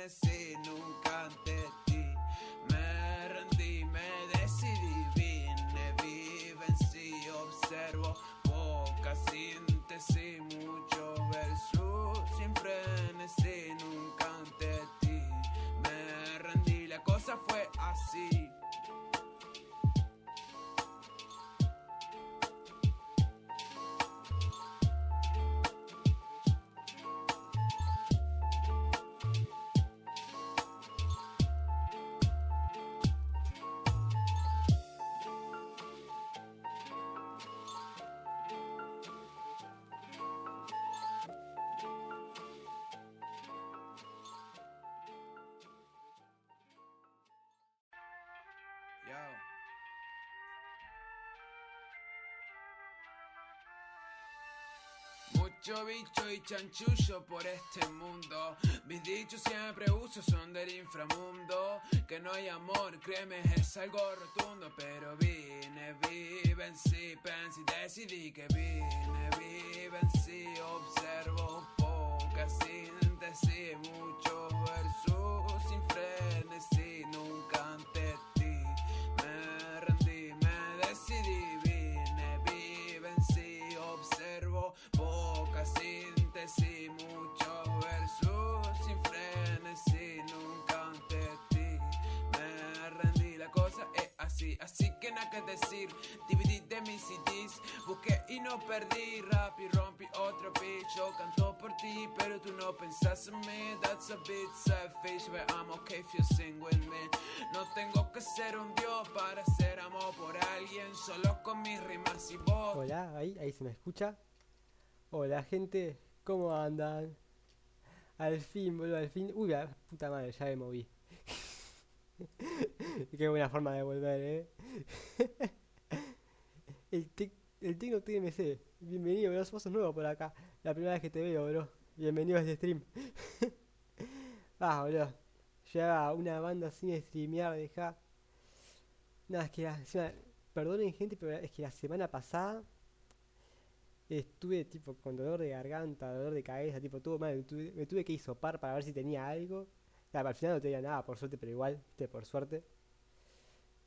Si nunca ante ti me rendí, me decidí, vine, vivencí, observo poca síntesis, mucho versus sin frenesí, nunca ante ti me rendí, la cosa fue así. Yo. Mucho bicho y chanchullo por este mundo. Mis dichos siempre uso son del inframundo. Que no hay amor, créeme, es algo rotundo. Pero vine, vivencí, pensé y decidí que vine, vivencí, observo poca síntesis, mucho versus sin frenesí, nunca ante ti me rendí, me decidí, vine, vivencí, observo poca síntesis, mucho versus sin frenesí, nunca ante ti me rendí, la cosa es así, así que nada que decir, dividí de mis CDs, busqué y no perdí, rap y rompí otro pitch, yo canto por ti, pero tú no pensás en mí, that's a bit selfish, but I'm okay if you sing with me, no tengo que ser un dios para hacer amor por alguien, solo con mis rimas y voz. Hola, ahí se me escucha. Hola gente, ¿cómo andan? Al fin, boludo, al fin. Uy, la puta madre, ya me moví. Qué buena forma de volver, El, tec- el Tecno TMC. Bienvenido, bro. Vos sos nuevo por acá. La primera vez que te veo, bro. Bienvenido a este stream. Boludo. Lleva una banda sin streamear, deja. Nada, es que encima, perdonen gente, pero es que la semana pasada estuve tipo con dolor de garganta, dolor de cabeza, tipo todo mal. Me tuve que hisopar para ver si tenía algo. Al final no tenía nada, por suerte, pero igual, viste, por suerte.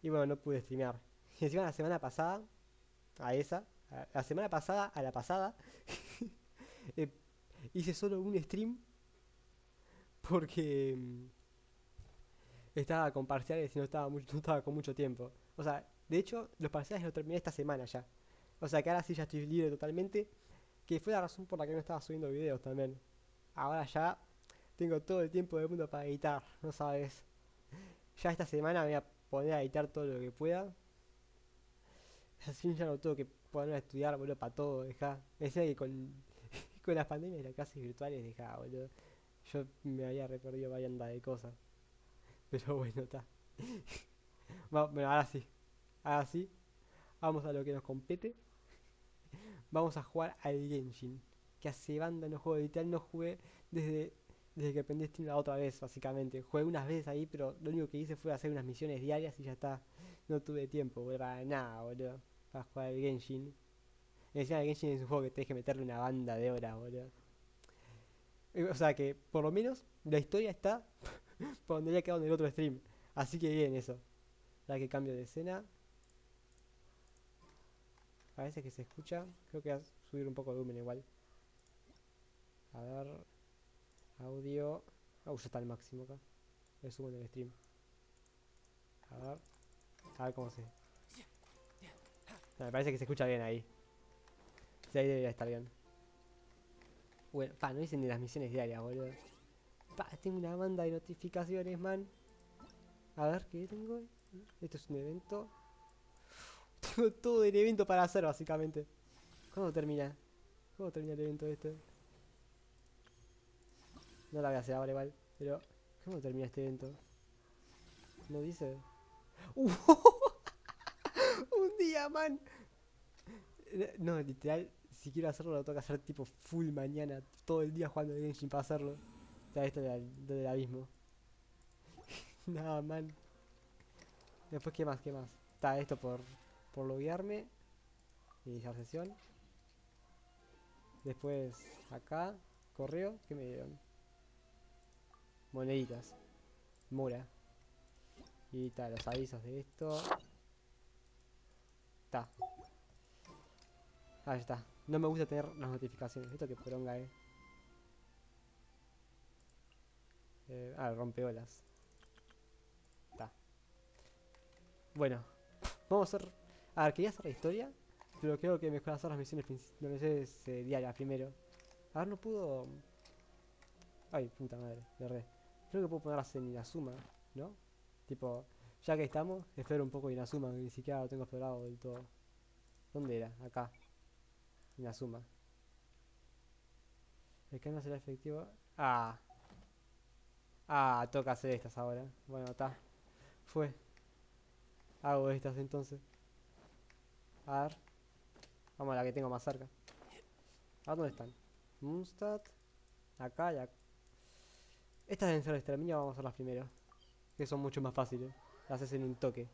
Y bueno, no pude streamear. Y encima la semana pasada, a esa, la semana pasada, a la pasada, eh, hice solo un stream porque estaba con parciales y no estaba con mucho tiempo. O sea, de hecho, los parciales los terminé esta semana ya. O sea que ahora sí ya estoy libre totalmente. Que fue la razón por la que no estaba subiendo videos también. Ahora ya tengo todo el tiempo del mundo para editar, no sabes. Ya esta semana me voy a poner a editar todo lo que pueda. Así ya no tengo que ponerme a estudiar, boludo, para todo, dejá. Decía que con las pandemias y las clases virtuales, dejá, boludo. Yo me había reperdido varias de cosas. Pero bueno, está. Bueno, ahora sí. Ahora sí. Vamos a lo que nos compete. Vamos a jugar al Genshin. Que hace banda no juego, literal no jugué desde, desde que aprendí Steam la otra vez, básicamente. Jugué unas veces ahí, pero lo único que hice fue hacer unas misiones diarias y ya está. No tuve tiempo, boludo, para nada, boludo. Para jugar al Genshin. Encima el Genshin es un juego que tenés que meterle una banda de horas, boludo. O sea que, por lo menos, la historia está por donde había quedado en el otro stream. Así que bien eso. Ahora que cambio de escena. Parece que se escucha. Creo que voy a subir un poco el volumen igual. A ver. Audio. Ya está al máximo acá. Le subo en el stream. A ver. A ver cómo se. Me parece que se escucha bien ahí. Sí, ahí debería estar bien. Bueno, no dicen ni las misiones diarias, boludo. Tengo una banda de notificaciones, man. A ver, ¿qué tengo? Esto es un evento. Tengo todo el evento para hacer, básicamente. ¿Cuándo termina? ¿Cómo termina el evento este? No la voy a hacer ahora igual, pero... ¿Cómo termina este evento? ¿No dice? ¡Uh! ¡Un día, man! No, literal, si quiero hacerlo lo tengo que hacer tipo full mañana. Todo el día jugando de Genshin para hacerlo. Está esto del abismo. Nada, man. Después, ¿qué más? ¿Qué más? Está esto por loguearme. Iniciar sesión. Después, acá, correo. ¿Qué me dieron? moneditas. Mora. Y está, los avisos de esto. Está. Ah, ya está. No me gusta tener las notificaciones. Esto que poronga, el rompeolas. Está. Bueno, vamos a hacer. A ver, quería hacer la historia. Pero creo que mejor hacer las misiones diarias primero. A ver, no puedo. Ay, puta madre, le erré. Creo que puedo ponerlas en Inazuma, ¿no? Tipo, ya que estamos, espero un poco Inazuma, que ni siquiera lo tengo explorado del todo. ¿Dónde era? Acá, Inazuma. El cambio será efectivo. Ah, toca hacer estas ahora. Bueno, está. Fue. Hago estas entonces. A ver, vamos a la que tengo más cerca. A ver dónde están. Munstad. Acá y acá. Estas deben ser de exterminio, vamos a hacerlas primero. Que son mucho más fáciles. Las haces en un toque.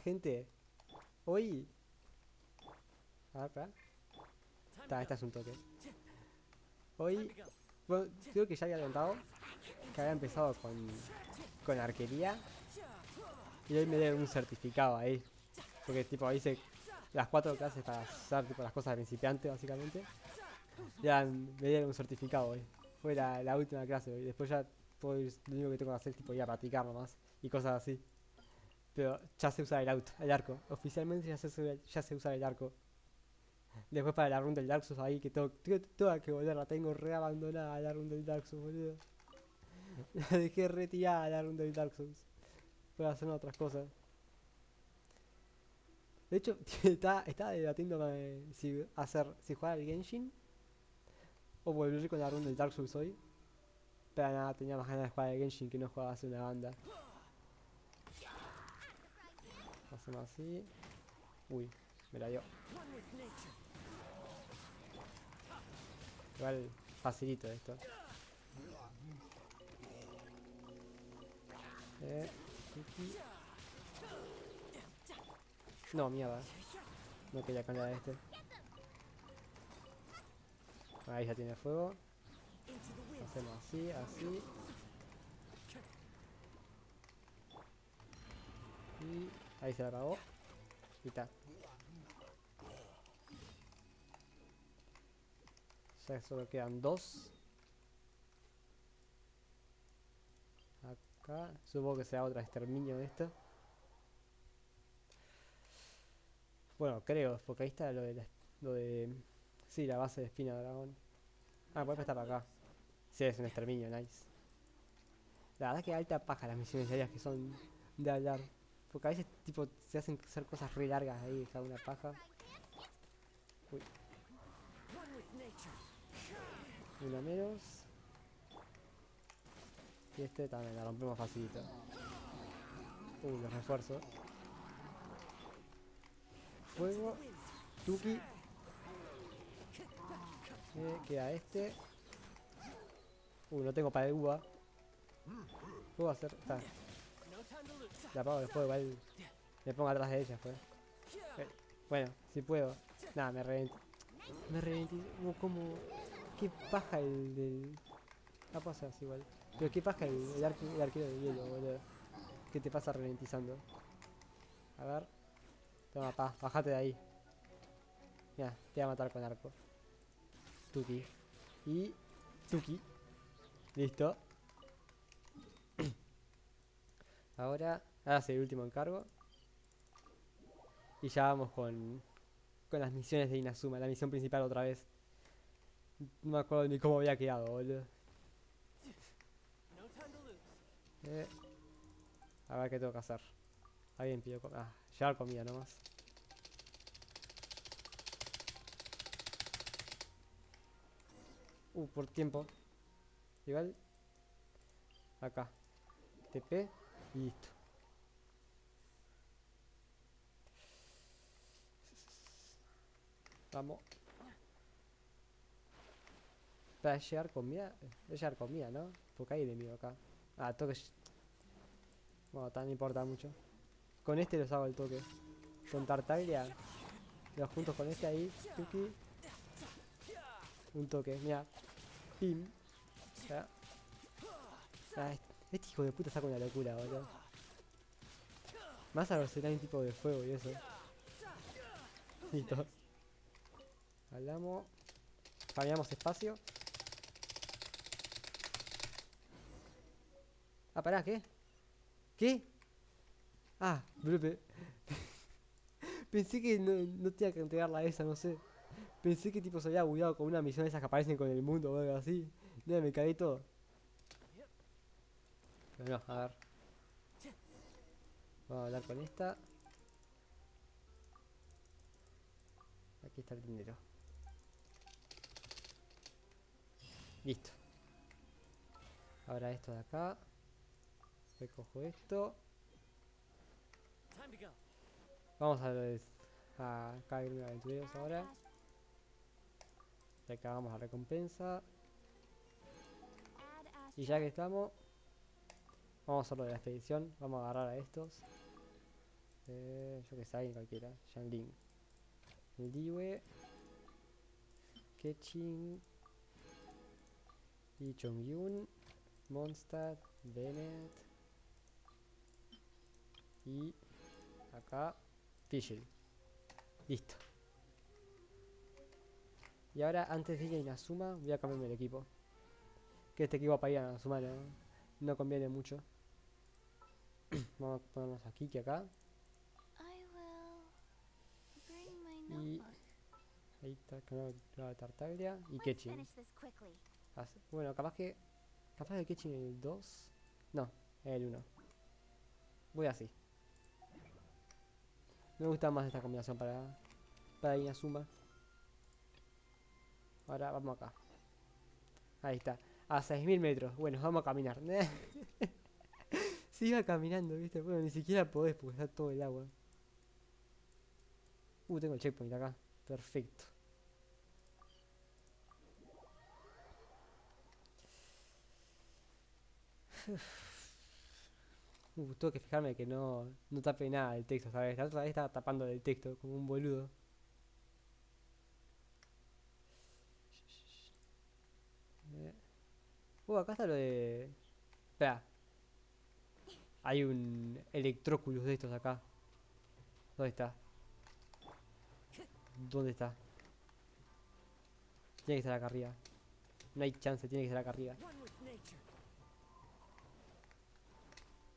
Gente. Hoy. A ver, espera. Esta es un toque. Hoy. Bueno, creo que ya había contado que había empezado con arquería. Y hoy me dieron un certificado ahí. Porque tipo hice las 4 clases para hacer tipo las cosas de principiante básicamente. Ya me dieron un certificado hoy. Fue la última clase hoy. Después ya puedo ir, lo único que tengo que hacer es tipo ir a practicar nomás. Y cosas así. Pero ya sé usar el arco. Oficialmente ya sé usar el arco. Después para la runda del Dark Souls ahí que tengo que volver. La tengo re abandonada la runda del Dark Souls, boludo. La dejé retirada la runda del Dark Souls. Para hacer otras cosas. De hecho, estaba debatiendo si jugar al Genshin o volver con la runda del Dark Souls hoy. Pero nada, tenía más ganas de jugar al Genshin que no jugaba hace una banda. Hacemos así. Uy, me la dio. Igual facilito esto. Tiki. No, mierda. No quería cambiar este. Ahí ya tiene fuego. Hacemos así, así. Y ahí se acabó. Y está. Ya solo quedan 2. Acá. Supongo que será otra exterminio de esto. Bueno, creo, porque ahí está lo de. Sí, la base de espina de dragón. Ah, puede estar para acá. Sí, es un exterminio, nice. La verdad que alta paja las misiones diarias que son de hablar. Porque a veces tipo se hacen hacer cosas re largas ahí, dejar una paja. Uy, una menos. Y este también la rompemos facilito. Los refuerzos. Fuego. Tuki. Queda este. No tengo para el uva. Puedo hacer. Está. La apago el fuego, igual. Me pongo atrás de ella, pues. Bueno, si puedo. Nada, me reventé. Me reventé. Como. Qué paja el del. Ah, pasa así igual. Pero qué paja el arquero de hielo, boludo. ¿Qué te pasa ralentizando? A ver. Toma, bajate de ahí. Mira, te voy a matar con arco. Tuki. Y. Tuki. Listo. Ahora sí, el último encargo. Y ya vamos con las misiones de Inazuma. La misión principal otra vez. No me acuerdo ni cómo había quedado, boludo. A ver qué tengo que hacer. Alguien pidió comida. Llevar comida nomás. Por tiempo. Igual. Acá. TP. Y listo. Vamos. Para llevar comida. Es llevar comida, ¿no? Porque hay enemigo acá. Toque. Bueno, no importa mucho. Con este los hago el toque. Con Tartaglia. Los juntos con este ahí. Tuki. Un toque, mira. Pim. Ya. Ah, este hijo de puta saca una locura, boludo. Más a los un tipo de fuego y eso. Listo. Hablamos. Cambiamos espacio. Ah, pará, ¿qué? ¿Qué? Ah, bro, pensé que no tenía que entregarla a esa, no sé. Pensé que tipo se había bugueado con una misión de esas que aparecen con el mundo o algo así. No, me caí todo. Pero no, a ver. Vamos a hablar con esta. Aquí está el dinero. Listo. Ahora esto de acá. Recojo esto. Vamos a caer en aventureros ahora. Recabamos la recompensa. Y ya que estamos, vamos a hacer lo de la expedición. Vamos a agarrar a estos. Yo que sé, alguien cualquiera. Shanling. Liwe. Ketching. Y Chongyun. Mondstadt. Bennett. Y acá. Fischl. Listo. Y ahora, antes de ir a Inazuma, voy a cambiarme el equipo. Que este equipo para ir a Inazuma no conviene mucho. Vamos a ponernos aquí, que acá. Y ahí está, claro, Tartaglia y Ketching. Bueno, capaz que Ketching en el 2. No, en el 1. Voy así. Me gusta más esta combinación para Inazuma. Ahora vamos acá. Ahí está. A 6000 metros. Bueno, vamos a caminar. Siga caminando, ¿viste? Bueno, ni siquiera podés porque está todo el agua. Tengo el checkpoint acá. Perfecto. Tengo que fijarme que no tape nada del texto, ¿sabes? La otra vez estaba tapando del texto como un boludo. Eh, acá está lo de... Espera, hay un Electroculus de estos acá. ¿Dónde está? ¿Dónde está? Tiene que estar acá arriba. No hay chance, tiene que estar acá arriba.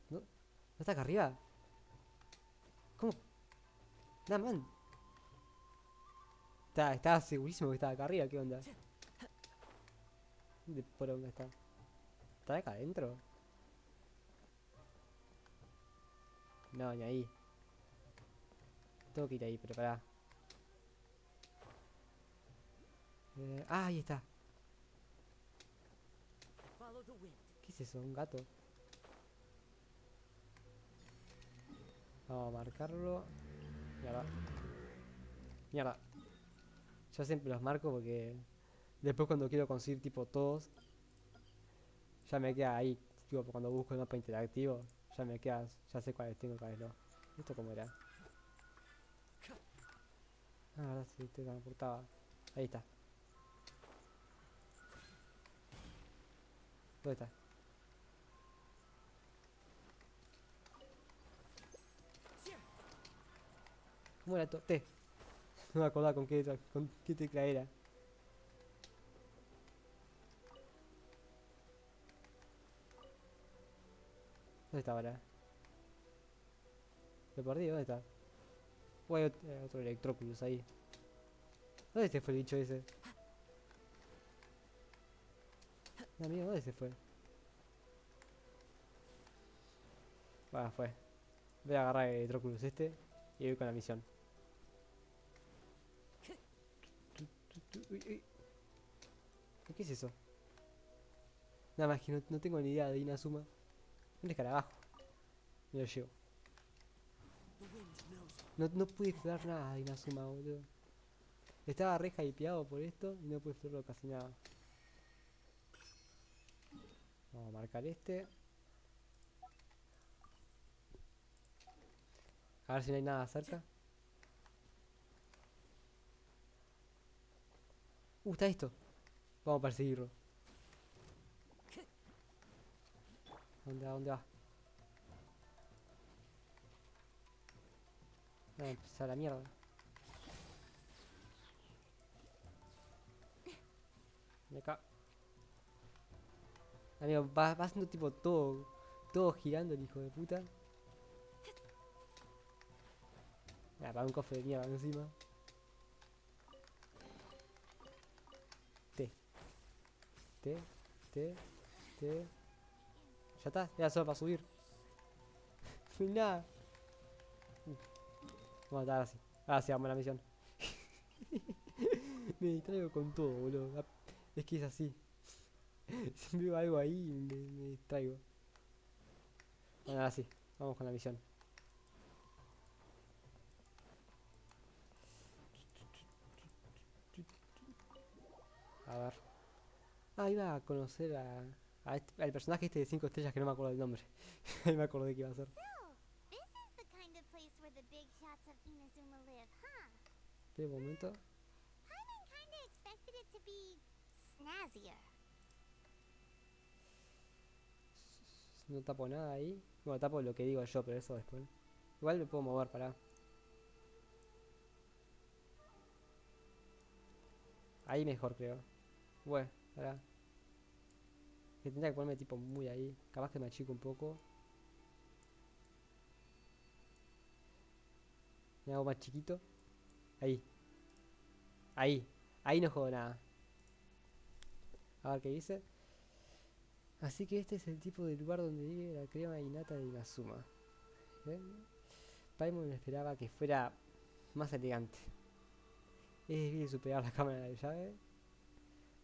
¿No está acá arriba? ¿Cómo? Nah, man. Estaba segurísimo que estaba acá arriba, ¿qué onda? ¿Por dónde está? ¿Está acá adentro? No, ni ahí. Tengo que ir ahí, pero pará. Ahí está. ¿Qué es eso? ¿Un gato? Vamos a marcarlo. Mierda. Mierda. Yo siempre los marco porque después cuando quiero conseguir tipo todos, ya me queda ahí. Tipo cuando busco el mapa interactivo, ya me queda, ya sé cuáles tengo y cuáles no. ¿Esto cómo era? Ahora sí, te transportaba. Ahí está. ¿Dónde está? ¿Cómo era esto? T. No me acordaba con qué tecla era. ¿Dónde está ahora? Lo perdí, ¿dónde está? Hay otro Electroculus ahí. ¿Dónde se fue el bicho ese? No, amigo, ¿dónde se fue? Bueno, fue. Voy a agarrar el Electroculus este y voy con la misión. Uy, uy. ¿Qué es eso? Nada más que no tengo ni idea de Inazuma. Un escarabajo. Me lo llevo. No pude explorar nada de Inazuma, boludo. Estaba re hypeado por esto y no pude explorar casi nada. Vamos a marcar este. A ver si no hay nada cerca. Está esto. Vamos a perseguirlo. ¿Dónde va? ¿Dónde va? Va a empezar la mierda. Ven acá. Amigo, va haciendo tipo todo girando el hijo de puta. Ah, para un cofre de mierda encima. T, T, T, T. Ya está, ya solo para subir. No hay nada. Vamos a estar así. Ahora sí, vamos a la misión. Me distraigo con todo, boludo. Es que es así. Si veo algo ahí, me distraigo. Bueno, ahora sí, vamos con la misión. A ver. Ah, iba a conocer al personaje este de 5 estrellas que no me acuerdo del nombre. Ahí me acordé que iba a ser. So, this is the kind of place where the big shots of Inazuma live, huh? Espera un momento. Paimon kinda expected it to be snazzier. No tapo nada ahí. Bueno, tapo lo que digo yo, pero eso después. Igual me puedo mover, pará. Ahí mejor, creo. Bueno, pará. Que tendría que ponerme tipo muy ahí. Capaz que me achico un poco. Me hago más chiquito. Ahí. Ahí. Ahí no juego nada. A ver qué dice. Así que este es el tipo de lugar donde vive la crema innata de Inazuma. Paimon esperaba que fuera más elegante. Es difícil superar la cámara de llave.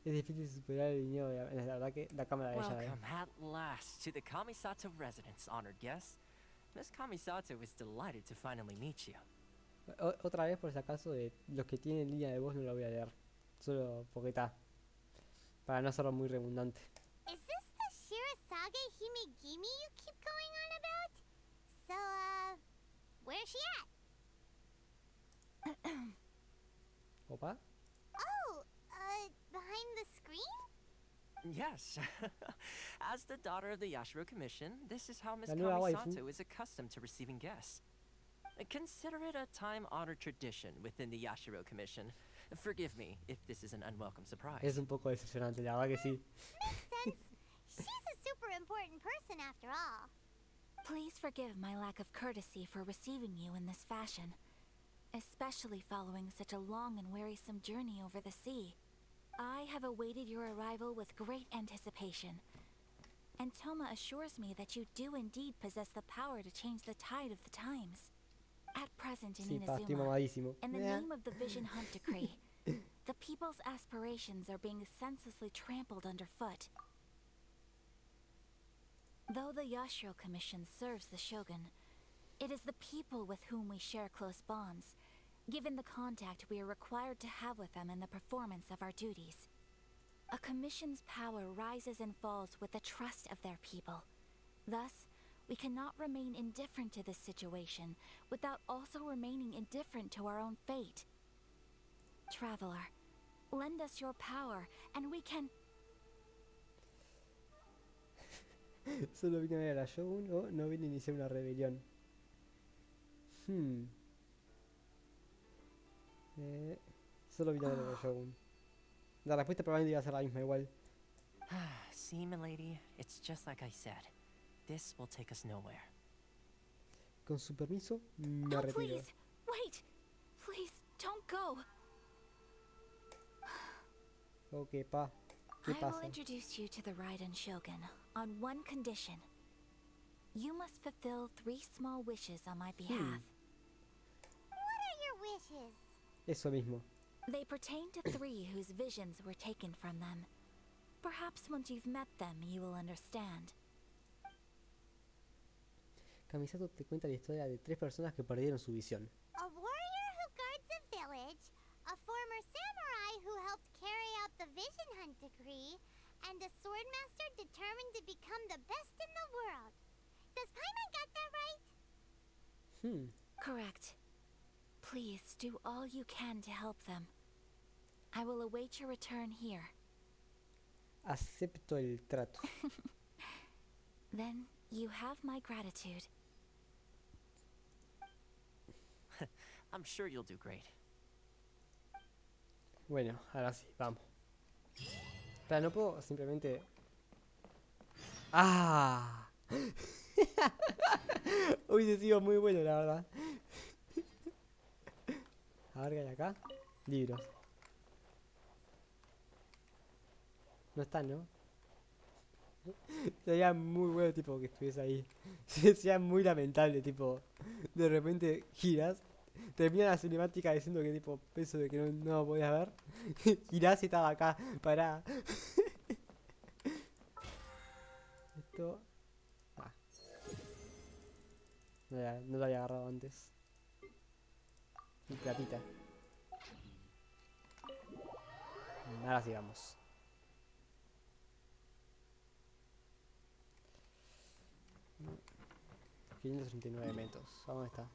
Es difícil superar el viñedo de la verdad que la cámara de llave. Welcome at last to the Kamisato residence, honored guests. Miss Kamisato is delighted to finally meet you. Otra vez por si acaso de los que tienen línea de voz no lo voy a leer. Solo porque está. Para no hacerlo muy redundante. Is this the Shirazage Himegimi you keep going on about? So, where's she at? Opa. Oh, behind the screen? Yes. As the daughter of the Yashiro Commission, this is how Miss La nueva waifu. Kamisato is accustomed to receiving guests. Consider it a time-honored tradition within the Yashiro Commission. Forgive me if this is an unwelcome surprise. Es un poco decepcionante, la verdad que sí. Makes sense. She's a super important person after all. Please forgive my lack of courtesy for receiving you in this fashion, especially following such a long and wearisome journey over the sea. I have awaited your arrival with great anticipation, and Toma assures me that you do indeed possess the power to change the tide of the times. At present in Sí, pa, estoy Inazuma, mamadísimo. in the name of the Vision Hunt Decree, the people's aspirations are being senselessly trampled underfoot. Though the Yashiro Commission serves the Shogun, it is the people with whom we share close bonds, given the contact we are required to have with them in the performance of our duties. A commission's power rises and falls with the trust of their people. Thus, we cannot remain indifferent to this situation without also remaining indifferent to our own fate. Traveler, lend us your power and we can... Solo vine a ver a la Shogun o no vine a iniciar una rebelión. Solo vine a ver a la Shogun. La respuesta probablemente iba a ser la misma igual. See, milady, it's just like I said. This will take us nowhere. Con su permiso, me No, retiro. please! Wait! Please, don't go! Ok, pa. ¿Qué I will pasa? introduce you to the Raiden Shogun on one condition. You must fulfill 3 small wishes on my behalf. What are your wishes? Eso mismo. They pertain to 3 whose visions were taken from them. Perhaps once you've met them, you will understand. Kamisato te cuenta la historia de 3 personas que perdieron su visión. A warrior who guards a village, a former samurai who helped carry out the Vision Hunt Decree, and a swordmaster determined to become the best in the world. Does Paimon got that right? Correct. Please do all you can to help them. I will await your return here. Acepto el trato. Then you have my gratitude. I'm sure you'll do great. Bueno, ahora sí, vamos. Pero no puedo simplemente... ¡Ah! Hubiese sido muy bueno, la verdad. A ver qué hay acá. Libros. No están, ¿no? Sería muy bueno, tipo, que estuviese ahí. Sería muy lamentable, tipo, de repente giras, termina la cinemática diciendo que, tipo, eso de que no lo podías ver. Girás y estaba acá, pará. Esto... Ah, no lo había agarrado antes. Mi platita. Ahora sí vamos. 539 metros. ¿A dónde está?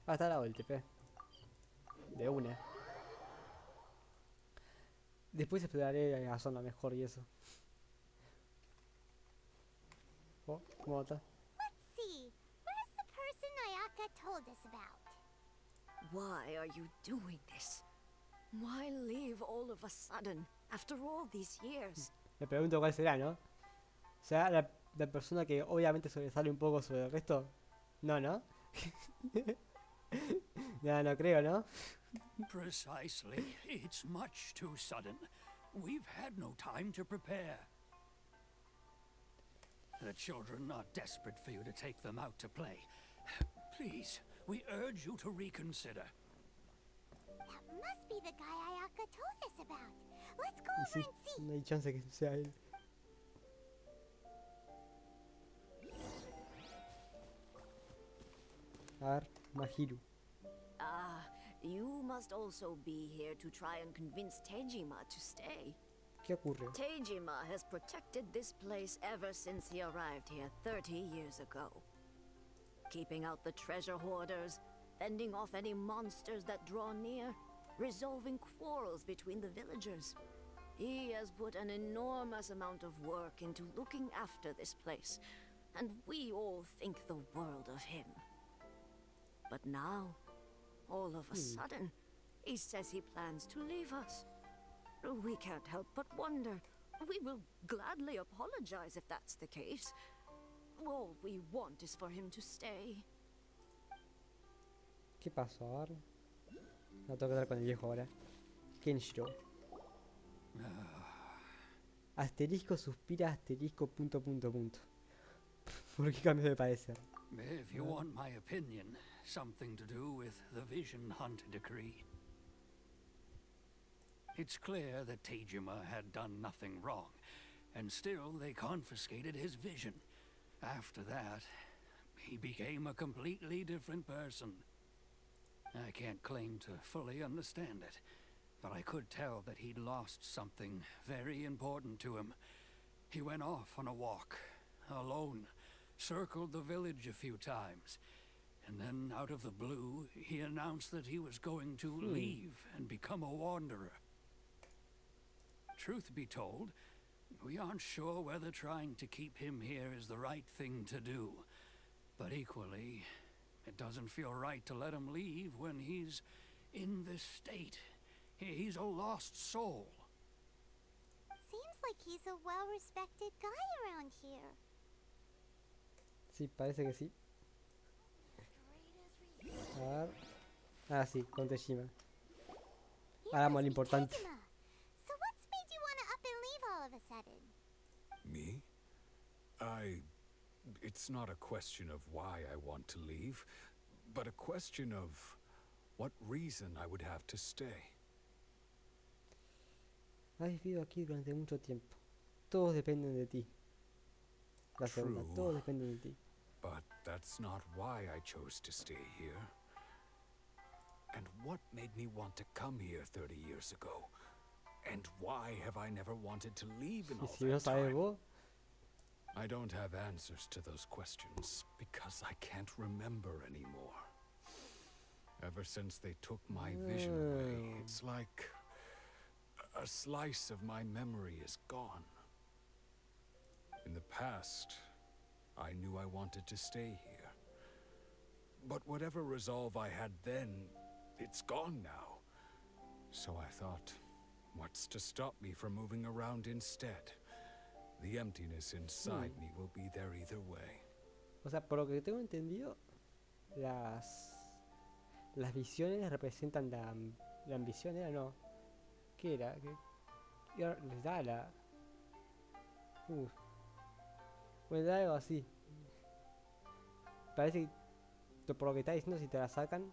Ah, está al lado del TP. De una. Después exploraré la zona mejor y eso. Oh, ¿cómo está? Let's see. Where's the person Ayaka told us about? Why are you doing this? Why leave all of a sudden, after all these years? Me pregunto cuál será, ¿no? ¿Será la persona que obviamente sobresale un poco sobre el resto? No, ¿no? No, no creo, ¿no? Precisely. It's much too sudden. We've had no time to prepare. The children are desperate for you to take them out to play. Please, we urge you to reconsider. That must be the guy Ayaka told us about. Let's go Y over sí, and see. no hay chance que sea él. A ver, Mahiru. Ah, you must also be here to try and convince Tejima to stay. ¿Qué ocurre? Tejima has protected this place ever since he arrived here 30 years ago. Keeping out the treasure hoarders, fending off any monsters that draw near, resolving quarrels between the villagers. He has put an enormous amount of work into looking after this place, and we all think the world of him. But now, all of a sudden, he says he plans to leave us. We can't help but wonder. We will gladly apologize if that's the case. All we want is for him to stay. ¿Qué pasó? A ver. No tengo que hablar con el viejo ahora. Kenshiro. Asterisco, suspira, asterisco, punto, punto, punto. ¿Por qué cambió de parecer? If you want my opinion, something to do with the Vision Hunt decree. It's clear that Tejima had done nothing wrong, and still they confiscated his vision. After that, he became a completely different person. I can't claim to fully understand it, but I could tell that he'd lost something very important to him. He went off on a walk, alone, circled the village a few times, and then out of the blue, he announced that he was going to leave and become a wanderer. Truth be told, we aren't sure whether trying to keep him here is the right thing to do. But equally, it doesn't feel right to let him leave when he's in this state. He's a lost soul. Seems like he's a well-respected guy around here. Sí, parece que sí. A ver. Ah, sí, con Tejima. You Hagamos lo must be importante. Tejima. So what's made you want to up and leave all of a sudden? Me? It's not a question of why I want to leave, but a question of what reason I would have to stay. Has vivido aquí durante mucho tiempo. Todos dependen de ti. La segunda, True. todos dependen de ti. But that's not why I chose to stay here. And what made me want to come here 30 years ago? And why have I never wanted to leave in Y all si no that sabes time? vos, I don't have answers to those questions because I can't remember anymore. Ever since they took my vision away, it's like a slice of my memory is gone. In the past, I knew I wanted to stay here. But whatever resolve I had then, it's gone now. So I thought, what's to stop me from moving around instead? The emptiness inside me will be there either way. O sea, por lo que tengo entendido, las visiones representan la ambición, ¿era? No. ¿Qué era? Les da la... bueno, da algo así. Parece que, por lo que está diciendo, si te la sacan,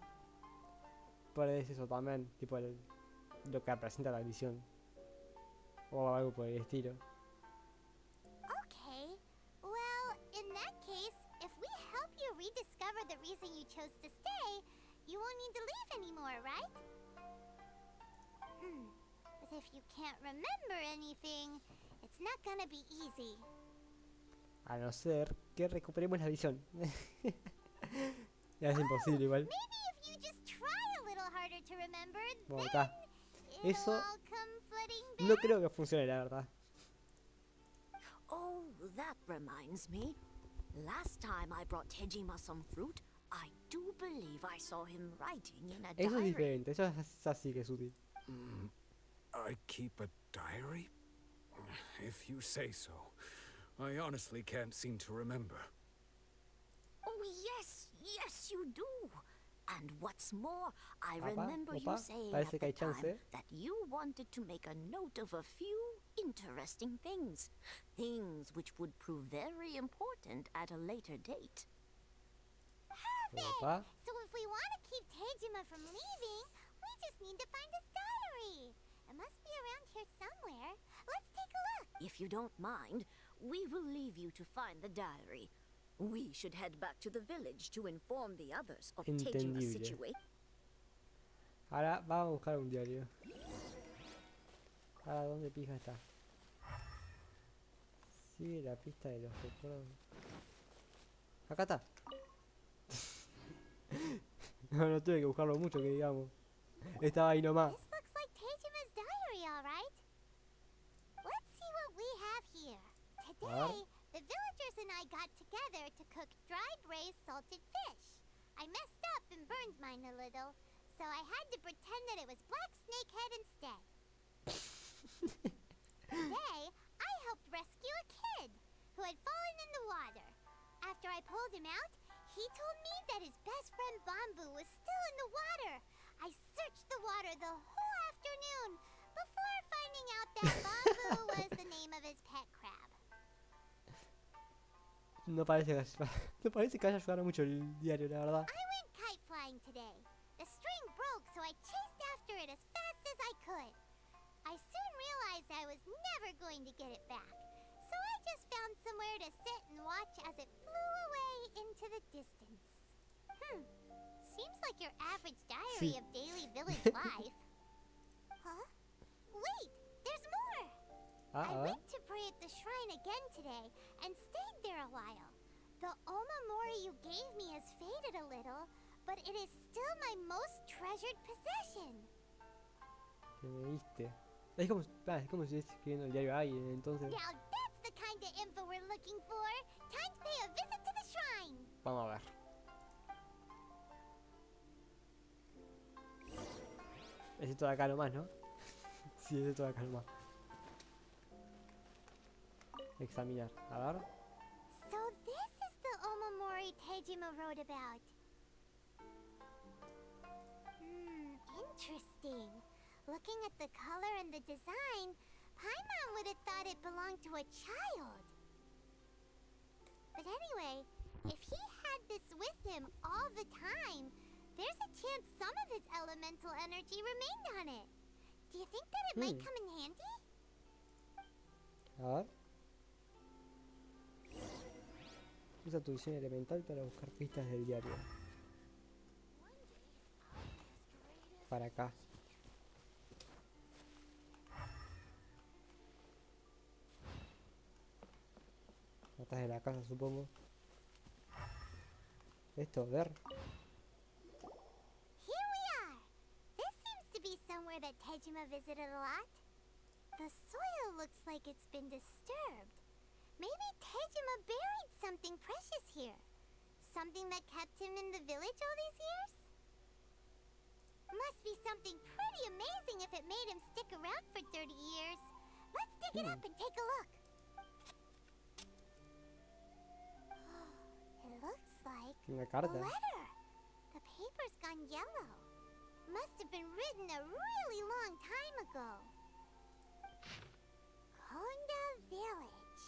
pues eso también, tipo lo que representa la visión. O algo por el estilo. Okay. Well, in that case, if we help you rediscover the reason you chose to stay, you won't need to leave anymore, right? But if you can't remember anything, it's not gonna be easy. A no ser que recuperemos la visión. Ya es imposible igual. Maybe if you just try a little harder to remember, Bueno, then está. it'll Eso all come flooding back. no creo que funcione, la verdad. Oh, that reminds me. Last time I brought Tejima some fruit, I do believe I saw him writing in a Eso es diary. diferente, eso es así que es útil. I keep a diary? If you say so. I honestly can't seem to remember. Oh, yes, you do. And what's more, I Opa, remember you opa, saying parece at que hay the time chance. that you wanted to make a note of a few interesting things. Things which would prove very important at a later date. Perfect! Opa. So if we want to keep Tejima from leaving, we just need to find his diary. It must be around here somewhere. Let's take a look. If you don't mind, we will leave you to find the diary. We should head back to the village to inform the others of Tejima's Entendible. situation. Ahora vamos a buscar un diario. Ahora, ¿dónde pija está? Sigue la pista de los recuerdos. Acá está. No tuve que buscarlo mucho, que digamos. Estaba ahí nomás. This looks like Tejima's diary, all right. Let's see what we have here. Today, the villagers and I got together to cook dried braised salted fish. I messed up and burned mine a little, so I had to pretend that it was black snakehead instead. Today, I helped rescue a kid who had fallen in the water. After I pulled him out, he told me that his best friend Bamboo was still in the water. I searched the water the whole afternoon before finding out that Bamboo was the name of his pet crab. No parece no parece que haya ayudado mucho el diario, la verdad. I went kite flying today. The string broke, so I chased after it as fast as I could. I soon realized I was never going to get it back, so I just found somewhere to sit and watch as it flew away into the distance. Seems like your average diary Sí. of daily village life. Huh? Wait, there's more! I A ver. went to pray at the shrine again today and stayed there a while. The omamori you gave me has faded a little, but it is still my most treasured possession. Que me diste. Es como si estuviese escribiendo el diario a alguien, entonces. Now that's the kind of info we're looking for. Time to pay a visit to the shrine. Vamos a ver. Es esto de acá nomás, ¿no? Sí, es esto de acá nomás. Examinar. A ver. So this is the omamori Tejima wrote about. Interesting. Looking at the color and the design, Paimon would have thought it belonged to a child. But anyway, if he had this with him all the time, there's a chance some of his elemental energy remained on it. Do you think that it might come in handy? A ver. Usa tu visión elemental para buscar pistas del diario. Para acá. Atrás de la casa, supongo. Esto, ver. Here we are! This seems to be somewhere that Tejima visited a lot. looks like it's been disturbed. Maybe Tejima buried something precious here. Something that kept him in the village all these years? Must be something pretty amazing if it made him stick around for 30 years. Let's dig it up and take a look. It looks like Una a carta. letter. The paper's gone yellow. Must have been written a really long time ago. Konda Village.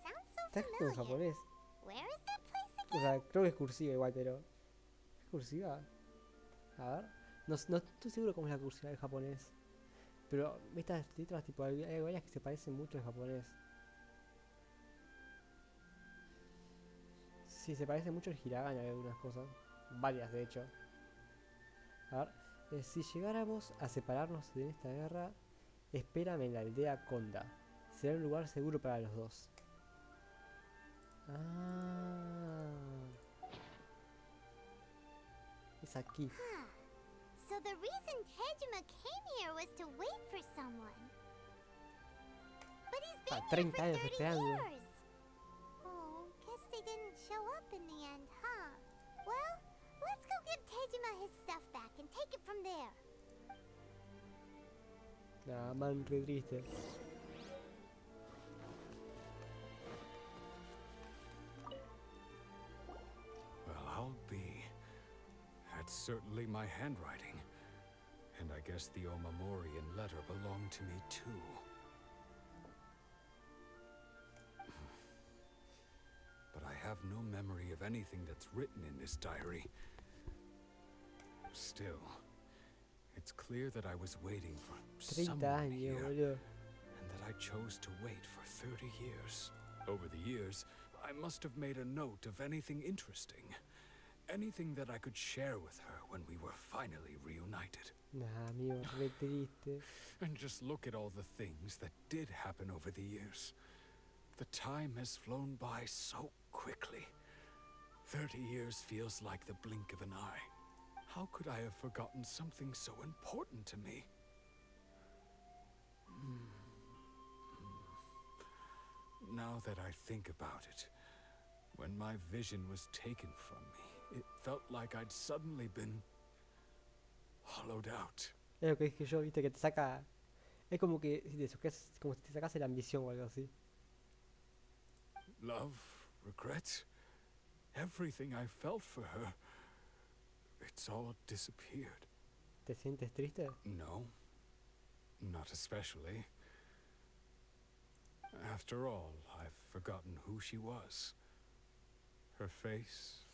Sounds so Está escrito en familiar. japonés. Where is that place O again? sea, creo que es cursiva igual, pero... ¿Es cursiva? A ver. No estoy seguro cómo es la cursiva del japonés. Pero estas letras, tipo, hay varias que se parecen mucho en japonés. Sí, se parece mucho al hiragana en algunas cosas. Varias, de hecho. A ver. Si llegáramos a separarnos de esta guerra, espérame en la aldea Konda. Será un lugar seguro para los dos. Ah. Es aquí. Huh. So the reason Tejima came here was to wait for someone. But he's been here 30 for años 30 esperando. years. Oh, guess they didn't show up in the end, huh? Well, let's go give Tejima his stuff back and take it from there. Nah, man, re triste. Well, I'll be. That's certainly my handwriting. And I guess the Omamorian letter belonged to me too. But I have no memory of anything that's written in this diary. Still, it's clear that I was waiting for 30 someone años, here, boludo. and that I chose to wait for 30 years. Over the years, I must have made a note of anything interesting. Anything that I could share with her when we were finally reunited. Nah, amigo, re triste. And just look at all the things that did happen over the years. The time has flown by so quickly. 30 years feels like the blink of an eye. How could I have forgotten something so important to me? Now that I think about it, when my vision was taken from me, it felt like I'd suddenly been hollowed out. Es lo que dije yo, viste, que te saca... Es como que si te sacas, como si te sacase la ambición o algo así. Love, regret, everything I felt for her, it's all disappeared. ¿Te sientes triste? No, not especially. After all, I've forgotten who she was. Her face,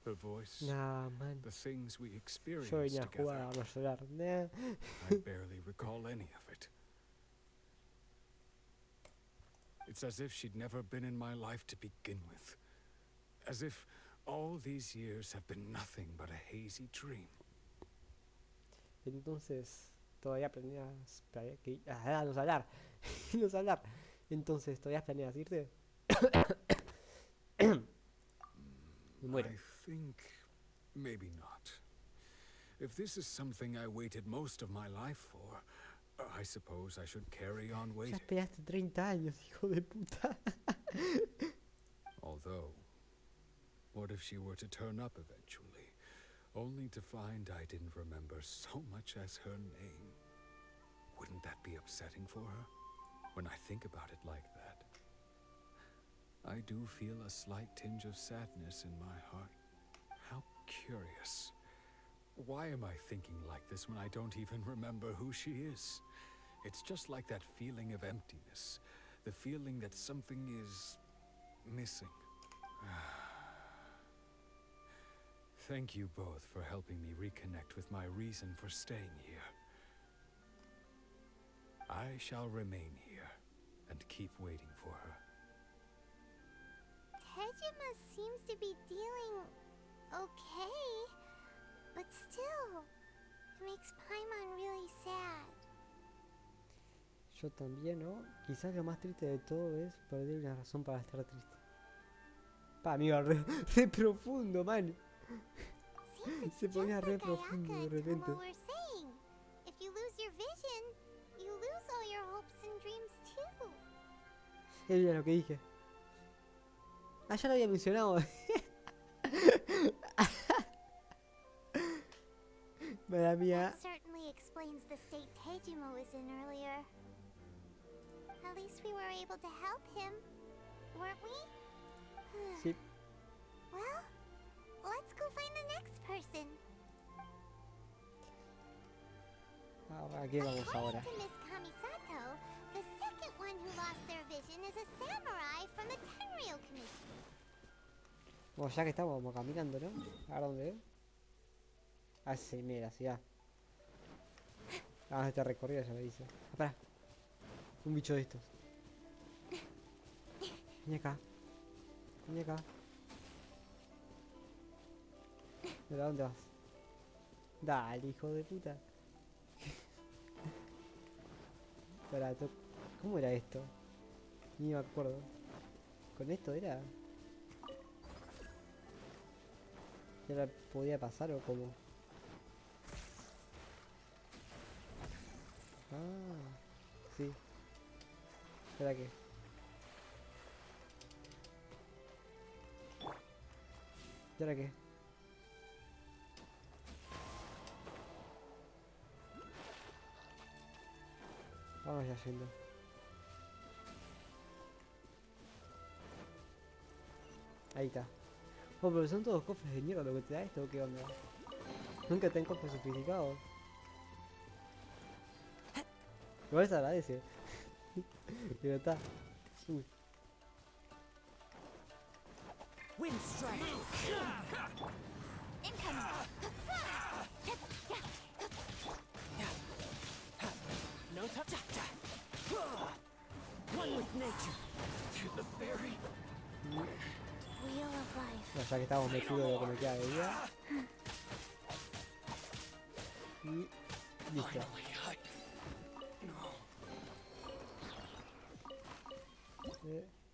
her voice, Nah, man. the things we Yo experienced venía a together. jugar, a no llorar. Nah. I barely recall any of it. It's as if she'd never been in my life to begin with. As if all these years have been nothing but a hazy dream. Entonces, todavía planeas... no sé hablar. No sé hablar. Entonces, ¿todavía planeas irte? Me muero. I think maybe not. If this is something I waited most of my life for, I suppose I should carry on Ya waiting. esperaste 30 años, hijo de puta. Although, what if she were to turn up eventually, only to find I didn't remember so much as her name? Wouldn't that be upsetting for her? When I think about it like that, I do feel a slight tinge of sadness in my heart. How curious. Why am I thinking like this when I don't even remember who she is? It's just like that feeling of emptiness, the feeling that something is missing. Thank you both for helping me reconnect with my reason for staying here. I shall remain here and keep waiting for her. Tejima seems to be dealing okay, but still, it makes Paimon really sad. Yo también, ¿no? Quizás lo más triste de todo es perder una razón para estar triste. Pa, amigo, re profundo, man. Seems it's Se just ponía re like profundo Ayaka de and repente. Tomo were saying. If you lose your vision, you lose all your hopes and dreams too. Era lo que dije. Ah, ya lo había mencionado. Madre mía. That certainly explains the state Tejima was in earlier. At least we were able to help him, weren't we? Sí. Well, let's go find the next person. Ahora, ¿qué vamos ahora? According to Miss Kamisato, the second one who lost their vision is a samurai from the Tenryou Commission. Bueno, ya que estamos, vamos caminando, ¿no? ¿A dónde? Ah, sí, mira, sí, ya. Ah, este recorrido ya me dice. Ah, espera. Un bicho de estos. Vení acá. Vení acá. ¿De dónde vas? Dale, hijo de puta. Espera, ¿cómo era esto? Ni me acuerdo. ¿Con esto era? ¿Ya la podía pasar o cómo? Ah, sí. ¿Espera qué? ¿Y ahora qué? Vamos ya yendo. Ahí está. Oh, pero son todos cofres de mierda lo que te da esto, ¿o qué onda? Nunca te dan cofres sofisticados. Igual se agradece. Pero está. Uy. Wind strike. No touch. One with nature. To the fairy. Wheel of life. Bueno, ya que estamos metidos de lo que me queda de vida. Y listo.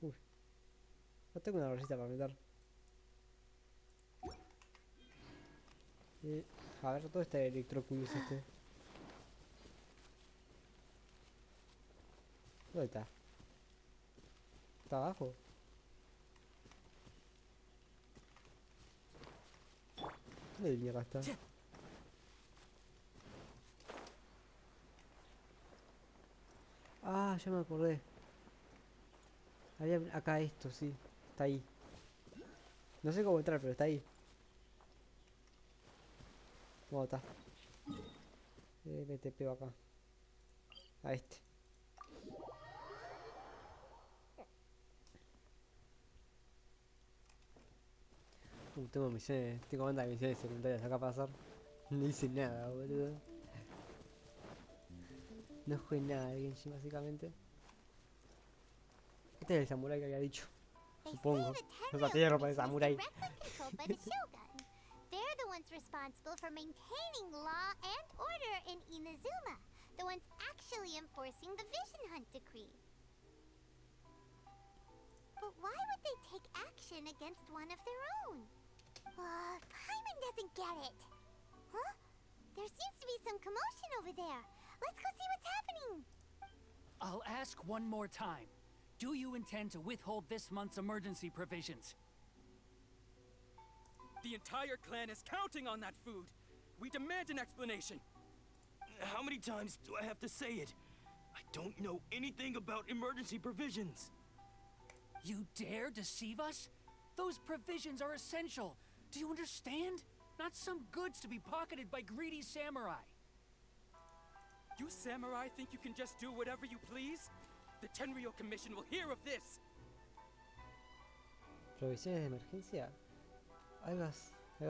Uy. No tengo una bolsita para meter. A ver, todo este electroculus este. ¿Dónde está? ¿Está abajo? ¿Dónde mierda está? Ah, ya me acordé. Había acá esto, sí. Está ahí. No sé cómo entrar, pero está ahí. ¿Cómo está? Me te pego acá. A este. Tengo misiones, tengo banda de misiones secundarias acá para hacer. No hice nada, boludo. No jugué nada de Genshin, básicamente. Este es el samurái que había dicho. Supongo. No sabía ropa de samurái. They're the ones responsible for maintaining law and order in Inazuma. The ones actually enforcing the Vision Hunt decree. But why would they take action against one of their own? Paimon doesn't get it. Huh? There seems to be some commotion over there. Let's go see what's happening. I'll ask one more time. Do you intend to withhold this month's emergency provisions? The entire clan is counting on that food. We demand an explanation. How many times do I have to say it? I don't know anything about emergency provisions. You dare deceive us? Those provisions are essential. Do you understand? Not some goods to be pocketed by greedy samurai. You samurai think you can just do whatever you please? The Tenryou Commission will hear of this. Provisiones de emergencia. Algo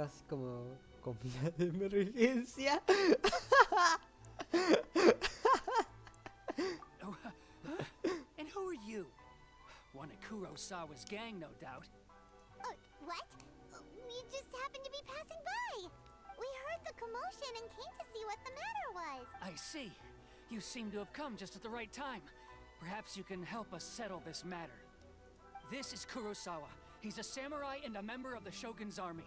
así como comida de emergencia. And who are you? One of Kurosawa's gang, no doubt. What? We just happened to be passing by. We heard the commotion and came to see what the matter was. I see. You seem to have come just at the right time. Perhaps you can help us settle this matter. This is Kurosawa. He's a samurai and a member of the Shogun's army.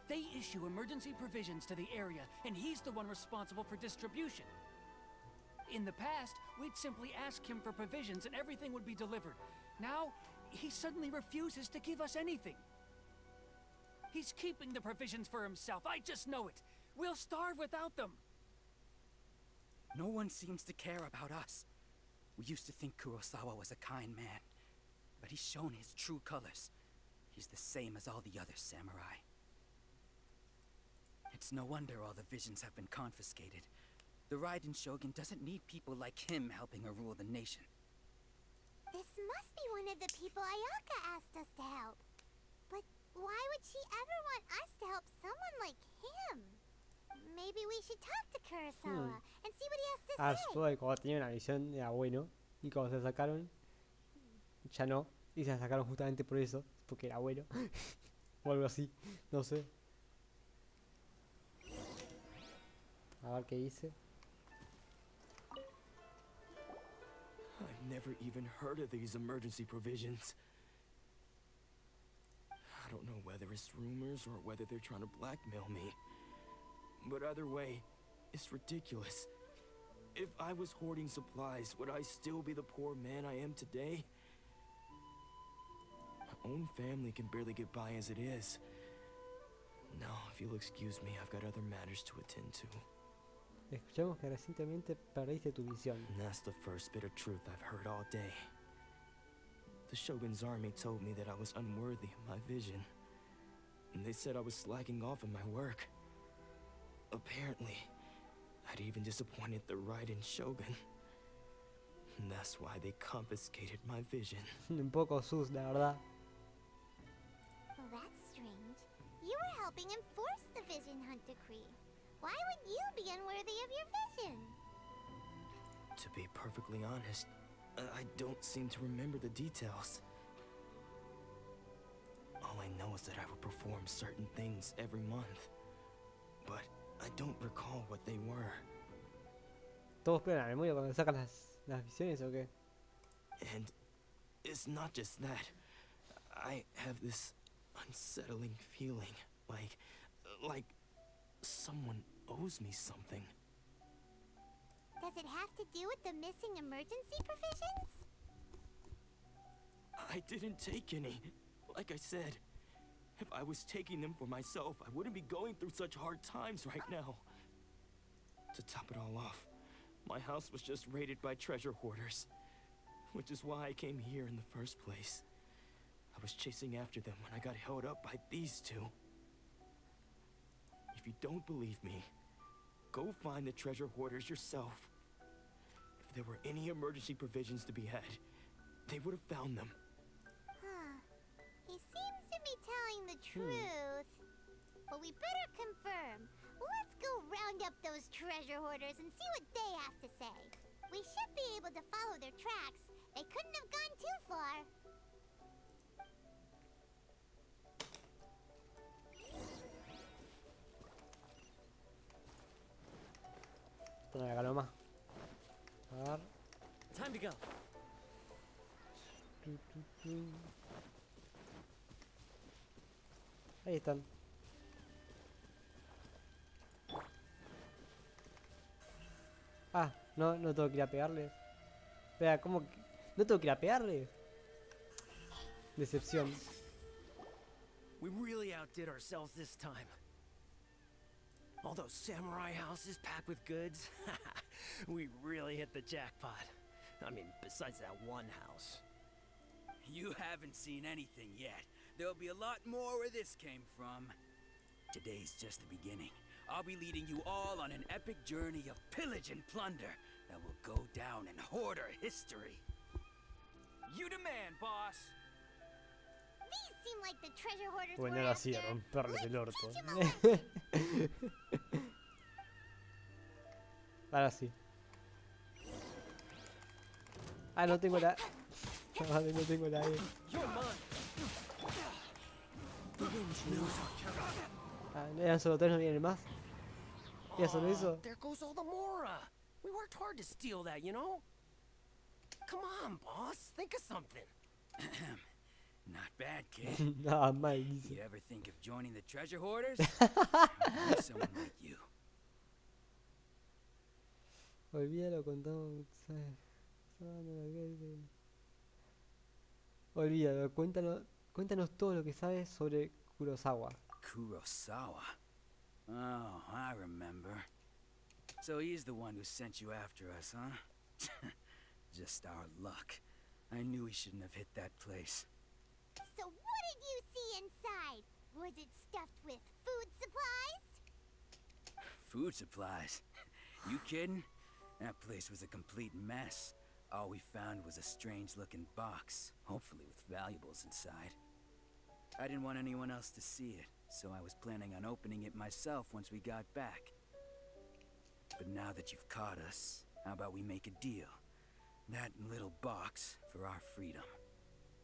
They issue emergency provisions to the area, and he's the one responsible for distribution. In the past, we'd simply ask him for provisions and everything would be delivered. Now, he suddenly refuses to give us anything. He's keeping the provisions for himself. I just know it. We'll starve without them. No one seems to care about us. We used to think Kurosawa was a kind man, but he's shown his true colors. He's the same as all the other samurai. It's no wonder all the visions have been confiscated. The Raiden Shogun doesn't need people like him helping her rule the nation. This must be one of the people Ayaka asked us to help. But why would she ever want us to help someone like him? Maybe we should talk to Kurosawa and see what he has to Ah, say. supongo que cuando tenía una visión era bueno. Y cuando se la sacaron, ya no. Y se la sacaron justamente por eso. Porque era bueno. O algo así. No sé. A ver qué dice. I've never even heard of these emergency provisions. I don't know whether it's rumors or whether they're trying to blackmail me. But either way, it's ridiculous. If I was hoarding supplies, would I still be the poor man I am today? My own family can barely get by as it is. Now, if you'll excuse me, I've got other matters to attend to. Escuchamos que recientemente perdiste tu visión. And that's the first bit of truth I've heard all day. The Shogun's army told me that I was unworthy of my vision. And they said I was slacking off in my work. Apparently, I'd even disappointed the Raiden Shogun. And that's why they confiscated my vision. Un poco sus, la verdad. Well, that's strange. You were helping enforce the Vision Hunt Decree. Why would you be unworthy of your vision? To be perfectly honest, I don't seem to remember the details. All I know is that I would perform certain things every month. But I don't recall what they were. ¿Todos pierden la memoria cuando sacan las visiones o qué? And it's not just that. I have this unsettling feeling, like someone owes me something. Does it have to do with the missing emergency provisions? I didn't take any. Like I said, if I was taking them for myself, I wouldn't be going through such hard times right now. To top it all off, my house was just raided by treasure hoarders, which is why I came here in the first place. I was chasing after them when I got held up by these two. If you don't believe me, go find the treasure hoarders yourself. If there were any emergency provisions to be had, they would have found them. Huh. He seems to be telling the truth. But we better confirm. Let's go round up those treasure hoarders and see what they have to say. We should be able to follow their tracks. They couldn't have gone too far. Toma acá nomás. A ver. Time to go. Ahí están. Ah, no tengo que ir a pegarles. Espera, ¿cómo que? ¿No tengo que ir a pegarles? Decepción. We really outdid ourselves this time. All those samurai houses packed with goods. We really hit the jackpot. I mean, besides that one house. You haven't seen anything yet. There'll be a lot more where this came from. Today's just the beginning. I'll be leading you all on an epic journey of pillage and plunder that will go down in hoarder history. You demand, boss. These seem like the treasure hoarders Bueno, we're ahora sí, a after. romperles el orto. Teach 'em a lesson. Ahora sí. Ah, no tengo la... Vale, no tengo la E. You're mine. The wind knows our character. Ah, eran solo tres, no vienen más. ¿Ya solo eso? There goes all the Mora. We worked hard to steal that, you know? Come on, boss. Think of something. Not bad, kid. Nada mal, dice. You ever think of joining the treasure hoarders? I need someone like you. Olvídalo, contamos. Olvídalo, cuéntanos todo lo que sabes sobre Kurosawa. Kurosawa? Oh, I remember. So he's the one who sent you after us, huh? Just our luck. I knew he shouldn't have hit that place. So what did you see inside? Was it stuffed with food supplies? Food supplies? You kidding? That place was a complete mess. All we found was a strange-looking box, hopefully with valuables inside. I didn't want anyone else to see it, so I was planning on opening it myself once we got back. But now that you've caught us, how about we make a deal? That little box for our freedom.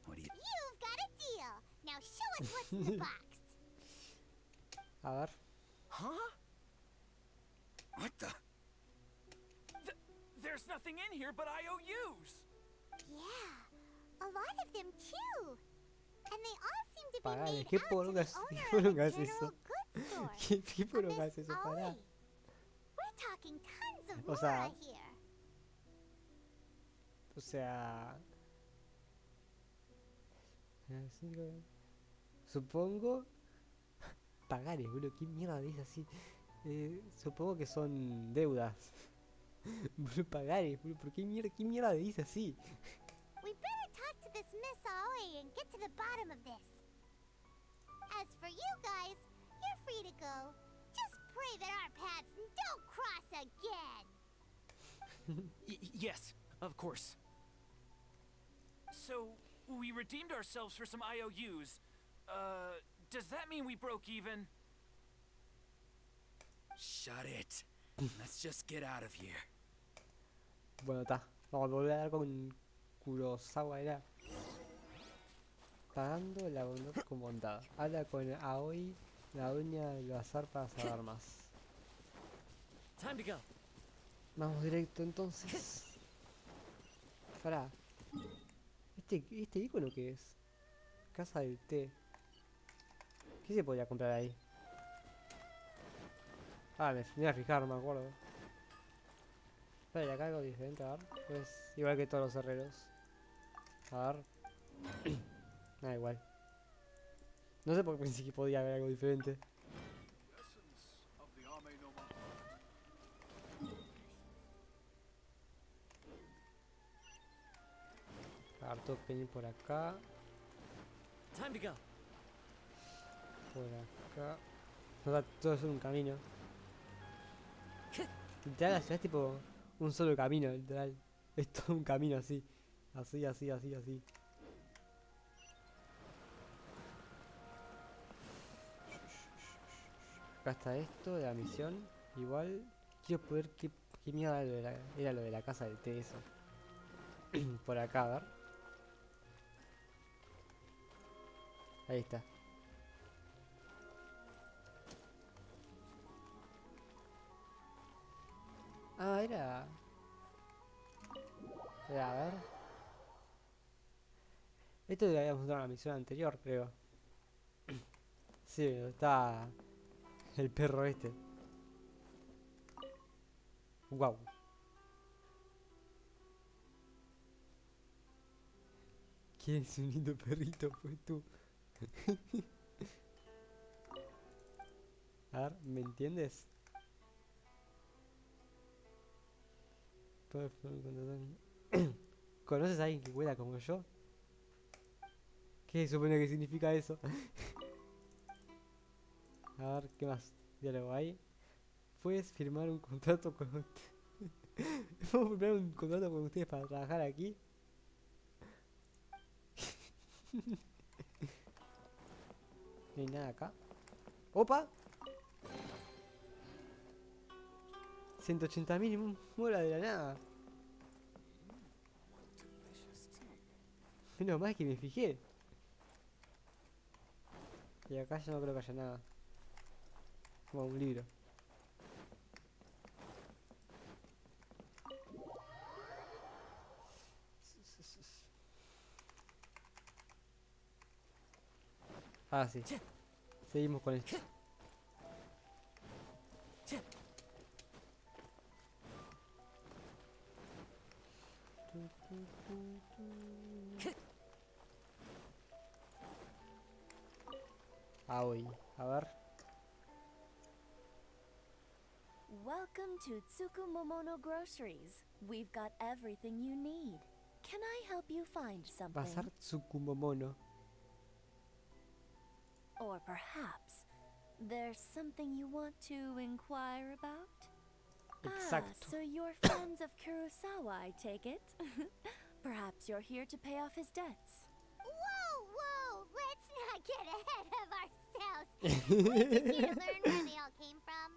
What do you... You've got a deal. Now show us what's in the box. A ver. Huh? What the... There's nothing in here but IOUs! Yeah, a lot of them too. And they all seem to be Pagale, made ¿qué out to the porongas owner of a hace eso? general goods store. ¿Qué a porongas Miss hace eso? Pará. Aoi. We're talking tons of O sea- mora here. O sea... Supongo... Pagares, boludo, ¿qué mierda dice así? Supongo que son deudas. Boludo, pagares, boludo, ¿por qué mierda dice así? We better talk to this Miss Aoi and get to the bottom of this. As for you guys, you're free to go. Just pray that our paths don't cross again. Yes, of course. So, we redeemed ourselves for some IOUs. Does that mean we broke even? Shut it. Let's just get out of here. Bueno, está. Vamos a volver a hablar con Kurosawa, era. Pagando la bondad con bondad. Habla con Aoi, la dueña del bazar, para saber más. Time to go. Vamos directo entonces. Pará. ¿Este icono qué es? Casa del té. ¿Qué se podía comprar ahí? Ah, me iba a fijar, no me acuerdo. Espera, y acá algo diferente, a ver. Pues igual que todos los herreros. A ver. Nada, igual. No sé por qué pensé que podía haber algo diferente. A ver, tengo que venir por acá. Time to go. Por acá. O sea, todo es un camino. Literal, la ciudad es tipo un solo camino, literal. Es todo un camino así. Así, así, así, así. Acá está esto de la misión. Igual quiero poder qué mierda era lo de la casa del té eso. Por acá, a ver. Ahí está. Ah, era... a ver. Esto lo habíamos mostrado en la misión anterior, creo. Sí, está el perro este. Wow. ¿Quién es un lindo perrito? Pues tú. A ver, ¿me entiendes? ¿Conoces a alguien que huela como yo? ¿Qué se supone que significa eso? A ver, ¿qué más? Diálogo ahí. ¿Puedes firmar un contrato con usted? ¿Puedo firmar un contrato con ustedes para trabajar aquí? No hay nada acá. ¡Opa! 180.000 mola de la nada. Menos mal que me fijé. Y acá ya no creo que haya nada. Como un libro. Ah, sí. Seguimos con esto. Aoi, a ver. Welcome to Tsukumomono Groceries. We've got everything you need. Can I help you find something? Bazar Tsukumomono. Or perhaps there's something you want to inquire about? Exacto. So you're friends of Kurosawa, I take it? Perhaps you're here to pay off his debts. Whoa! Let's not get ahead of ourselves. We're just here to learn where they all came from.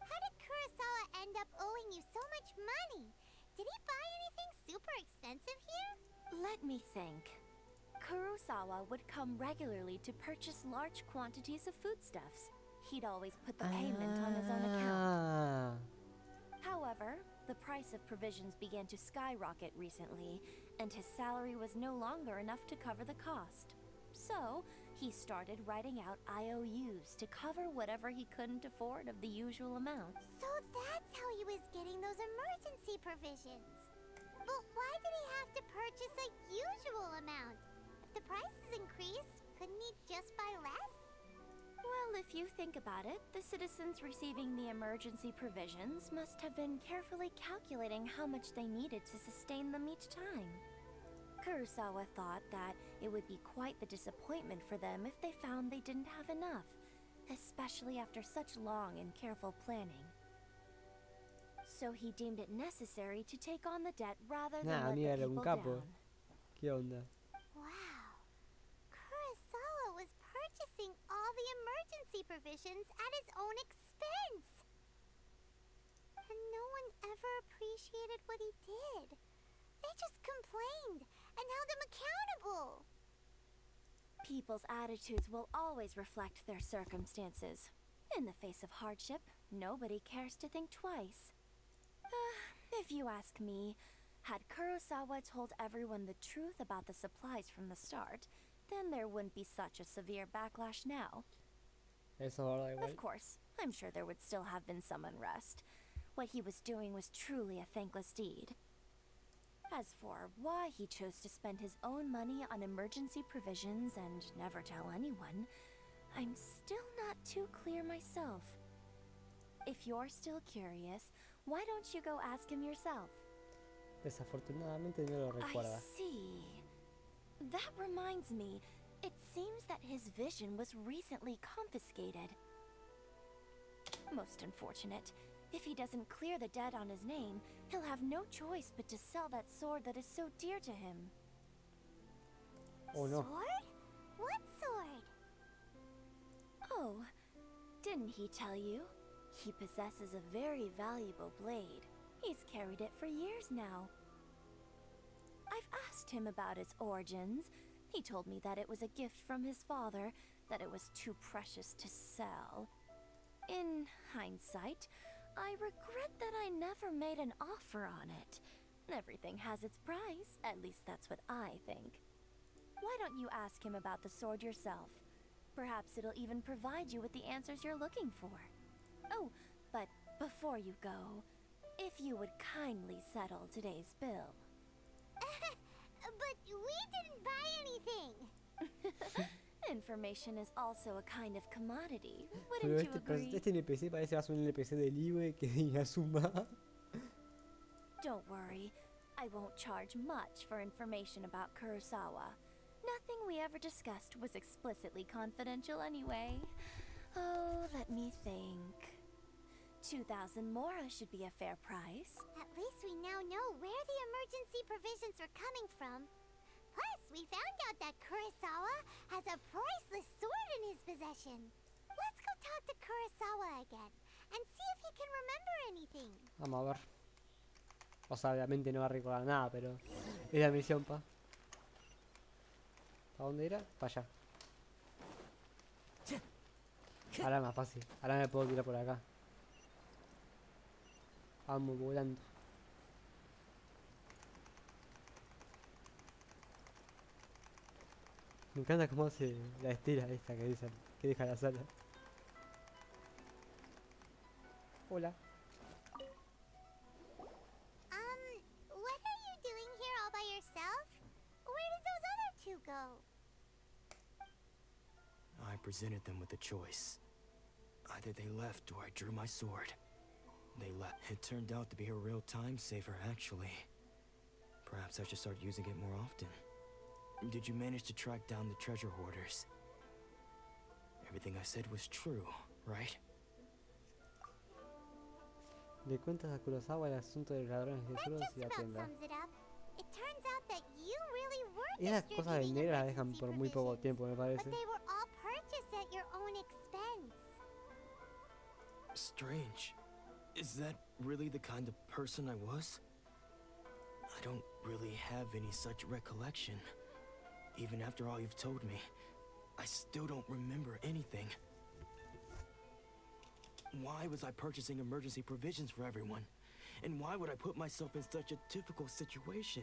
How did Kurosawa end up owing you so much money? Did he buy anything super expensive here? Let me think. Kurosawa would come regularly to purchase large quantities of foodstuffs. He'd always put the payment on his own account. However, the price of provisions began to skyrocket recently, and his salary was no longer enough to cover the cost. So, he started writing out IOUs to cover whatever he couldn't afford of the usual amount. So that's how he was getting those emergency provisions. But why did he have to purchase a usual amount? If the prices increased, couldn't he just buy less? Well, if you think about it, the citizens receiving the emergency provisions must have been carefully calculating how much they needed to sustain them each time. Kurosawa thought that it would be quite the disappointment for them if they found they didn't have enough, especially after such long and careful planning. So he deemed it necessary to take on the debt rather than let the people down. ¿Qué onda? Wow. Kurosawa was purchasing all the emergency provisions at his own expense. And no one ever appreciated what he did. They just complained and held him accountable. People's attitudes will always reflect their circumstances. In the face of hardship, nobody cares to think twice. If you ask me, had Kurosawa told everyone the truth about the supplies from the start, then there wouldn't be such a severe backlash now. Of course, I'm sure there would still have been some unrest. What he was doing was truly a thankless deed. As for why he chose to spend his own money on emergency provisions and never tell anyone, I'm still not too clear myself. If you're still curious, why don't you go ask him yourself? Desafortunadamente no lo recuerda. I see. That reminds me, it seems that his vision was recently confiscated. Most unfortunate. If he doesn't clear the debt on his name, he'll have no choice but to sell that sword that is so dear to him. Oh no. Sword? What sword? Oh, didn't he tell you? He possesses a very valuable blade. He's carried it for years now. I've asked him about its origins. He told me that it was a gift from his father, that it was too precious to sell. In hindsight, I regret that I never made an offer on it. Everything has its price, at least that's what I think. Why don't you ask him about the sword yourself? Perhaps it'll even provide you with the answers you're looking for. Oh, but before you go, if you would kindly settle today's bill. But we didn't buy anything. Information is also a kind of commodity. Pero Wouldn't you agree? este NPC parece más un NPC del IBE que de Inazuma. Don't worry. I won't charge much for information about Kurosawa. Nothing we ever discussed was explicitly confidential anyway. Oh, let me think. 2,000 mora should be a fair price. At least we now know where the emergency provisions are coming from. Plus, we found out that Kurosawa has a priceless sword in his possession. Let's go talk to Kurosawa again and see if he can remember anything. Vamos a ver. O sea, obviamente no va a recordar nada, pero es la misión, pa. ¿Para dónde era? Para allá. Ahora es más fácil. Ahora me puedo tirar por acá. Vamos volando. Me encanta cómo hace la estira esta que dicen, que deja la sala. Hola. What are you doing here all presented them with a choice. Either they left or I drew my sword. They left. It turned out to be a real time saver, actually. Perhaps I should start using it more often. Did you manage to track down the treasure hoarders? Everything I said was true, right? Le cuentas a Kurosawa el asunto de los ladrones de That tesoros just y la about tienda. sums it up. It turns out that you really were Esas cosas del distributing negro las dejan emergency por muy poco provisions, tiempo, me but parece. they were all purchased at your own expense. Strange. Is that really the kind of person I was? I don't really have any such recollection. Even after all you've told me, I still don't remember anything. Why was I purchasing emergency provisions for everyone? And why would I put myself in such a difficult situation?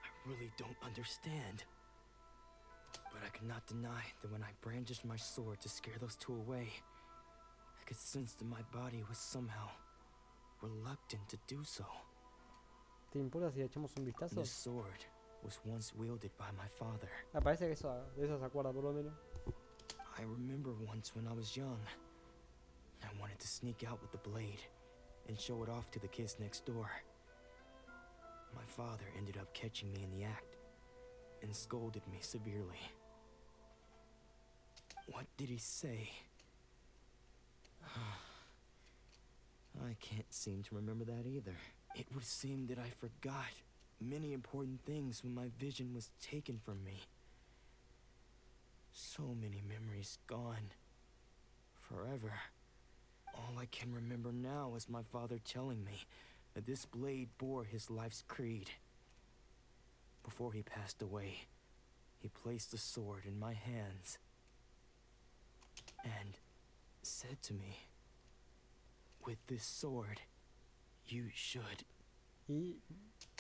I really don't understand. But I cannot deny that when I brandished my sword to scare those two away, I could sense that my body was somehow reluctant to do so. ¿Te importa si le echamos un vistazo? This sword was once wielded by my father. Me parece que de eso se acuerda por lo menos. I remember once when I was young, I wanted to sneak out with the blade and show it off to the kids next door. My father ended up catching me in the act and scolded me severely. What did he say? I can't seem to remember that either. It would seem that I forgot many important things when my vision was taken from me. So many memories gone. Forever. All I can remember now is my father telling me that this blade bore his life's creed. Before he passed away, he placed the sword in my hands and said to me, "With this sword, you should." Y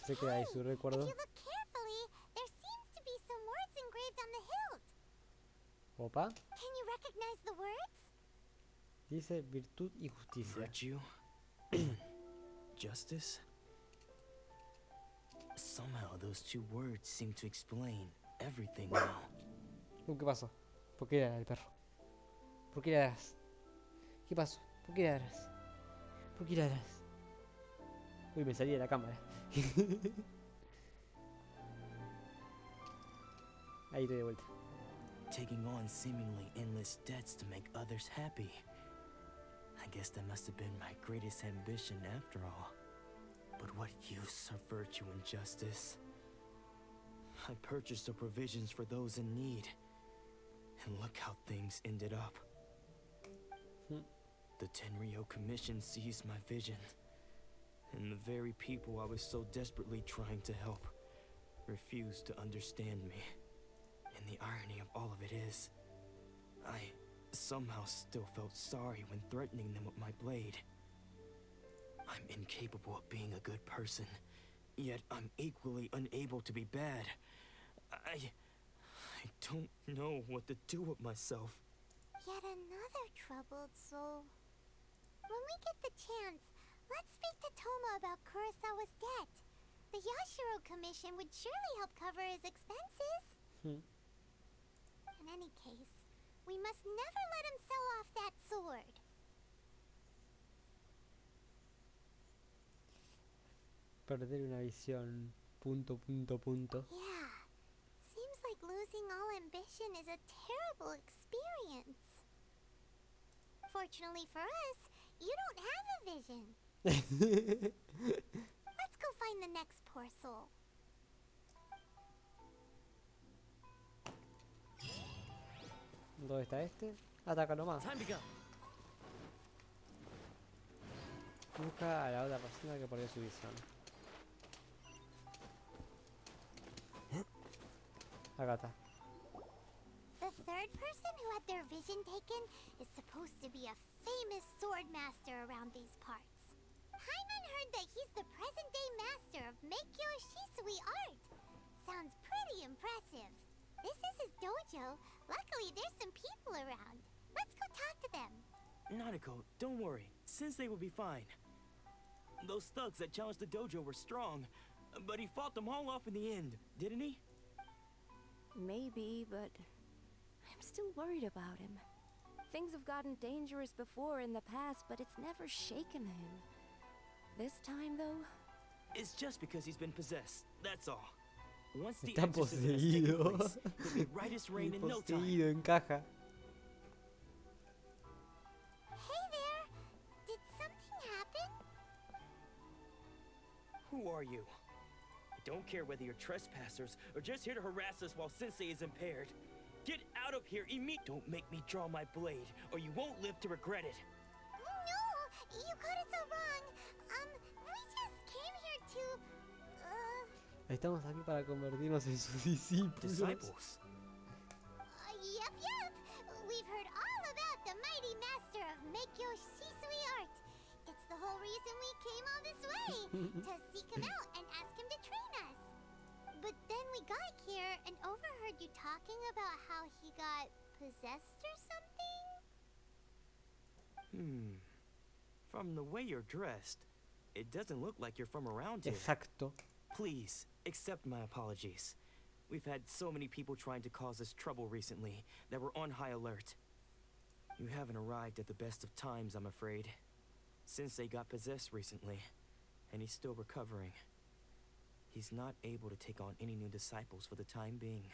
se queda ahí su If recuerdo. you look carefully, there seems to be some words engraved on the hilt. Opa. Can you recognize the words? Dice virtud y justicia. Virtue, justice. Somehow those two words seem to explain everything now. ¿Qué pasó? ¿Por qué ladras el perro? ¿Por qué ladras? ¿Qué pasó? ¿Por qué ladras? ¿Por qué ladras? Uy, me salí de la cámara. Ahí estoy de vuelta. Taking on seemingly endless debts to make others happy. I guess that must have been my greatest ambition after all. But what use are virtue and justice? I purchased the provisions for those in need. And look how things ended up. The Tenryo Commission seized my vision. And the very people I was so desperately trying to help refused to understand me. And the irony of all of it is, I somehow still felt sorry when threatening them with my blade. I'm incapable of being a good person, yet I'm equally unable to be bad. I don't know what to do with myself. Yet another troubled soul. When we get the chance, let's speak to Toma about Kurosawa's debt. The Yashiro Commission would surely help cover his expenses. In any case, we must never let him sell off that sword. Perder una visión. Punto, punto, punto. Yeah. Seems like losing all ambition is a terrible experience. Fortunately for us, you don't have a vision. Let's go find the next poor soul. ¿Dónde está este? Ataca nomás. Time to go. Busca a la otra persona que perdió su visión. Acá está. The third person who had their vision taken is supposed to be a famous sword master around these parts. Paimon heard that he's the present-day master of Meikyo Shisui art. Sounds pretty impressive. This is his dojo. Luckily, there's some people around. Let's go talk to them. Nanako, don't worry. Sensei will be fine. Those thugs that challenged the dojo were strong, but he fought them all off in the end, didn't he? Maybe, but still worried about him. Things have gotten dangerous before in the past, but it's never shaken him. This time, though, It's just because he's been possessed, that's all. Once the Está exorcism has taken poseído. place, he'll be right as rain in no time. Poseído en caja. Hey there! Did something happen? Who are you? I don't care whether you're trespassers or just here to harass us while Sensei is impaired. Get out of here immediately! Don't make me draw my blade, or you won't live to regret it. No! You got it so wrong. We just came here to... Estamos aquí para convertirnos en sus discípulos. Disciples? Yep. We've heard all about the mighty master of Meikyo Shisui art. It's the whole reason we came all this way, to seek him out and ask him to train us. But then we got here and overheard you talking about how he got possessed or something? From the way you're dressed, it doesn't look like you're from around here. Exacto. Please, accept my apologies. We've had so many people trying to cause us trouble recently that we're on high alert. You haven't arrived at the best of times, I'm afraid. Sensei got possessed recently, and he's still recovering. He's not able to take on any new disciples for the time being.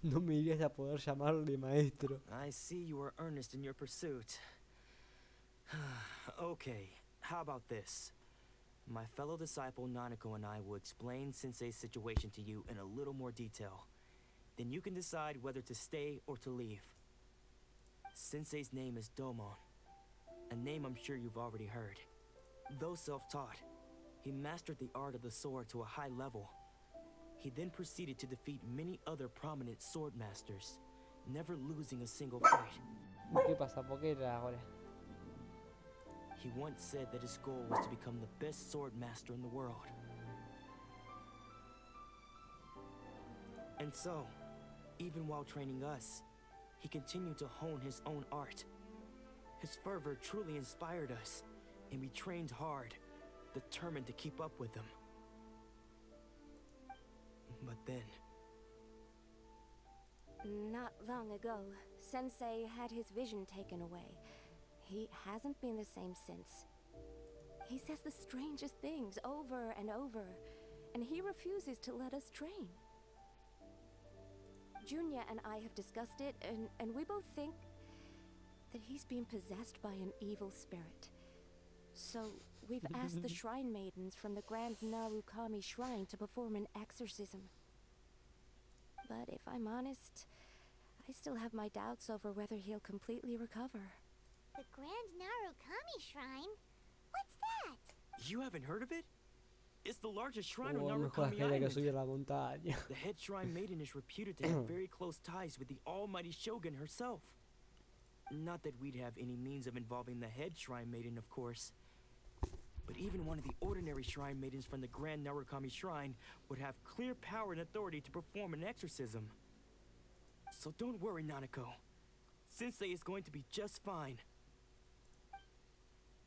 No me irías a poder llamarle maestro. I see you are earnest in your pursuit. Okay, how about this? My fellow disciple Nanako and I will explain Sensei's situation to you in a little more detail. Then you can decide whether to stay or to leave. Sensei's name is Domon, a name I'm sure you've already heard. Though self-taught, he mastered the art of the sword to a high level. He then proceeded to defeat many other prominent sword masters, never losing a single fight. ¿Qué pasa? ¿Por qué era ahora? He once said that his goal was to become the best sword master in the world. And so, even while training us, he continued to hone his own art. His fervor truly inspired us, and we trained hard, determined to keep up with him. But then... Not long ago, Sensei had his vision taken away. He hasn't been the same since. He says the strangest things over and over, and he refuses to let us train. Junya and I have discussed it, and we both think that he's been possessed by an evil spirit. So we've asked the shrine maidens from the Grand Narukami Shrine to perform an exorcism. But if I'm honest, I still have my doubts over whether he'll completely recover. The Grand Narukami Shrine? What's that? You haven't heard of it? It's the largest shrine Oh, on mejor Narukami que haya que Island. subir la montaña. The head shrine maiden is reputed to have very close ties with the almighty shogun herself. Not that we'd have any means of involving the head shrine maiden, of course. But even one of the ordinary shrine maidens from the Grand Narukami Shrine would have clear power and authority to perform an exorcism. So don't worry, Nanako. Sensei is going to be just fine.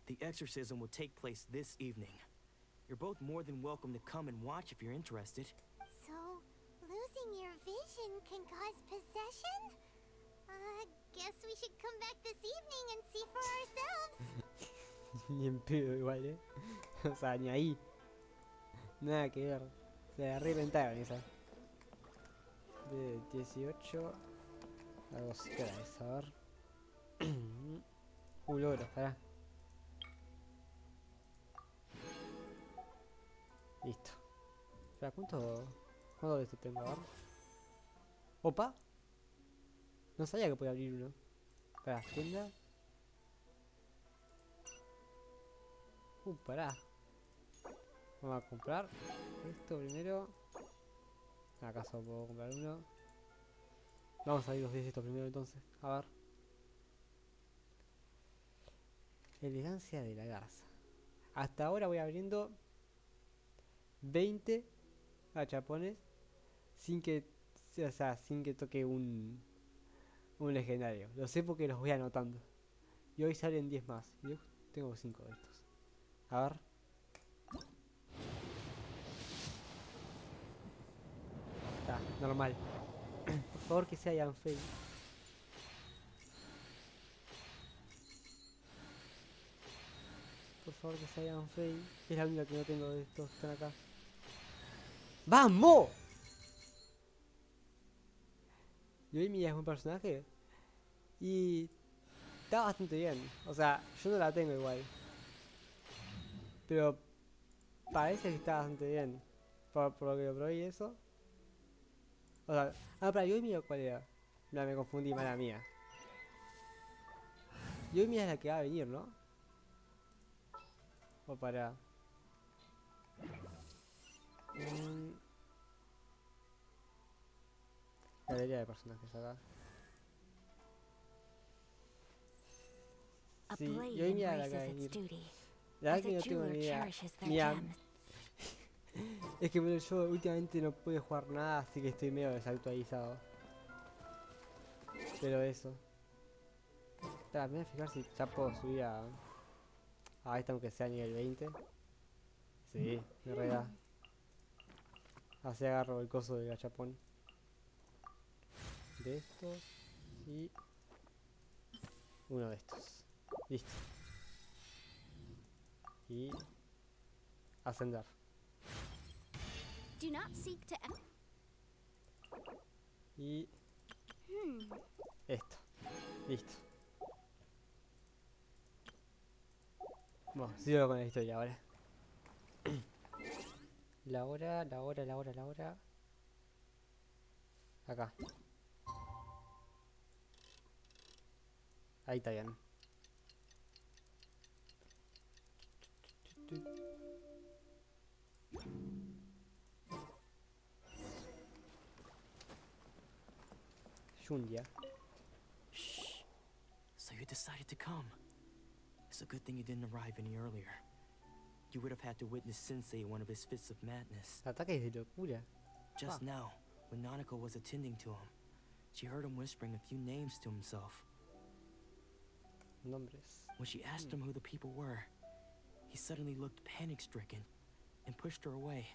The exorcism will take place this evening. You're both more than welcome to come and watch if you're interested. So, losing your vision can cause possession? Guess we should come back this evening and see for ourselves. Ni en pedo igual, ¿eh? O sea, ni ahí. Nada que ver. Se reventaron esa. De 18 a 2. ¿Qué hora es? A ver. Logro, pará. Listo. Espera, ¿cuánto de esto tengo? A ver. Opa. No sabía que podía abrir uno. Espera, tienda. Pará. Vamos a comprar esto primero. ¿Acaso puedo comprar uno? Vamos a ir los 10 estos primero entonces. A ver. Elegancia de la garza. Hasta ahora voy abriendo 20 gachapones sin que, o sea, sin que toque un legendario. Lo sé porque los voy anotando. Y hoy salen 10 más. Yo tengo 5 de estos. A ver. Está, normal. Por favor que sea Yanfei. Por favor que sea Yanfei. Es la única que no tengo de estos que están acá. ¡Vamos! Yoimi es un personaje. Y está bastante bien. O sea, yo no la tengo igual. Pero parece que está bastante bien. Por lo que lo probé y eso. O sea, para Yoimi cuál era. No, me confundí, mala mía. Yoimi es la que va a venir, ¿no? O para... Galería de personajes acá. A Sí, blade Yoimi era la que va a embraces its venir. duty, La as verdad que a no tengo jeweler ni idea. cherishes their Mira, gems. es que bueno, yo últimamente no pude jugar nada, así que estoy medio desactualizado. Pero eso. Espera, me voy a fijar si ya puedo subir a esta aunque sea nivel 20. Sí, me reda. Así agarro el coso del gachapón. De estos y uno de estos. Listo. Y ascender. Do not seek to. Y esto. Listo. Bueno, sigo con la historia ahora. La hora. Acá. Ahí está bien. Jundia. Shh. So you decided to come. It's a good thing you didn't arrive any earlier. You would have had to witness Sensei one of his fits of madness. Ataques de locura. Just now, when Nanako was attending to him, she heard him whispering a few names to himself. Nombres. When she asked him who the people were, he suddenly looked panic-stricken and pushed her away.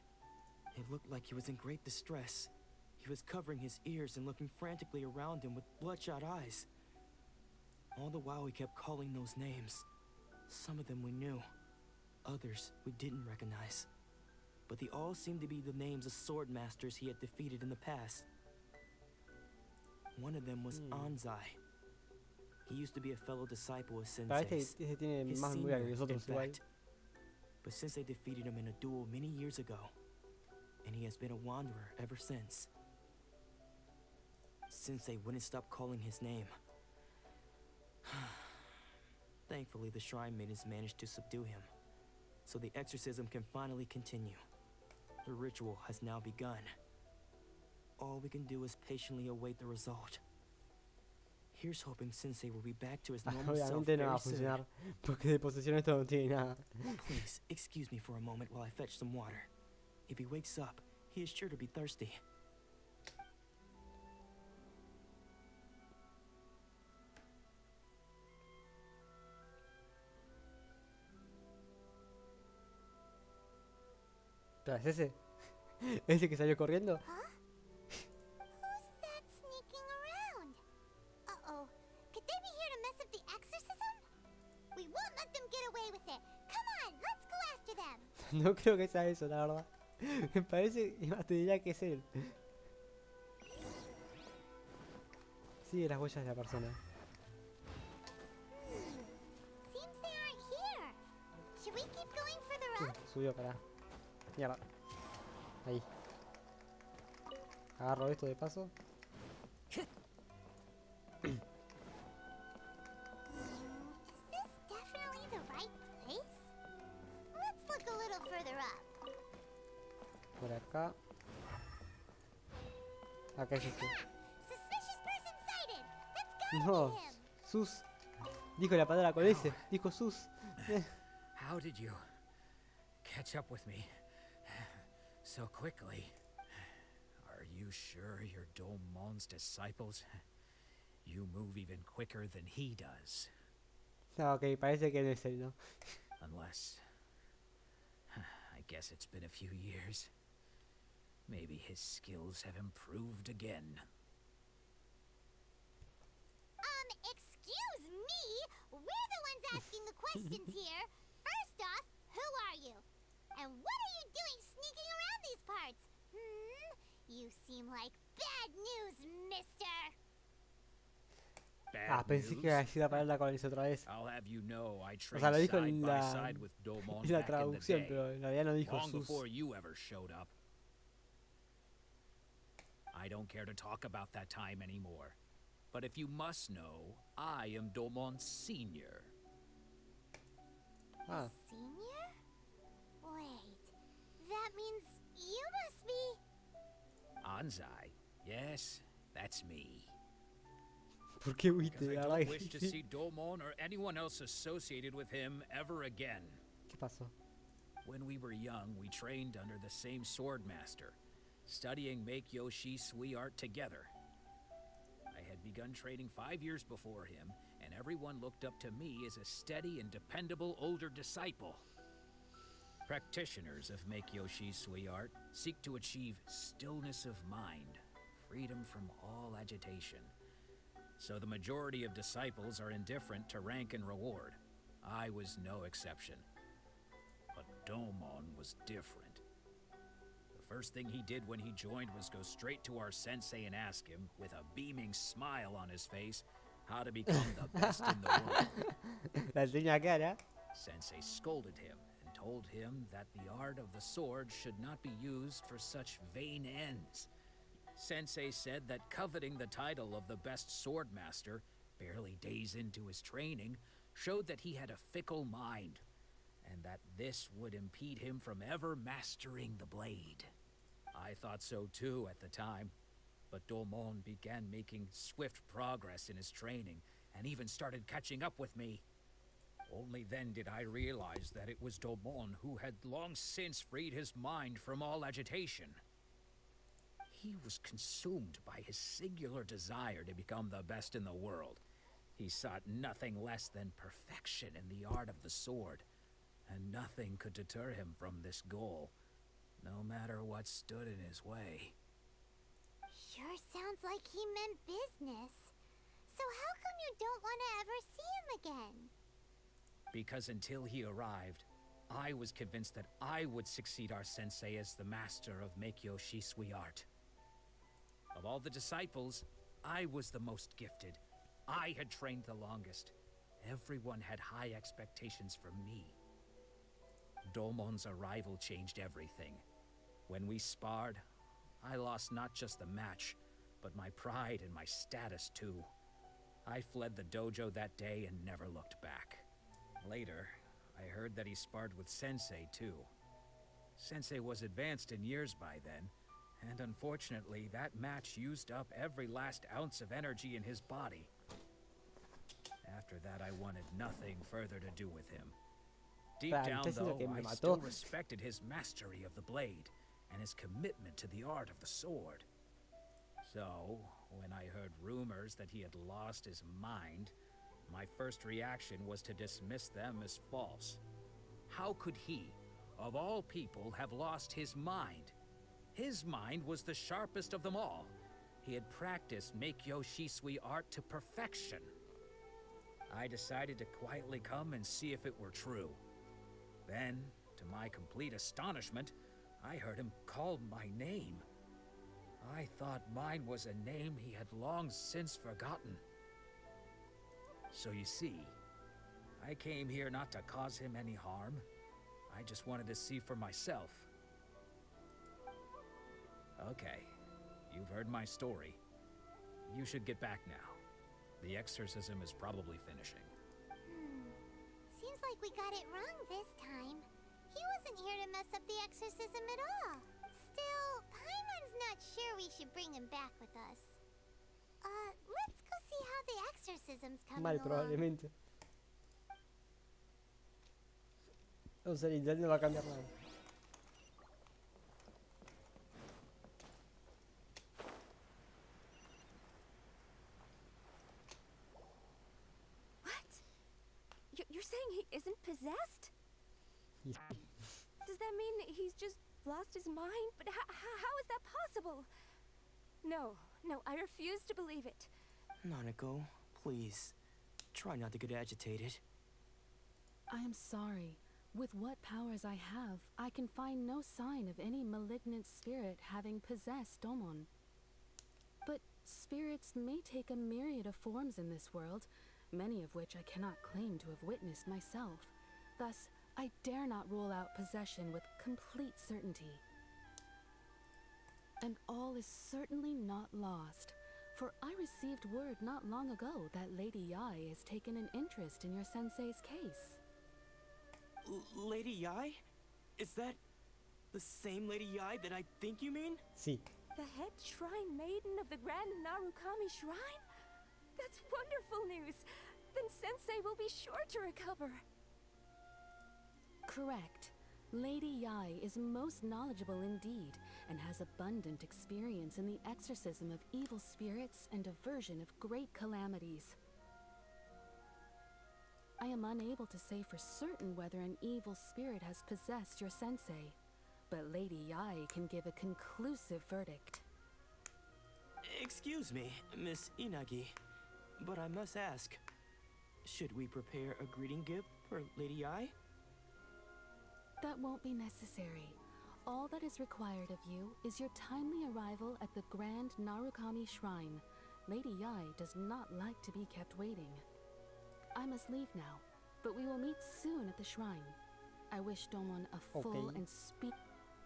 It looked like he was in great distress. He was covering his ears and looking frantically around him with bloodshot eyes. All the while he kept calling those names. Some of them we knew, others we didn't recognize. But they all seemed to be the names of sword masters he had defeated in the past. One of them was Anzai. He used to be a fellow disciple of Sensei's. Este tiene His más memoria que senior, nosotros in igual. fact. But Sensei defeated him in a duel many years ago, and he has been a wanderer ever since. Sensei wouldn't stop calling his name. Thankfully, the shrine maidens managed to subdue him, so the exorcism can finally continue. The ritual has now begun. All we can do is patiently await the result. Here's hoping Sensei will be back to his normal self Obviamente no va very a soon. funcionar, porque de posesión esto no tiene nada. Please, excuse me for a moment while I fetch some water. If he wakes up, he is sure to be thirsty. Espera, ¿es ese? ¿Ese que salió corriendo? Who's that sneaking around? Uh-oh. Could they be here to mess up the exorcism? We won't let them get away with it. Come on, let's go after them. No creo que sea eso, la verdad. Me parece, y más te diría que es él. Sigue las huellas de la persona. Seems they aren't here. Should we keep going further up? Subió para. Mierda. Ahí. Agarro esto de paso. Is this definitely the right place? Let's look a little further up. Por acá. Acá es este. Suspicious person sighted. Let's go No. after him. Sus. Dijo la palabra con ese. Dijo sus. How did you catch up with me so quickly? Are you sure you're Domon's disciples? You move even quicker than he does. No, ok, parece que no es él, ¿no? Unless... I guess it's been a few years. Maybe his skills have improved again. we're the ones asking the questions here. First off, who are you? And what are you doing sneaking around these parts? You seem like bad news, mister. Ah, pensé que iba a decir la palabra con eso otra vez. I'll have you know I O trained sea, lo dijo side en by la, side with Domon en la back in the traducción, day, pero en realidad no dijo long sus. before you ever showed up. I don't care to talk about that time anymore. But if you must know, I am Domon's senior. Ah, Senior? Wait, that means you must be... Anzai. Yes, that's me. ¿por qué Because huiste? I La don't verdad wish que to sí. see Domon or anyone else associated with him ever again. ¿Qué pasó? When we were young, we trained under the same sword master, studying Make Yoshi Sui art together. I had begun training 5 years before him, and everyone looked up to me as a steady and dependable older disciple. Practitioners of Make Yoshi Sui art seek to achieve stillness of mind, freedom from all agitation. So the majority of disciples are indifferent to rank and reward. I was no exception. But Domon was different. The first thing he did when he joined was go straight to our sensei and ask him, with a beaming smile on his face, how to become the best in the world. La enseña cara. Sensei scolded him and told him that the art of the sword should not be used for such vain ends. Sensei said that coveting the title of the best sword master, barely days into his training, showed that he had a fickle mind, and that this would impede him from ever mastering the blade. I thought so too at the time, but Domon began making swift progress in his training, and even started catching up with me. Only then did I realize that it was Domon who had long since freed his mind from all agitation. He was consumed by his singular desire to become the best in the world. He sought nothing less than perfection in the art of the sword, and nothing could deter him from this goal, no matter what stood in his way. Sure sounds like he meant business. So how come you don't want to ever see him again? Because until he arrived, I was convinced that I would succeed our sensei as the master of Make Yoshi Sui art. Of all the disciples, I was the most gifted. I had trained the longest. Everyone had high expectations from me. Domon's arrival changed everything. When we sparred, I lost not just the match, but my pride and my status too. I fled the dojo that day and never looked back. Later, I heard that he sparred with Sensei too. Sensei was advanced in years by then, and unfortunately, that match used up every last ounce of energy in his body. After that, I wanted nothing further to do with him. Deep down, though, I still respected his mastery of the blade and his commitment to the art of the sword. So, when I heard rumors that he had lost his mind, my first reaction was to dismiss them as false. How could he, of all people, have lost his mind? His mind was the sharpest of them all. He had practiced Make Yoshi Sui art to perfection. I decided to quietly come and see if it were true. Then, to my complete astonishment, I heard him call my name. I thought mine was a name he had long since forgotten. So you see, I came here not to cause him any harm. I just wanted to see for myself. Okay, you've heard my story. You should get back now. The exorcism is probably finishing. Seems like we got it wrong this time. He wasn't here to mess up the exorcism at all. Still, Paimon's not sure we should bring him back with us. Let's go see how the exorcism's coming Mal, along. probablemente. O sea, el internet no va a cambiar nada. You're saying he isn't possessed? Does that mean he's just lost his mind? But how is that possible? No, I refuse to believe it. Nanako, please. Try not to get agitated. I am sorry. With what powers I have, I can find no sign of any malignant spirit having possessed Domon. But spirits may take a myriad of forms in this world, many of which I cannot claim to have witnessed myself. Thus, I dare not rule out possession with complete certainty. And all is certainly not lost, for I received word not long ago that Lady Yai has taken an interest in your sensei's case. Lady Yai? Is that the same Lady Yai that I think you mean? Sí. The head shrine maiden of the Grand Narukami Shrine? That's wonderful news! Then Sensei will be sure to recover. Correct. Lady Yai is most knowledgeable indeed, and has abundant experience in the exorcism of evil spirits and aversion of great calamities. I am unable to say for certain whether an evil spirit has possessed your sensei, but Lady Yai can give a conclusive verdict. Excuse me, Miss Inagi, but I must ask, should we prepare a greeting gift for Lady Yai? That won't be necessary. All that is required of you is your timely arrival at the Grand Narukami Shrine. Lady Yai does not like to be kept waiting. I must leave now, but we will meet soon at the shrine. I wish Domon a full and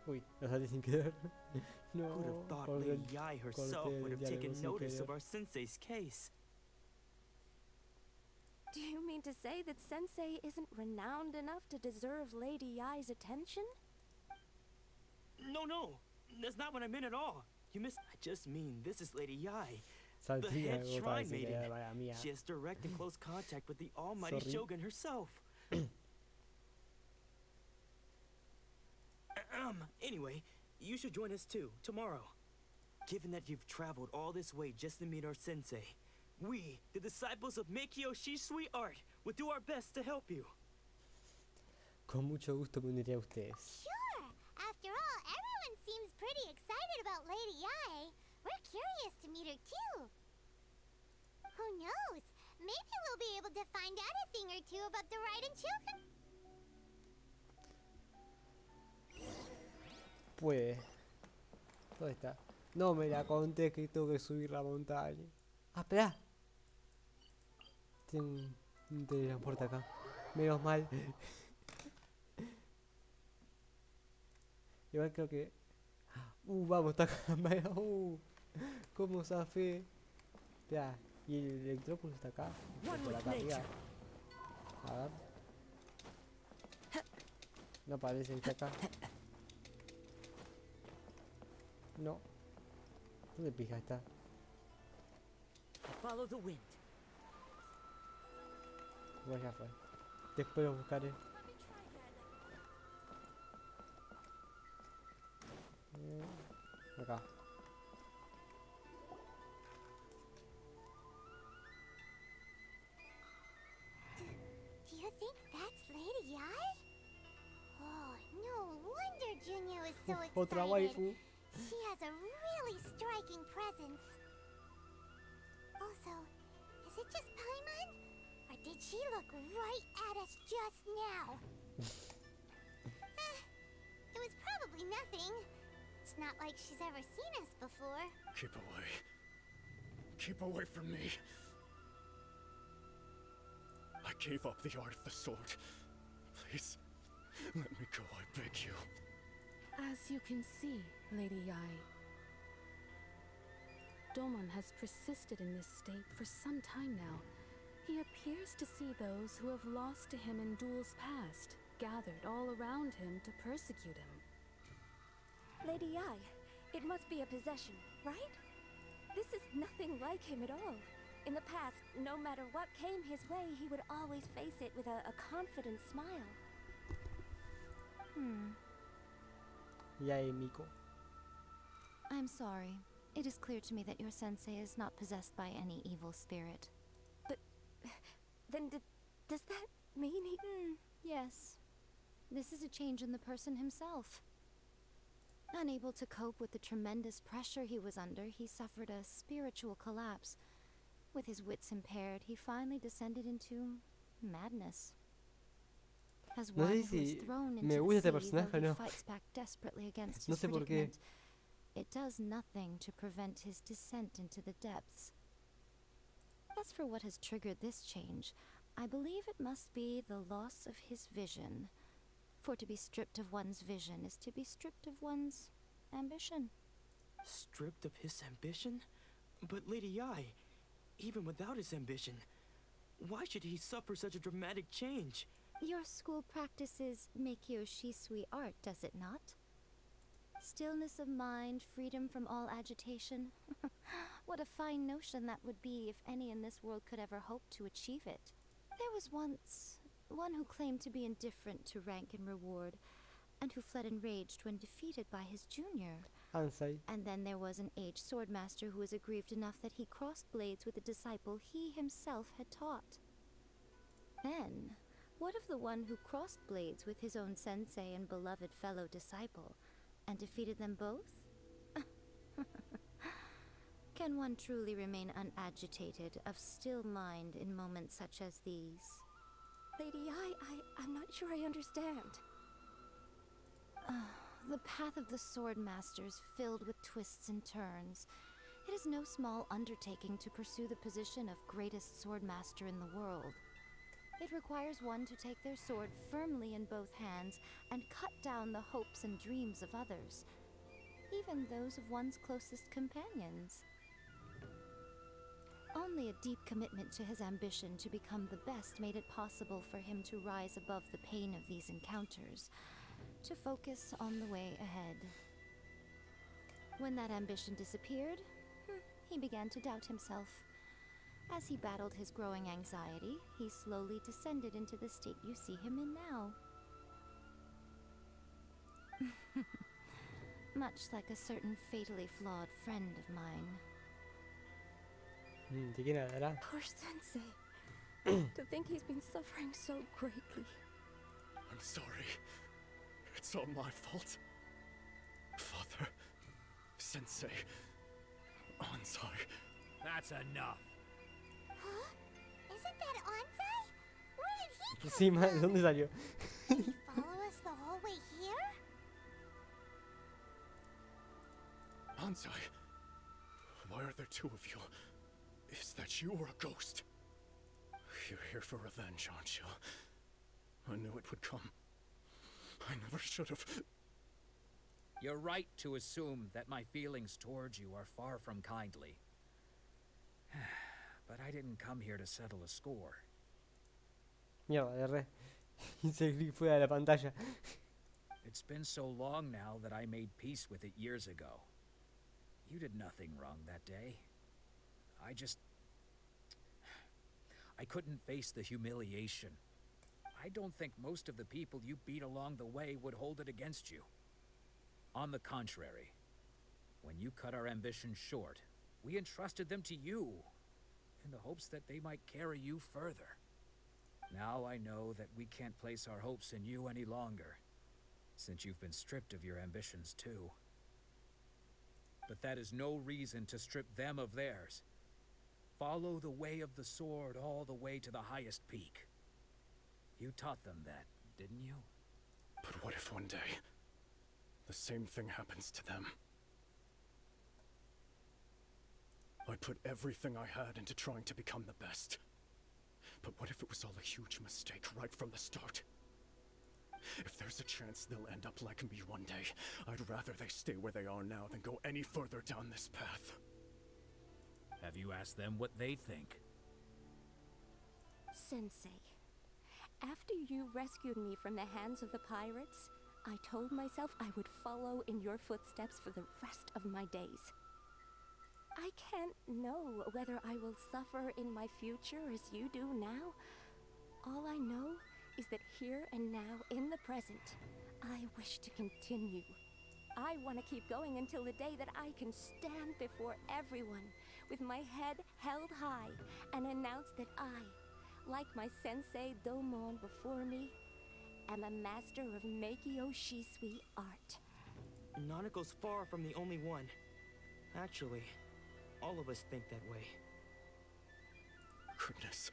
Uy, lo salté sin querer. No. Who'd have thought Lady Yai herself would have taken notice of our sensei's case? Do you mean to say that Sensei isn't renowned enough to deserve Lady Yai's attention? No, that's not what I meant at all. You missed. I just mean this is Lady Yai, the Salté head algo shrine sin maiden. querer, vaya mía. She has direct and close contact with the almighty Sorry. Shogun herself. Anyway, you should join us too, tomorrow. Given that you've traveled all this way just to meet our sensei, we, the disciples of Meikyo Shisui Art, will do our best to help you. Con mucho gusto me uniré a ustedes. Sure! After all, everyone seems pretty excited about Lady Yai. We're curious to meet her too. Who knows? Maybe we'll be able to find out a thing or two about the Raiden Shogun. Puede. ¿Dónde está? No me la conté que tengo que subir la montaña. Ah, espera. Tengo un teletransporte acá. Menos mal. Igual creo que... vamos, está acá. ¿Cómo zafé? Espera, y el electróculo está acá. Por acá arriba. A ver. No parece que está acá. No. ¿Dónde pija está? Follow the wind. Bueno, ya fue. Después lo buscaré. Acá. Do you think that's Lady Yai? Oh, no wonder Junyo is so Otra excited. waifu. She has a really striking presence. Also, is it just Paimon? Or did she look right at us just now? It was probably nothing. It's not like she's ever seen us before. Keep away. Keep away from me. I gave up the art of the sword. Please, let me go, I beg you. As you can see, Lady Yai, Domon has persisted in this state for some time now. He appears to see those who have lost to him in duels past, gathered all around him to persecute him. Lady Yai, it must be a possession, right? This is nothing like him at all. In the past, no matter what came his way, he would always face it with a confident smile. Yai Miko. I'm sorry. It is clear to me that your sensei is not possessed by any evil spirit. But then does that mean he... Yes. This is a change in the person himself. Unable to cope with the tremendous pressure he was under, he suffered a spiritual collapse. With his wits impaired, he finally descended into madness. As No one sé who is si thrown me into the gusta este sea, though personaje o he no. fights back desperately against No his sé por qué. predicament, it does nothing to prevent his descent into the depths. As for what has triggered this change, I believe it must be the loss of his vision. For to be stripped of one's vision is to be stripped of one's ambition. Stripped of his ambition? But Lady Yi, even without his ambition, why should he suffer such a dramatic change? Your school practices Meikyo Shisui art, does it not? Stillness of mind, freedom from all agitation. What a fine notion that would be if any in this world could ever hope to achieve it. There was once one who claimed to be indifferent to rank and reward, and who fled enraged when defeated by his junior. Ansai. And then there was an aged swordmaster who was aggrieved enough that he crossed blades with a disciple he himself had taught. Then, what of the one who crossed blades with his own sensei and beloved fellow disciple, and defeated them both? Can one truly remain unagitated, of still mind in moments such as these? Lady Yi, I'm not sure I understand. The path of the Swordmaster is filled with twists and turns. It is no small undertaking to pursue the position of greatest Swordmaster in the world. It requires one to take their sword firmly in both hands and cut down the hopes and dreams of others, even those of one's closest companions. Only a deep commitment to his ambition to become the best made it possible for him to rise above the pain of these encounters, to focus on the way ahead. When that ambition disappeared, he began to doubt himself. As he battled his growing anxiety, he slowly descended into the state you see him in now. Much like a certain fatally flawed friend of mine. ¿De quién hablará? Poor Sensei. To think he's been suffering so greatly. I'm sorry. It's all my fault. Father, Sensei, Ansai. That's enough. Huh? Isn't that Ansai? Where did he come Sí, man, ¿de from? dónde salió? Did he follow us the whole way here? Ansai, why are there two of you? Is that you or a ghost? You're here for revenge, aren't you? I knew it would come. I never should have. You're right to assume that my feelings towards you are far from kindly. But I didn't come here to settle a score. Mierda, erré. Hice clic fuera de la pantalla. It's been so long now that I made peace with it years ago. You did nothing wrong that day. I couldn't face the humiliation. I don't think most of the people you beat along the way would hold it against you. On the contrary, when you cut our ambitions short, we entrusted them to you, in the hopes that they might carry you further. Now I know that we can't place our hopes in you any longer, since you've been stripped of your ambitions too. But that is no reason to strip them of theirs. Follow the way of the sword all the way to the highest peak. You taught them that, didn't you? But what if one day the same thing happens to them? I put everything I had into trying to become the best. But what if it was all a huge mistake right from the start? If there's a chance they'll end up like me one day, I'd rather they stay where they are now than go any further down this path. Have you asked them what they think? Sensei, after you rescued me from the hands of the pirates, I told myself I would follow in your footsteps for the rest of my days. I can't know whether I will suffer in my future as you do now. All I know is that here and now, in the present, I wish to continue. I want to keep going until the day that I can stand before everyone with my head held high and announce that I, like my sensei Domon before me, am a master of Meikyo Shisui art. Nanako's far from the only one. Actually, all of us think that way. goodness.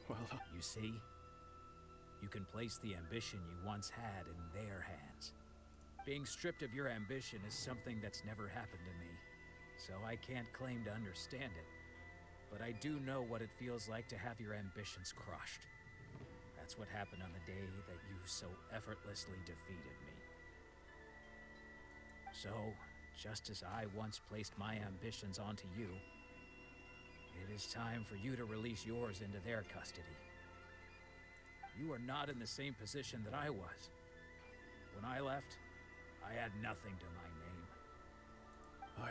Well, You see? You can place the ambition you once had in their hands. Being stripped of your ambition is something that's never happened to me, so I can't claim to understand it. But I do know what it feels like to have your ambitions crushed. That's what happened on the day that you so effortlessly defeated me. So, just as I once placed my ambitions onto you, it is time for you to release yours into their custody. You are not in the same position that I was. When I left, I had nothing to my name.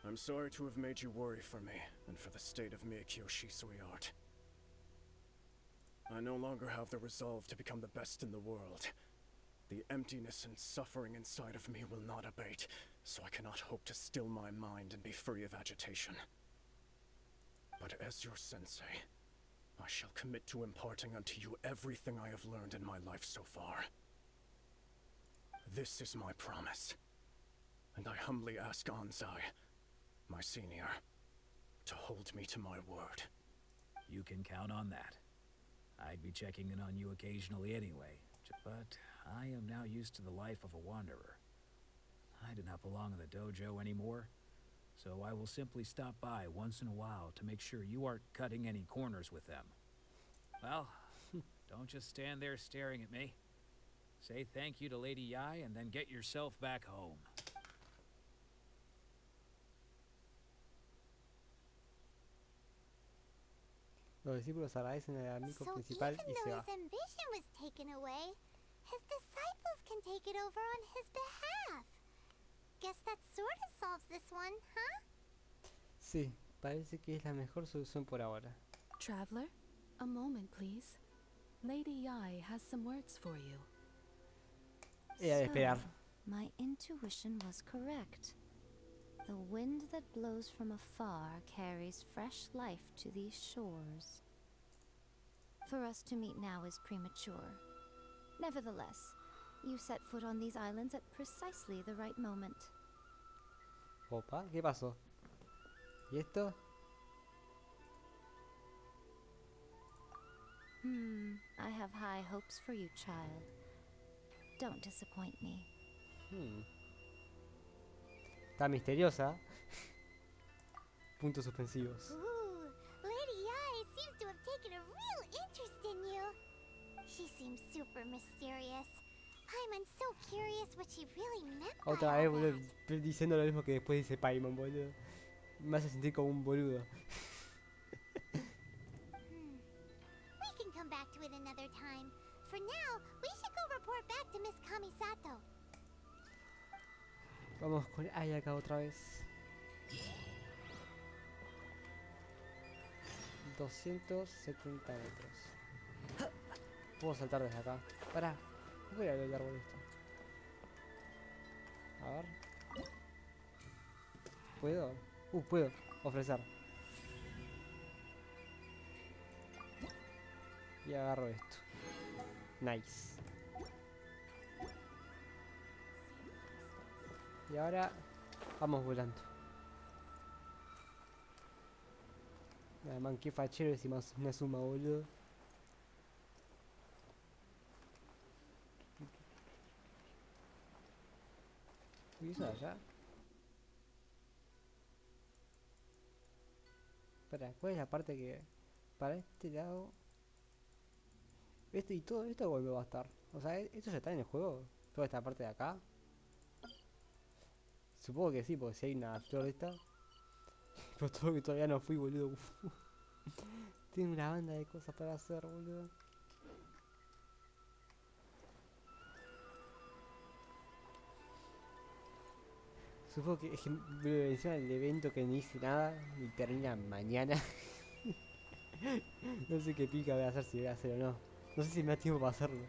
I'm sorry to have made you worry for me, and for the state of Miyakyo Shisui art. I no longer have the resolve to become the best in the world. The emptiness and suffering inside of me will not abate, so I cannot hope to still my mind and be free of agitation. But as your sensei, I shall commit to imparting unto you everything I have learned in my life so far. This is my promise, and I humbly ask Anzai, my senior, to hold me to my word. You can count on that. I'd be checking in on you occasionally anyway, but I am now used to the life of a wanderer. I do not belong in the dojo anymore, so I will simply stop by once in a while to make sure you aren't cutting any corners with them. Well, don't just stand there staring at me. Say thank you to Lady Yai and then get yourself back home. Los discípulos agradecen al amigo principal y se Even though va. his ambition was taken away, his disciples can take it over on his behalf. Guess that sort of solves this one, huh? Sí, parece que es la mejor solución por ahora. Traveler, a moment, please. Lady Yai has some words for you. Era de esperar. My intuition was correct. The wind that blows from afar carries fresh life to these shores. For us to meet now is premature. Nevertheless, you set foot on these islands at precisely the right moment. Opa, ¿qué pasó? ¿Y esto? I have high hopes for you, child. Don't disappoint me. Está misteriosa. Puntos suspensivos. Ooh, Lady Yai seems to have taken a real interest in you. She seems super mysterious. Paimon's so curious what she really meant by Otra all vez, that. boludo, diciendo lo mismo que después dice Paimon, boludo. Me hace sentir como un boludo. We can come back to it another time. For now, we should go report back to Miss Kamisato. Vamos con Ayaka otra vez. 270 metros. Puedo saltar desde acá. Pará, no voy a ver el árbol esto. A ver. ¿Puedo? Puedo ofrecer. Y agarro esto. Nice. Y ahora vamos volando. Nada, man, qué fachero es Inazuma, boludo. ¿Y eso de allá? Espera, ¿cuál es la parte que... Para este lado... Este y todo esto vuelve a estar. O sea, ¿esto ya está en el juego? ¿Toda esta parte de acá? Supongo que sí, porque si hay una flor de esta... Pero todo que todavía no fui, boludo. Tengo una banda de cosas para hacer, boludo. Supongo que es que boludo, encima el evento que no hice nada y termina mañana. No sé qué pica voy a hacer, si voy a hacer o no. No sé si me da tiempo para hacerlo.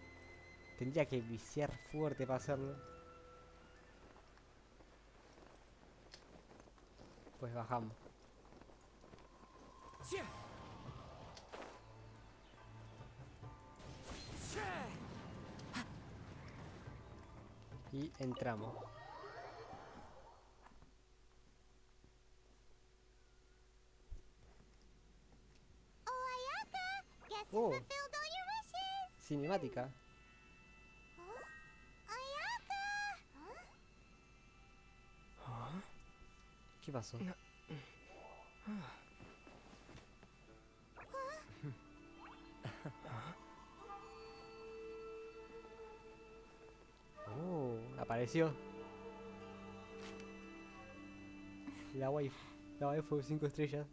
Tendría que viciar fuerte para hacerlo. Pues bajamos. Y entramos. Oh, fulfilled all your wishes. cinemática. Ayaka! Huh? ¿Qué pasó? Oh, apareció. La waifu 5 estrellas.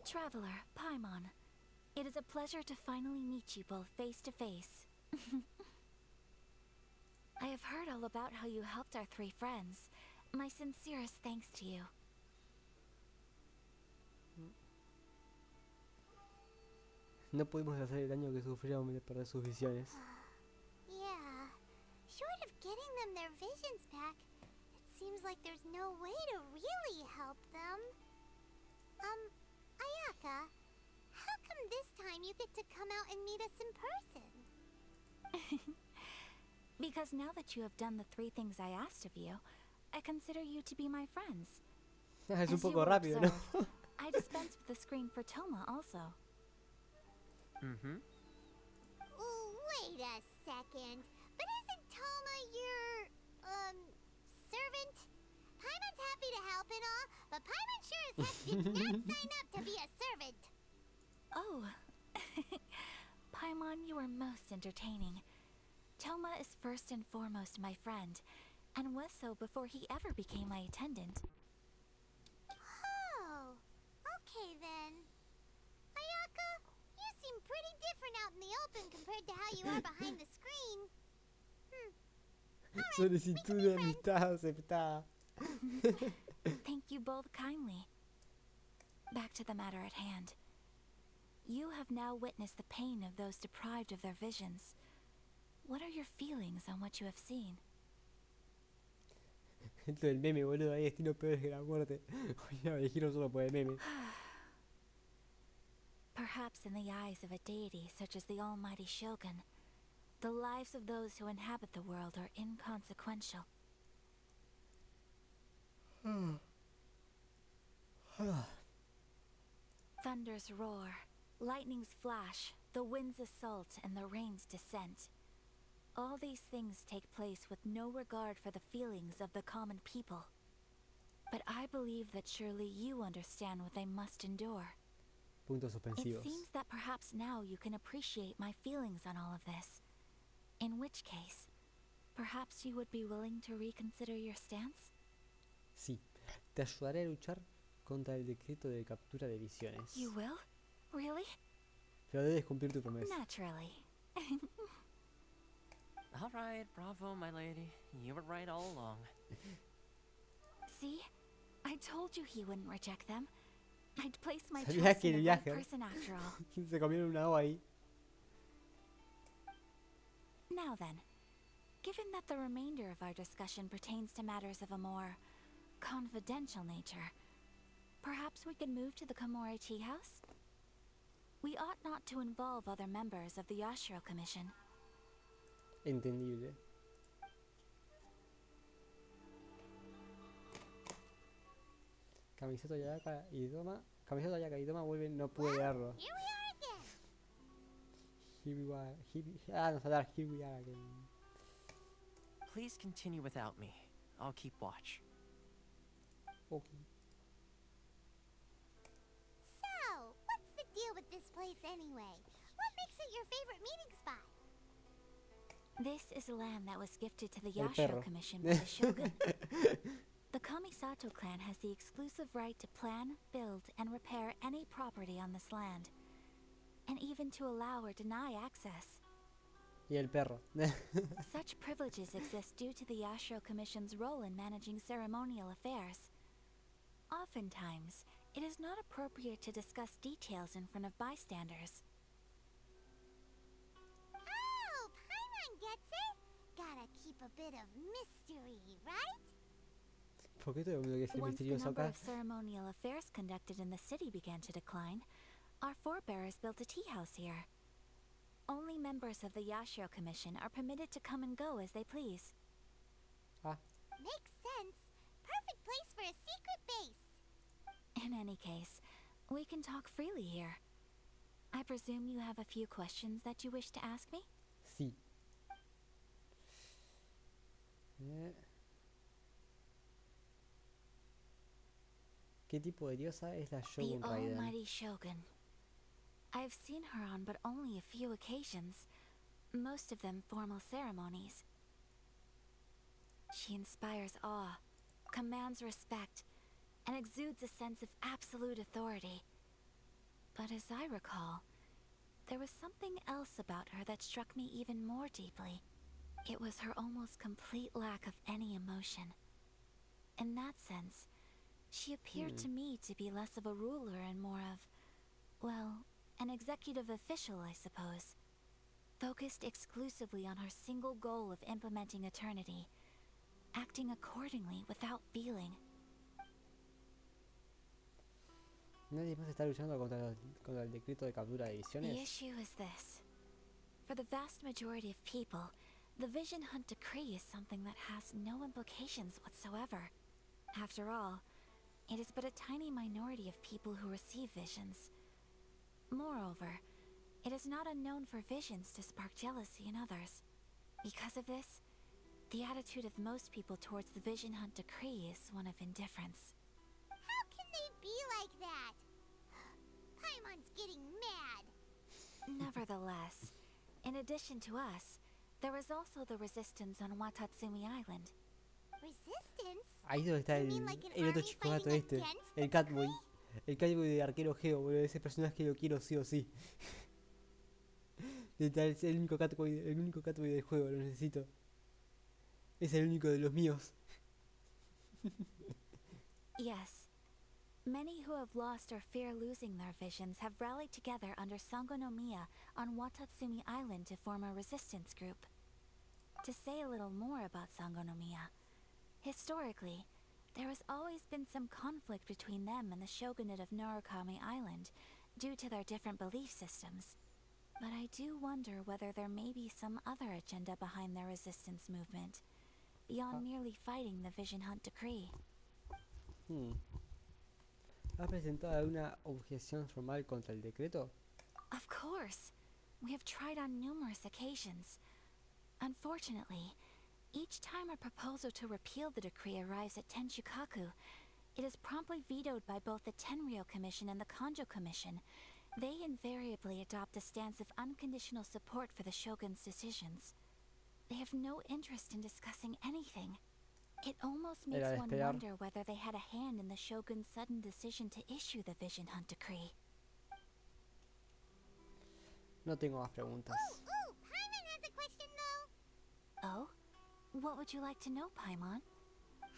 Traveler, Paimon, it is a pleasure to finally meet you both face to face. I have heard all about how you helped our 3 friends. My sincerest thanks to you. No pudimos hacer el daño que sufrieron de perder sus visiones. Yeah. Short of getting them their visions back, it seems like there's no way to really help them. Ayaka, how come this time you get to come out and meet us in person? Because now that you have done the 3 things I asked of you, I consider you to be my friends. Es un As you poco will rápido, ¿no? observe, I dispensed with the screen for Toma also. Mm-hmm. Wait a second. But isn't Toma your, servant? Paimon's happy to help and all, but Paimon sure as heck did not sign up to be a servant. Oh. Paimon, you are most entertaining. Toma is first and foremost my friend, and was so before he ever became my attendant. Oh, okay then. Ayaka, you seem pretty different out in the open compared to how you are behind the screen. Solicitud de amistad aceptada. Thank you both kindly. Back to the matter at hand. You have now witnessed the pain of those deprived of their visions. What are your feelings on what you have seen? Esto del meme, boludo, hay destinos peores que la muerte. Oye, me elegieron solo por el meme. Perhaps in the eyes of a deity such as the almighty Shogun, the lives of those who inhabit the world are inconsequential. Thunders roar, lightnings flash, the winds assault, and the rains descent. All these things take place with no regard for the feelings of the common people. But I believe that surely you understand what they must endure. Puntos It suspensivos. seems that perhaps now you can appreciate my feelings on all of this. In which case, perhaps you would be willing to reconsider your stance? Sí, te ayudaré a luchar contra el decreto de captura de visiones. You will? Really? Pero debes cumplir tu promesa. Naturally. All right, bravo, my lady. You were right all along. See? I told you he wouldn't reject them. I'd place my Sabía trust que in el the right viaje person after all. se comieron una agua ahí. Now then, given that the remainder of our discussion pertains to matters of a more confidential nature, perhaps we could move to the Komori Tea House? We ought not to involve other members of the Yashiro Commission. Entendible. Camiseta Yaka y Doma. Camiseta Yaka y Doma vuelven, no pude leerlo. Here we are again. No sabía, here we are again. Please continue without me. I'll keep watch. Okay. So, what's the deal with this place anyway? What makes it your favorite meeting spot? This is land that was gifted to the El Yashiro perro. Commission by the Shogun. The Kamisato clan has the exclusive right to plan, build, and repair any property on this land, and even to allow or deny access. Y el perro. Such privileges exist due to the Yashiro Commission's role in managing ceremonial affairs. Oftentimes, it is not appropriate to discuss details in front of bystanders. Oh, Paimon gets it. Gotta keep a bit of mystery, right? ¿Por qué todo el mundo quiere ser Once the misterioso number acá? of ceremonial affairs conducted in the city began to decline, our forebears built a tea house here. Only members of the Yashiro Commission are permitted to come and go as they please. Makes sense. Perfect place for a secret base. In any case, we can talk freely here. I presume you have a few questions that you wish to ask me? Sí. ¿Qué tipo de diosa es la The Shogun Raiden? almighty Shogun. I've seen her on but only a few occasions, most of them formal ceremonies. She inspires awe, commands respect, and exudes a sense of absolute authority. But as I recall, there was something else about her that struck me even more deeply. It was her almost complete lack of any emotion. In that sense, she appeared to me to be less of a ruler and more of, well, an executive official, I suppose. Focused exclusively on her single goal of implementing eternity, acting accordingly without feeling. Nadie más está luchando contra el decreto de captura de The visiones. issue is this. For the vast majority of people, the Vision Hunt Decree is something that has no implications whatsoever. After all, it is but a tiny minority of people who receive visions. Moreover, it is not unknown for visions to spark jealousy in others. Because of this, the attitude of most people towards the Vision Hunt Decree is one of indifference. How can they be like that? Paimon's getting mad. Nevertheless, in addition to us, there is also the resistance on Watatsumi Island. Resistance? Ahí es donde está You mean like an el otro army chico gato fighting este. against El Catboy. El Catboy de Arquero Geo, boludo. Ese personaje lo quiero sí o sí. Es el único Catboy del juego, lo necesito. Es el único de los míos. Yes. Many who have lost or fear losing their visions have rallied together under Sangonomiya on Watatsumi Island to form a resistance group. To say a little more about Sangonomiya, historically, there has always been some conflict between them and the shogunate of Narukami Island due to their different belief systems. But I do wonder whether there may be some other agenda behind their resistance movement, beyond merely fighting the Vision Hunt Decree. ¿Has presentado alguna objeción formal contra el decreto? Of course. We have tried on numerous occasions. Unfortunately, each time a proposal to repeal the decree arrives at Tenshukaku, it is promptly vetoed by both the Tenryou Commission and the Kanjo Commission. They invariably adopt a stance of unconditional support for the Shogun's decisions. They have no interest in discussing anything. It almost makes one wonder whether they had a hand in the Shogun's sudden decision to issue the Vision Hunt Decree. No tengo más preguntas. Ooh, Paimon has a question though. Oh? What would you like to know, Paimon?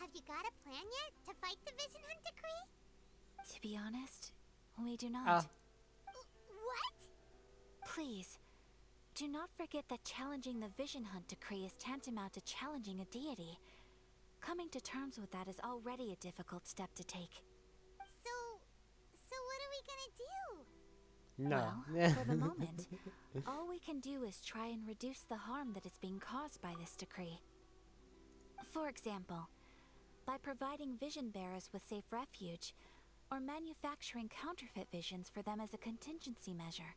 Have you got a plan yet to fight the Vision Hunt Decree? To be honest, we do not. What? Please, do not forget that challenging the Vision Hunt Decree is tantamount to challenging a deity. Coming to terms with that is already a difficult step to take. So what are we gonna do? No. Well, for the moment, all we can do is try and reduce the harm that is being caused by this decree. For example, by providing vision bearers with safe refuge, or manufacturing counterfeit visions for them as a contingency measure.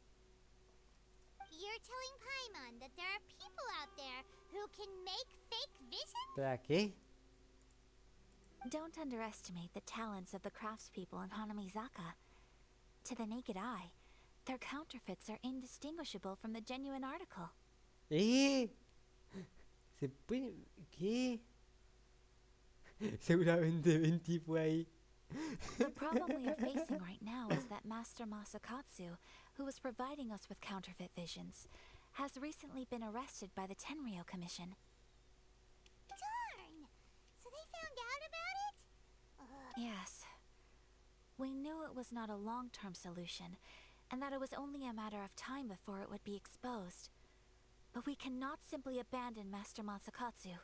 You're telling Paimon that there are people out there who can make fake visions? ¿Para qué? Don't underestimate the talents of the craftspeople in Hanamizaka. To the naked eye, their counterfeits are indistinguishable from the genuine article. ¿Se puede? ¿Qué? Seguramente Venti fue ahí. The problem we are facing right now is that Master Masakatsu, who was providing us with counterfeit visions, has recently been arrested by the Tenryou Commission. Darn! So they found out about it? Yes. We knew it was not a long-term solution, and that it was only a matter of time before it would be exposed. But we cannot simply abandon Master Masakatsu.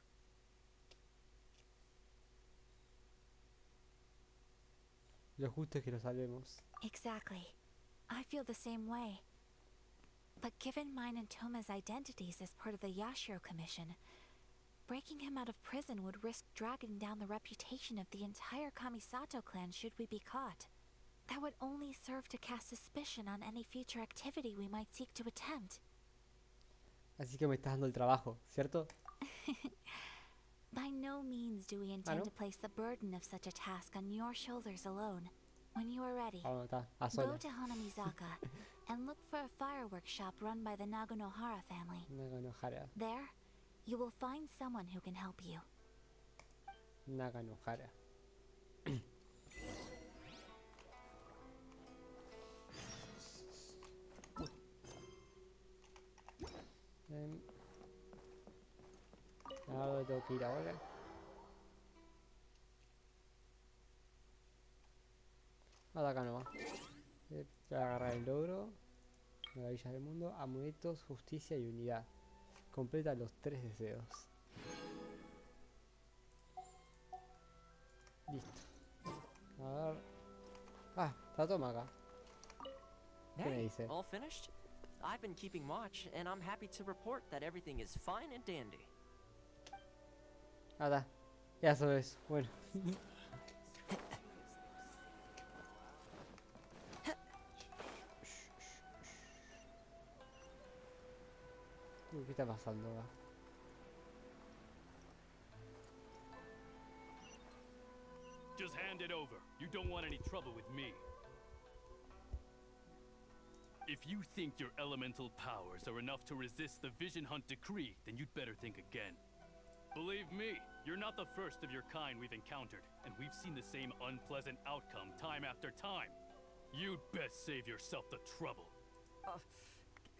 Lo justo es que lo salvemos. Exactly. I feel the same way. But given mine and Toma's identities as part of the Yashiro Commission, breaking him out of prison would risk dragging down the reputation of the entire Kamisato clan should we be caught. That would only serve to cast suspicion on any future activity we might seek to attempt. Así que me estás dando el trabajo, ¿cierto? By no means do we intend to place the burden of such a task on your shoulders alone. When you are ready, Vamos, está, a go sola. to Hanamizaka and look for a fireworks shop run by the Naganohara family. Naganohara. There, you will find someone who can help you. Naganohara. ¿A dónde tengo que ir ahora? Hasta acá nomás. Voy a agarrar el logro. Maravillas del mundo. Amuletos, justicia y unidad. Completa los 3 deseos. Listo. A ver. Ah, está toma acá. ¿Qué me Hey, dice? all finished? I've been keeping watch, and I'm happy to report that everything is fine and dandy. Ah, está. Ya solo eso. Bueno. ¿Qué está pasando acá? Just hand it over. You don't want any trouble with me. If you think your elemental powers are enough to resist the Vision Hunt decree, then you'd better think again. Believe me, you're not the first of your kind we've encountered, and we've seen the same unpleasant outcome time after time. You'd best save yourself the trouble.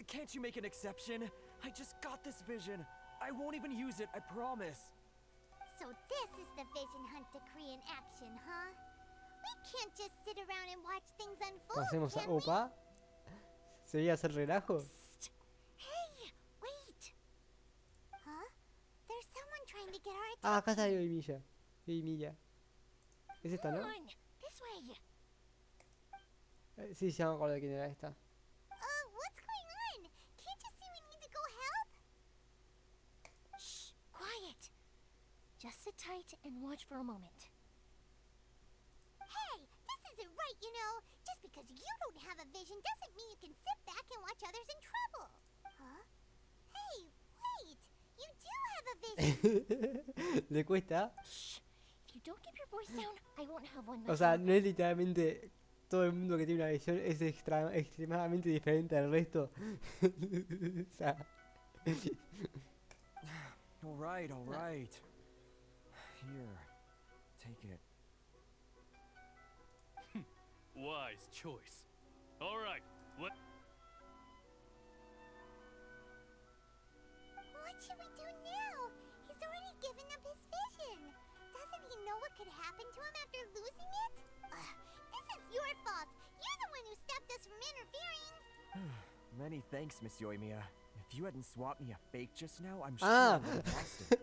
Can't you make an exception? I just got this vision. I won't even use it, I promise. So this is the Vision Hunt decree in action, huh? We can't just sit around and watch things unfold, Hacemos can opa. ¿Se veía hacer relajo? Hey, wait! Huh? There's someone trying to get our Ah, acá attention. está Yoimiya. Yoimiya. ¿Es esta, no? Come on, this way. Sí, ya me acuerdo de quién era esta. What's going on? Can't you see we need to go help? Shh, quiet. Just sit tight and watch for a moment. Hey, this isn't right, you know. Just because you don't have a vision doesn't mean you can sit back and watch others in trouble. Huh? Hey, wait. You do have a vision. ¿Le cuesta? Shh. If you don't keep your voice down, I won't have one O sea, no es literalmente todo el mundo que tiene una visión es extremadamente diferente al resto. O sea. All right, all right. Here, take it. Wise choice. All right, what? What should we do now? He's already given up his vision. Doesn't he know what could happen to him after losing it? This is your fault. You're the one who stopped us from interfering. Many thanks, Miss Yoimiya. If you hadn't swapped me a fake just now, I'm sure Ah, I would have lost it.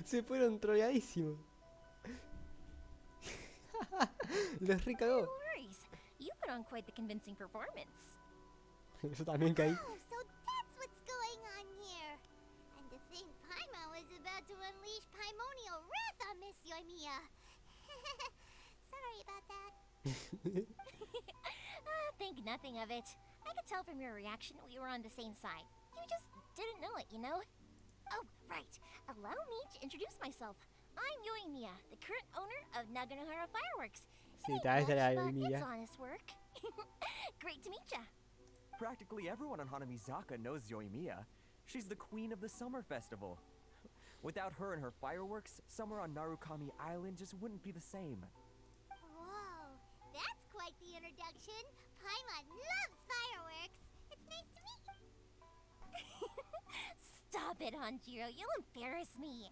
se fueron troleadísimos. Los recagó. No worries. You put on quite the convincing performance. Yo también caí. Oh, so that's what's going on here. And to think Paimon was about to unleash Paimonial wrath on Miss Yoimiya. Sorry about that. Think nothing of it. I could tell from your reaction we were on the same side. You just didn't know it, you know? Oh, right. Allow me to introduce myself. I'm Yoimiya, the current owner of Naganohara Fireworks. Sí, tal vez era But Yoimiya. it's honest work. Great to meet ya. Practically everyone on Hanamizaka knows Yoimiya. She's the queen of the summer festival. Without her and her fireworks, summer on Narukami Island just wouldn't be the same. Whoa, that's quite the introduction. Paimon loves fireworks. It's nice to meet you. Stop it, Hanjiro. You'll embarrass me.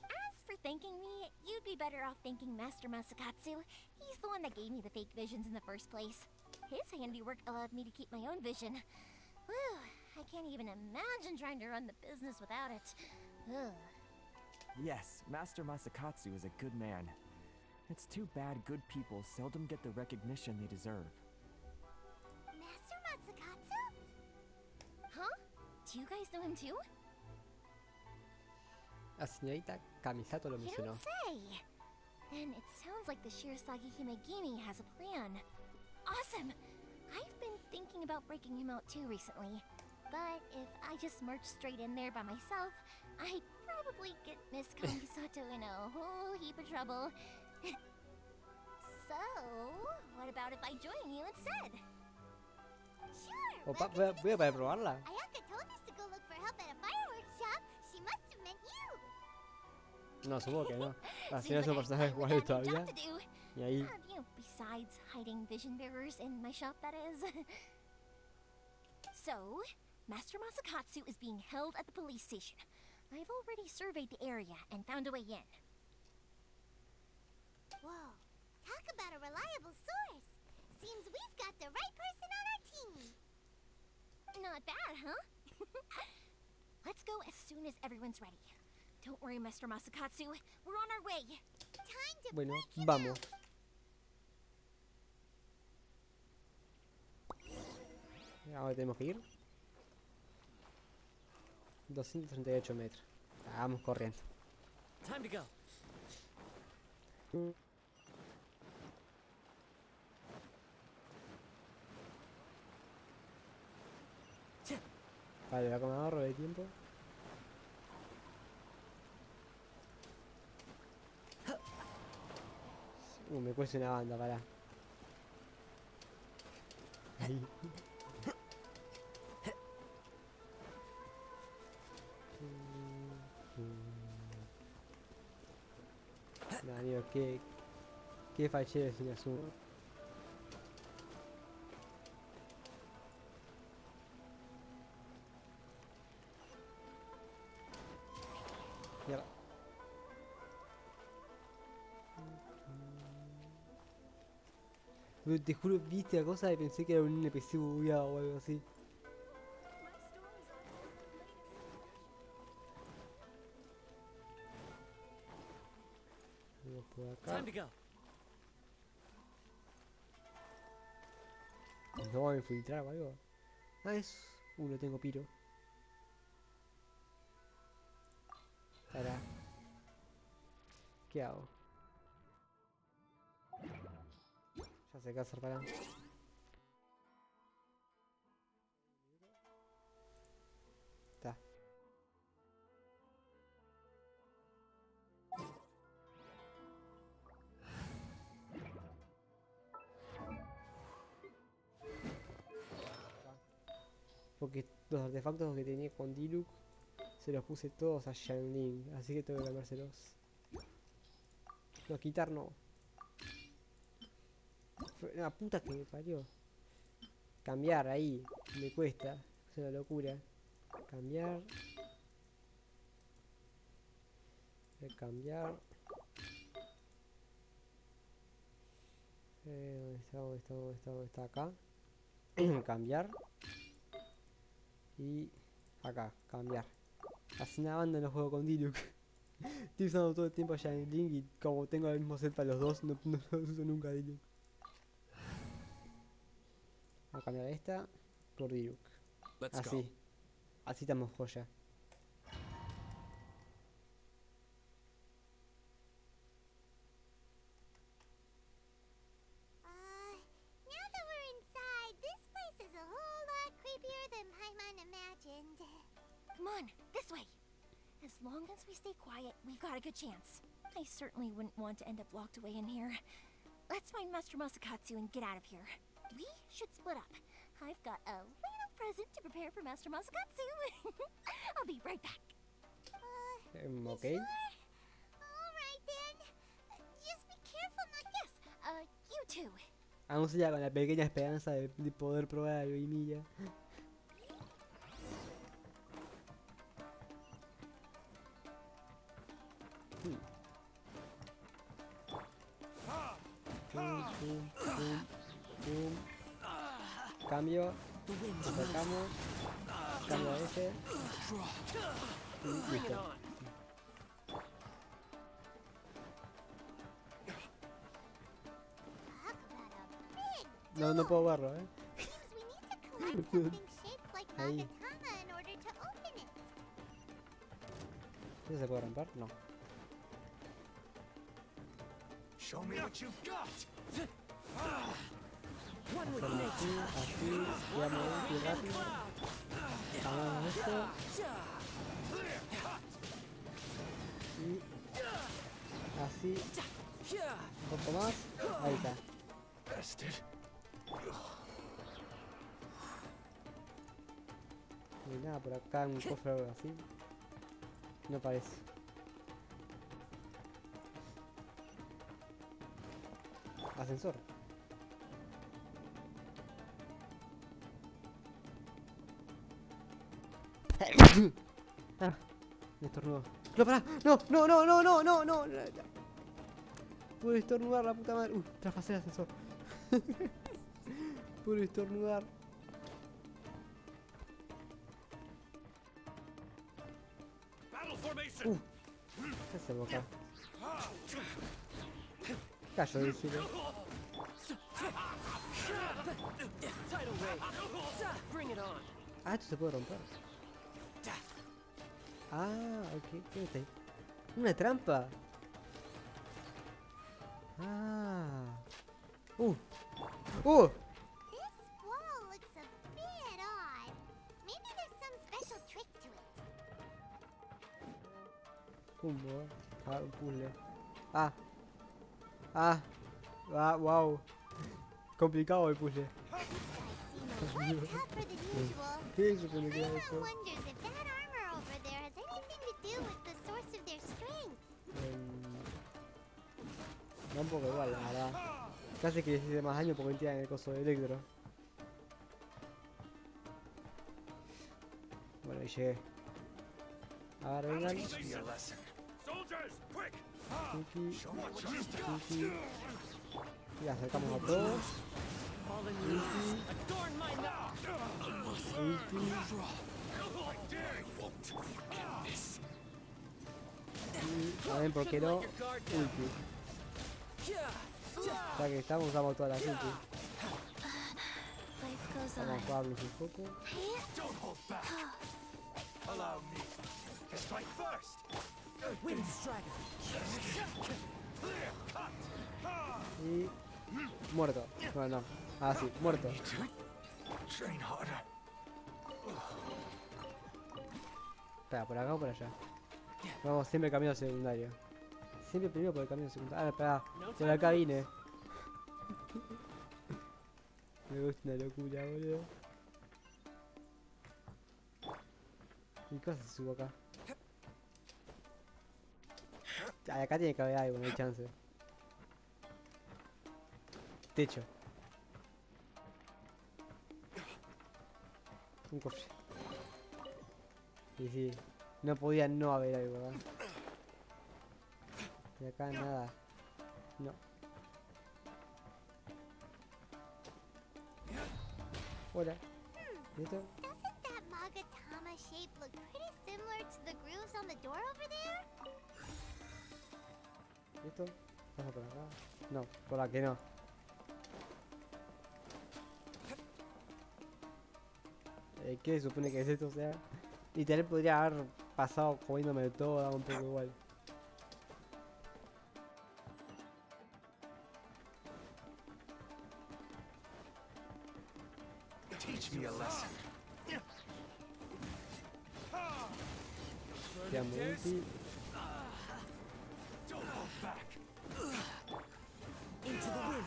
As for thanking me, you'd be better off thanking Master Masakatsu. He's the one that gave me the fake visions in the first place. His handiwork allowed me to keep my own vision. Whew, I can't even imagine trying to run the business without it. Ugh. Yes, Master Masakatsu is a good man. It's too bad good people seldom get the recognition they deserve. Master Masakatsu? Huh? Do you guys know him too? La señorita Kamisato lo You mencionó. don't say. Then it sounds like the Shirasagi Himegimi has a plan. awesome! I've been thinking about breaking him out too recently. But if I just marched straight in there by myself, I'd probably get Miss Kamisato in a whole heap of trouble. So, what about if I join you instead? Sure. Opa, voy a poder probarla. Ayaka told us to go look for help at a fireworks shop. She must have meant you. No, supongo que no. Así no Seems es un like personaje I finally jugable got a job todavía. to do. Y ahí. You know, besides hiding vision bearers in my shop, that is. So, Master Masakatsu is being held at the police station. I've already surveyed the area and found a way in. Whoa. Talk about a reliable source. Seems we've got the right person on our team. Not bad, huh? Let's go as soon as everyone's ready. Don't worry, Master Masakatsu. We're on our way. Time to Bueno, break him vamos. out. ¿A dónde tenemos que ir? 238 metros. Vamos corriendo. Time to go. Vale, va con ahorro de tiempo. Me cuesta una banda, pará. Ahí. No, amigo, qué fachero es Inazuma. Mierda. Te juro, viste la cosa y pensé que era un NPC bugueado o algo así. Vamos por acá. Time to go. ¿No voy a infiltrar o algo? Ah, es... lo tengo piro. Pará. ¿Qué hago? Ya sé qué hacer, pará. Está. Porque los artefactos que tenía con Diluc se los puse todos a Shanling, así que tengo que cambiárselos. No, quitar no. La puta que me parió. Cambiar ahí, me cuesta. Es una locura. Cambiar. Cambiar. ¿Dónde está? ¿Dónde está? ¿Dónde está? ¿Dónde está? Acá. Cambiar. Y acá, cambiar. Hace una banda no juego con Diluc. Estoy usando todo el tiempo a Link y como tengo el mismo set para los dos, no lo uso nunca Diluc. Voy a cambiar esta por Diluc. Así. Así estamos joya. Now that we're inside, this place is a whole lot creepier than Paimon imagined. Come on, this way. As long as we stay quiet, we've got a good chance. I certainly wouldn't want to end up locked away in here. Let's find Master Masakatsu and get out of here. We should split up. I've got a little present to prepare for Master Masakatsu. I'll be right back. Okay. Alright then. Just be careful not... Yes, you too. Aún ya con la pequeña esperanza de poder probar algo y milla. Cambio, sacamos, cambio a ese y listo. No, no puedo verlo, Ahí. ¿Eso se puede romper? No. Show me what you've got. Hacerlo así, así, tiramos muy rápido. Hagamos esto. Y así. Un poco más. Ahí está. No hay nada por acá, un cofre o algo así. No parece. Ascensor. Ah, me estornudó. No, pará. No, no, no, no, no, no, no. Pude estornudar la puta madre. Traspasé el ascensor. Pude estornudar. ¿Qué hacemos acá? Callo, decirlo. Ah, esto se puede romper. Ah, ok. ¿Qué está ahí? Una trampa. Ah. This wall looks a bit odd. Maybe there's some special trick to it. ¿Cómo? Ah, un puzzle. Ah. Ah. Ah, wow. Complicado el puzzle. ¿Qué es eso que me queda eso? Wonders if that armor over there has anything to do with the source of their strength. Da un poco igual, la verdad. Casi que les hice más daño porque tiran el coso de electro. Bueno, ahí llegué. Ahora vengan. Tiki. Tiki. Y acercamos a todos. Y a ver por qué no. Ulti. Ya que estamos, usamos todas las ulti. Vamos a jugarlos un poco. Y... muerto. Bueno, no. Ah, sí, muerto. Espera, ¿por acá o por allá? Vamos siempre camino secundario. Siempre primero por el camino secundario. Ah, espera, por acá vine. Me gusta una locura, boludo. ¿Y qué se subo acá? Ah, acá tiene que haber algo, no hay chance. Techo. Un cofre. Y sí, no podía no haber algo, ¿verdad? Y acá nada. No. Hola. ¿Y esto? Doesn't that Magatama shape look pretty similar to the grooves on the door over there? ¿Y esto? ¿Pasa por acá? No, por aquí no. ¿Qué se supone que es esto? O sea, literal podría haber pasado comiéndome todo, daba un poco igual. Tiramos ulti.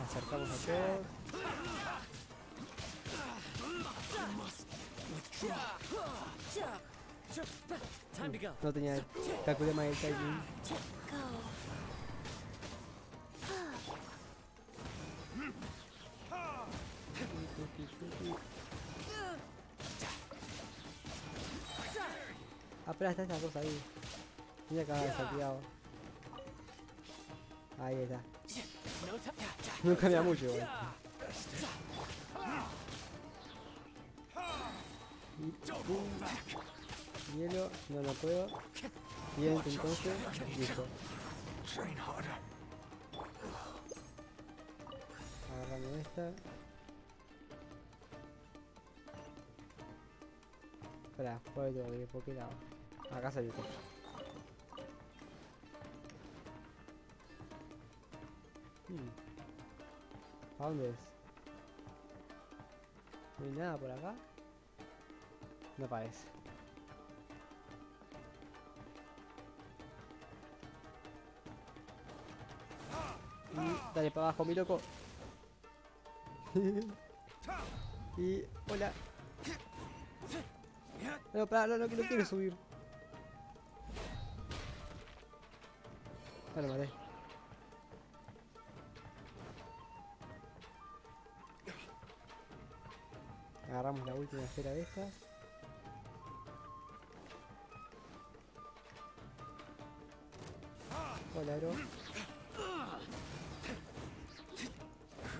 Acercamos a todos. No tenía, calculé mal el timing. Apenas está esa cosa ahí. Mira que desactivado. Ahí está. No cambia mucho igual. Y hielo, no puedo. Bien, entonces, listo. Agarramos esta. Espera, ¿por qué lado? Acá salió todo. ¿A dónde es? No hay nada por acá. No parece. Dale para abajo, mi loco. Y... hola. No, pará, no quiero subir. No lo maté. Agarramos la última esfera de estas. Hola, bro.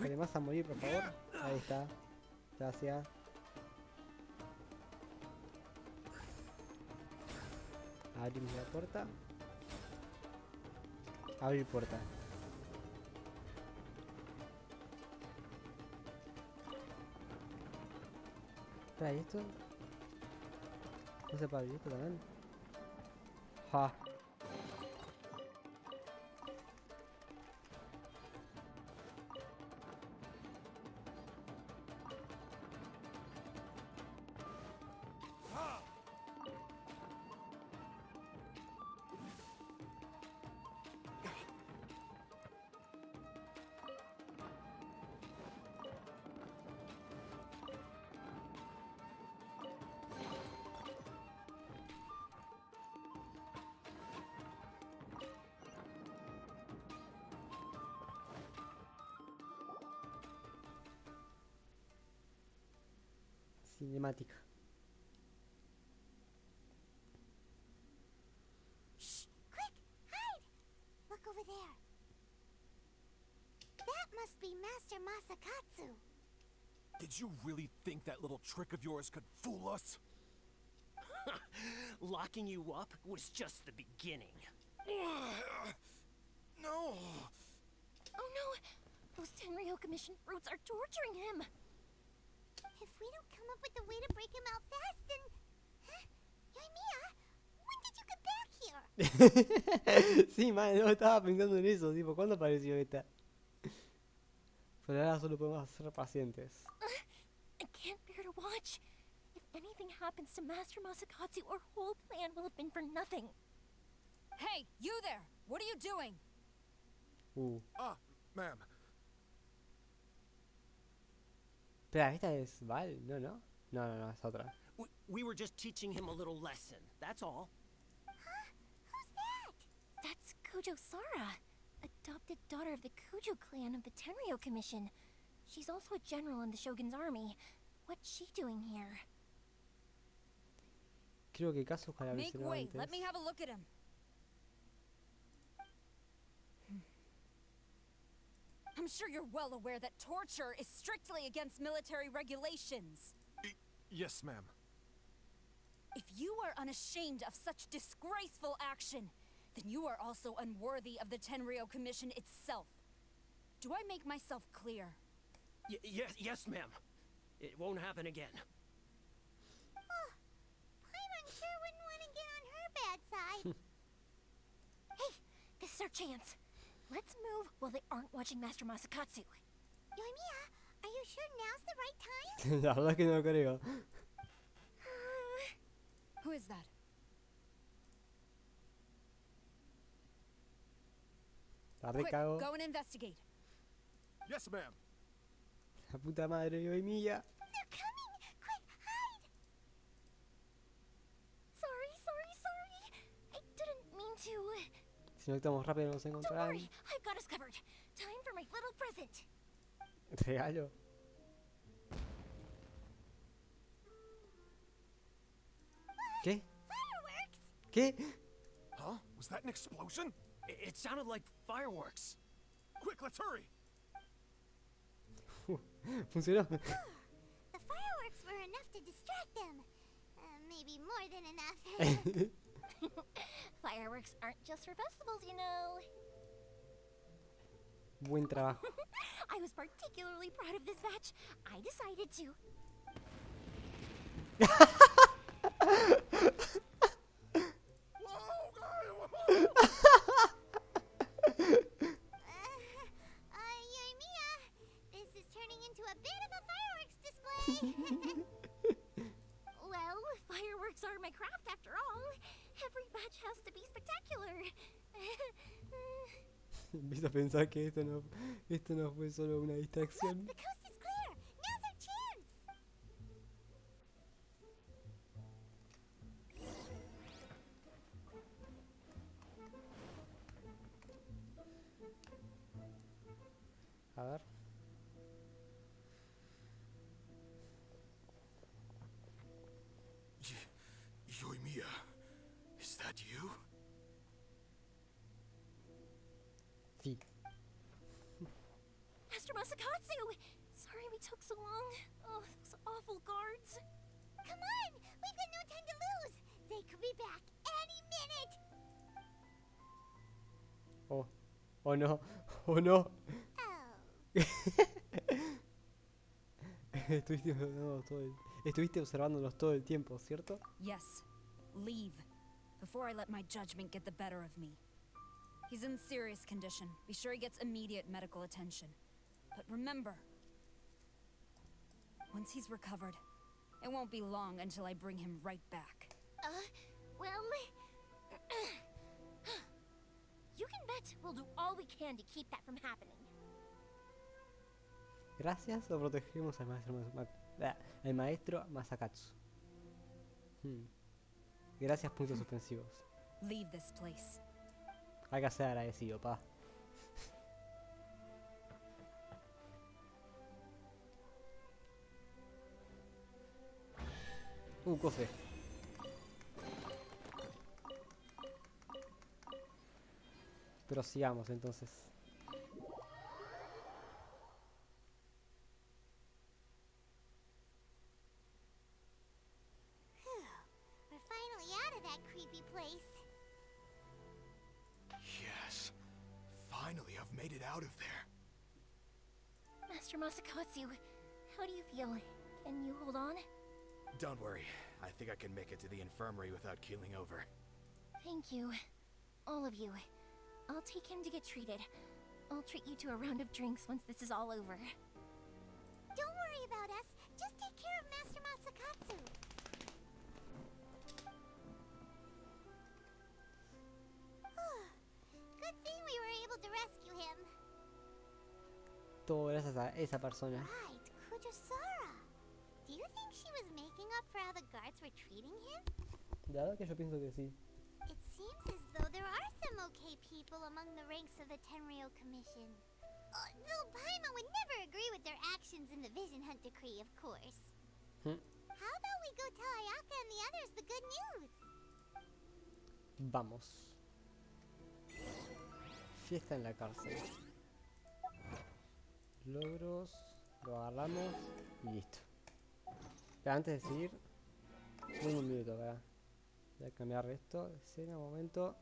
Además a morir, por favor. Ahí está. Gracias. Abrimos la puerta. Abrir puerta. ¿Trae esto? ¿No se puede abrir esto también? Ja. Cinemática. Shh! Quick! Hide! Look over there. That must be Master Masakatsu. Did you really think that little trick of yours could fool us? Locking you up was just the beginning. No! Oh no! Those Tenryou Commission brutes are torturing him! If we don't come up with a way to break him out fast, then... Huh? Yoimiya, when did you get back here? Sí, man, yo estaba pensando en eso, tipo, ¿cuándo apareció esta? Pero ahora solo podemos ser pacientes. I can't bear to watch. If anything happens to Master Masakatsu, our whole plan will have been for nothing. Hey, you there! What are you doing? Ma'am. Espera, ¿esta es Val? No, es otra. We were just teaching him a little lesson, that's all. Huh? Who's that? That's Kujo Sara, adopted daughter of the Kujo clan of the Tenryou Commission. She's also a general in the Shogun's army. What's she doing here? Creo que caso para Make way, let me have a look at him. I'm sure you're well aware that torture is strictly against military regulations. Yes, ma'am. If you are unashamed of such disgraceful action, then you are also unworthy of the Tenryou Commission itself. Do I make myself clear? Yes, ma'am. It won't happen again. Oh, Paimon sure wouldn't want to get on her bad side. Hey, this is our chance. Let's move while they aren't watching Master Masakatsu. Yoimiya, are you sure now's the right time? La verdad que no lo creo. Who is that? La recago. Go and investigate. Yes, ma'am. La puta madre, Yoimiya. They're coming! Quick, hide! Sorry. I didn't mean to. Si no estamos rápido nos Don't encontrarán. worry, I've got us covered. Time for my little present. Regalo. ¿Qué? Fireworks! ¿Qué? Huh? Was that an explosion? It sounded like fireworks. Quick, let's hurry! Funcionó. The fireworks were enough to distract them. Maybe more than enough. Fireworks aren't just for festivals, you know. Buen trabajo. I was particularly proud of this batch. I decided to. Yoimiya, this is turning into a bit of a fireworks display. has to be spectacular. Empiezo a pensar que esto no fue solo una distracción. The coast is clear. Now's our chance. A ver. Yoimiya, is that you? Sí. Master Masakatsu! Sorry we took so long. Oh, those awful guards. Come on! We've got no time to lose. They could be back any minute. Oh. Oh no. Oh no. Estuviste observándolos todo el tiempo, ¿cierto? Yes. Leave. Before I let my judgment get the better of me. He's in serious condition. Be sure he gets immediate medical attention. But remember, once he's recovered, it won't be long until I bring him right back. Well... you can bet we'll do all we can to keep that from happening. Gracias o protegemos al maestro Masakatsu. Gracias, puntos suspensivos. Leave this place. Hay que ser agradecido, pa. Cofre. Pero sigamos entonces. We're finally out of that creepy place. Yes. Finally, I've made it out of there. Master Masakatsu, how do you feel? Can you hold on? Don't worry. I think I can make it to the infirmary without keeling over. Thank you. All of you. I'll take him to get treated. I'll treat you to a round of drinks once this is all over. Don't worry about us. Just take care of Master Masakatsu. Good thing we were able to rescue him. Todo gracias a esa persona. Right, Kujosara. Do you think she was making up for how the guards were treating him? La verdad que yo pienso que sí. It seems as though there are some okay people among the ranks of the Tenryou Commission. Though Paimon would never agree with their actions in the Vision Hunt Decree, of course. How about we go tell Ayaka and the others the good news? Vamos. Fiesta en la cárcel. Logros. Lo agarramos y listo. Pero antes de seguir, tengo un minuto acá. Voy a cambiar esto de escena un momento.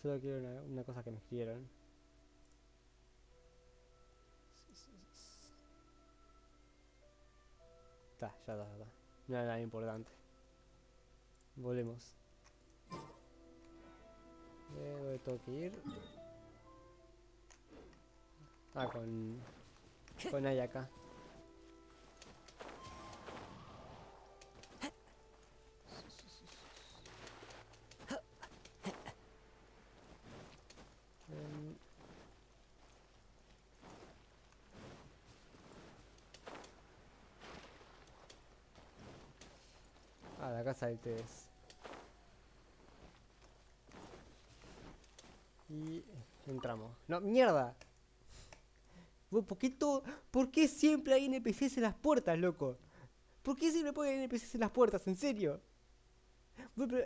Solo quiero una cosa que me escribieron. Ya está. No era nada importante. Volvemos. ¿Dónde tengo que ir? Con Ayaka. A la casa del Tess. Y entramos. ¡No, mierda! ¿Por qué siempre hay NPCs en las puertas, loco? ¿Por qué siempre ponen NPCs en las puertas? ¿En serio? Pero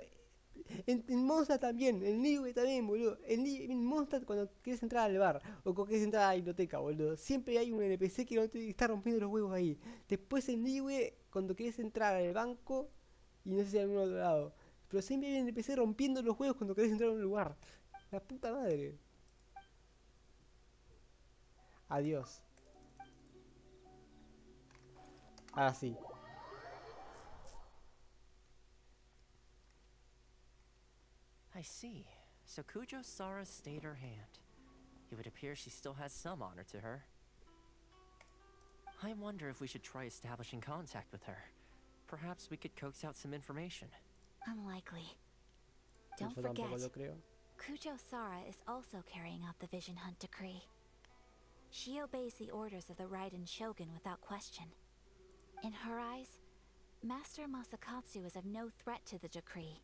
en Monster también, en Niue también, boludo. En Monster cuando quieres entrar al bar o cuando quieres entrar a la biblioteca, boludo, siempre hay un NPC que no te está rompiendo los huevos ahí. Después en Niue, cuando quieres entrar al banco y no sé si hay algún otro lado. Pero siempre hay un NPC rompiendo los huevos cuando querés entrar a un lugar. La puta madre. Adiós. Ahora sí. I see. So Kujo-Sara stayed her hand. It would appear she still has some honor to her. I wonder if we should try establishing contact with her. Perhaps we could coax out some information. Unlikely. Don't Yo tampoco forget, lo creo. Kujo Sara is also carrying out the Vision Hunt decree. She obeys the orders of the Raiden Shogun without question. In her eyes, Master Masakatsu is of no threat to the decree.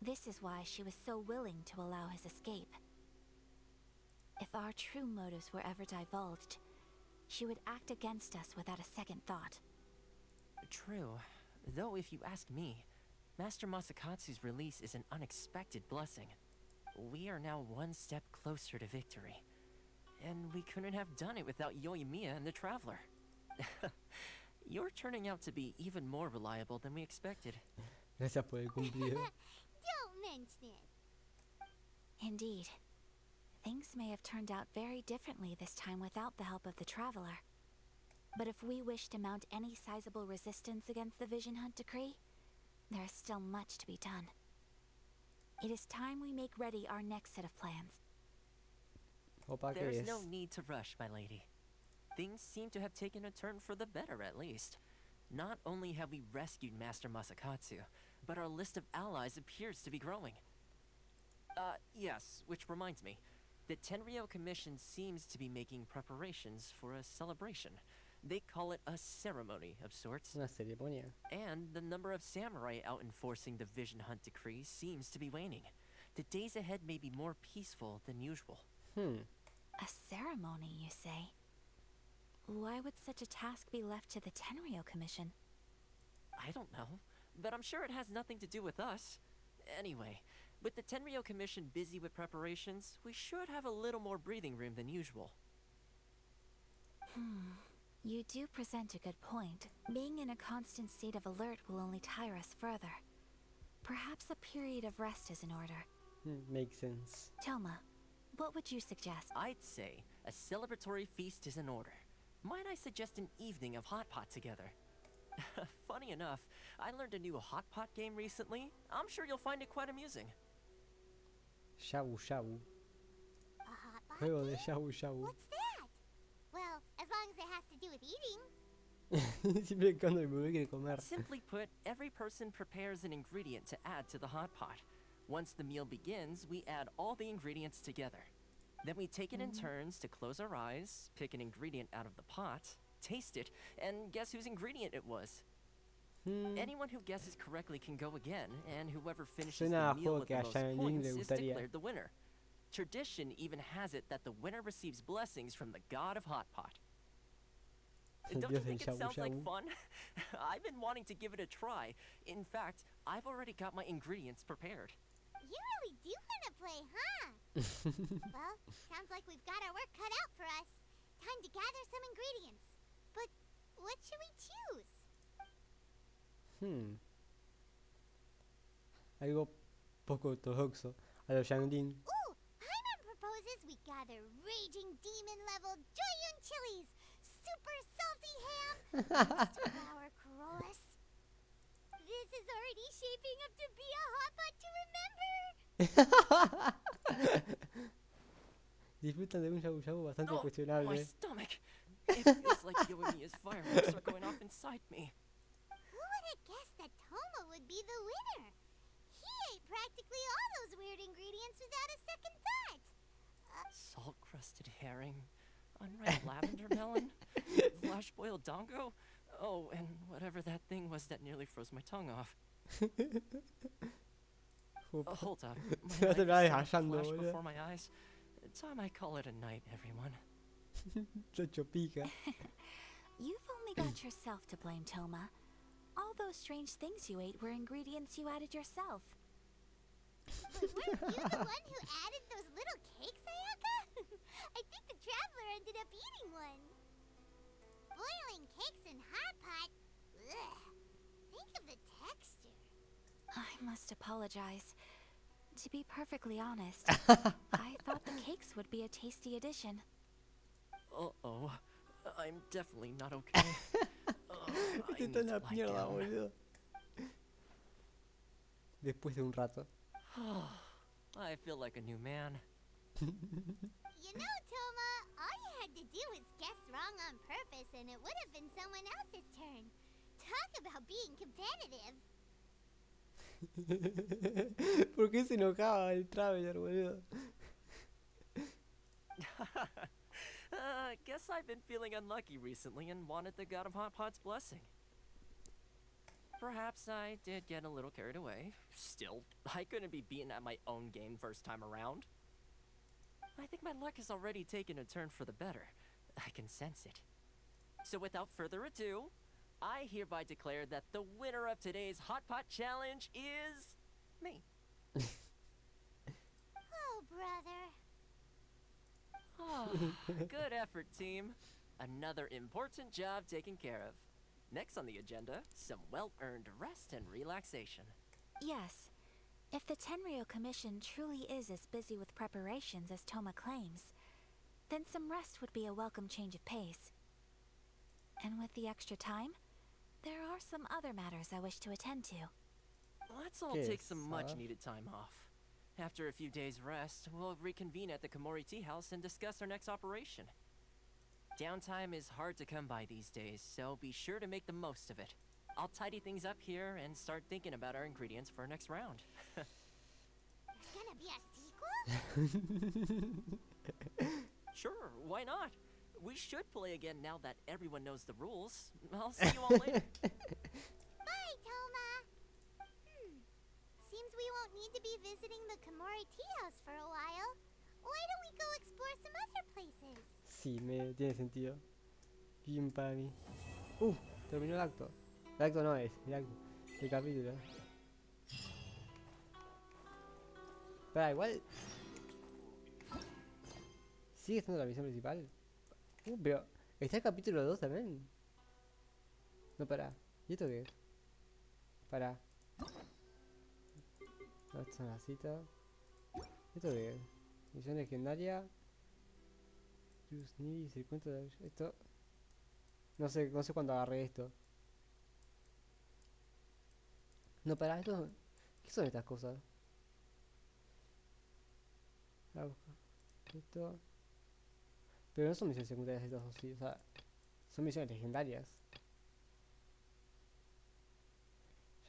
This is why she was so willing to allow his escape. If our true motives were ever divulged, she would act against us without a second thought. True. Though if you ask me, Master Masakatsu's release is an unexpected blessing. We are now one step closer to victory. And we couldn't have done it without Yoimiya and the Traveler. You're turning out to be even more reliable than we expected. Gracias por el cumplido. Don't mention it. Indeed. Things may have turned out very differently this time without the help of the Traveler. But if we wish to mount any sizable resistance against the Vision Hunt decree, there is still much to be done. It is time we make ready our next set of plans. Opa, ¿qué There's es? no need to rush, my lady. Things seem to have taken a turn for the better, at least. Not only have we rescued Master Masakatsu, but our list of allies appears to be growing. Yes, which reminds me. The Tenryou Commission seems to be making preparations for a celebration. They call it a ceremony of sorts. Una ceremonia. And the number of samurai out enforcing the Vision Hunt decree seems to be waning. The days ahead may be more peaceful than usual. A ceremony, you say? Why would such a task be left to the Tenryou Commission? I don't know, but I'm sure it has nothing to do with us. Anyway, with the Tenryou Commission busy with preparations, we should have a little more breathing room than usual. You do present a good point. Being in a constant state of alert will only tire us further. Perhaps a period of rest is in order. Makes sense. Toma, what would you suggest? I'd say a celebratory feast is in order. Might I suggest an evening of hot pot together? Funny enough, I learned a new hot pot game recently. I'm sure you'll find it quite amusing. Shabu Shabu. A hot pot Juego de game? Shabu Shabu. What's that? Well, as long as it has to do with eating. Siempre y cuando el bebé quiere comer. Simply put, every person prepares an ingredient to add to the hot pot. Once the meal begins, we add all the ingredients together. Then we take it in turns to close our eyes, pick an ingredient out of the pot, taste it, and guess whose ingredient it was. Anyone who guesses correctly can go again, and whoever finishes Suena a the meal juego with que the a most Shanlin points le is gustaría. declared the winner. Tradition even has it that the winner receives blessings from the god of hot pot. El Don't you dios del think it Shabu sounds like Shabu. fun? I've been wanting to give it a try. In fact, I've already got my ingredients prepared. You really do want to play, huh? Well, sounds like we've got our work cut out for us. Time to gather some ingredients. But what should we choose? Algo poco ortodoxo. A los Shanlin. Ooh, Hyman proposes we gather raging demon-level Joyun chilies, super salty ham, oyster flour Corolas. This is already shaping up to be a hot pot to remember. Disfrutan de un Shabu Shabu bastante My cuestionable. stomach! It feels like Yoimiya's fireworks are going off inside me. Who would have guessed that Toma would be the winner? He ate practically all those weird ingredients without a second thought. Salt-crusted herring, unripe lavender melon, flash-boiled dongo. Oh, and whatever that thing was that nearly froze my tongue off. Hold up. Te vas a terminar My life is starting to desmayando, flash boludo. before my eyes. Time I call it a night, everyone. Chocho pica. You've only got yourself to blame, Toma. All those strange things you ate were ingredients you added yourself. But weren't you the one who added those little cakes, Ayaka? I think the Traveler ended up eating one. Boiling cakes in hot pot? Ugh. Think of the texture. I must apologize. To be perfectly honest, I thought the cakes would be a tasty addition. Uh-oh. I'm definitely not okay. I Este need está en to la lie mierda, down. boludo. Después de un rato. I feel like a new man. You know, Toma, all you had to do was guess wrong on purpose and it would have been someone else's turn. Talk about being competitive. ¿Por qué se enojaba el Traveler, boludo? Guess I've been feeling unlucky recently and wanted the God of Hot Pot's blessing. Perhaps I did get a little carried away. Still, I couldn't be beaten at my own game first time around. I think my luck has already taken a turn for the better. I can sense it. So without further ado, I hereby declare that the winner of today's Hot Pot Challenge is me. Oh, brother. Oh, good effort, team. Another important job taken care of. Next on the agenda, some well-earned rest and relaxation. Yes. If the Tenryo Commission truly is as busy with preparations as Toma claims, then some rest would be a welcome change of pace. And with the extra time, there are some other matters I wish to attend to. Let's all take some much-needed time off. After a few days' rest, we'll reconvene at the Komori Tea House and discuss our next operation. Downtime is hard to come by these days, so be sure to make the most of it. I'll tidy things up here and start thinking about our ingredients for our next round. There's gonna be a sequel? Sure, why not? We should play again now that everyone knows the rules. I'll see you all later. Bye, Toma! Seems we won't need to be visiting the Komori Tea House for a while. Why don't we go explore some other places? Sí, tiene sentido. Bien para mí. Terminó el acto. El acto no es, el capítulo. Pero igual. ¿Sigue siendo la misión principal? Pero. ¿Está el capítulo 2 también? No, pará. ¿Y esto qué es? Pará. No, esta es una cita. ¿Esto qué es? Misión legendaria. Use Needs, el cuento de esto. No sé cuándo agarré esto. No, pará, esto. ¿Qué son estas cosas? Esto. Pero no son misiones secundarias estas, o sí, o sea, son misiones legendarias.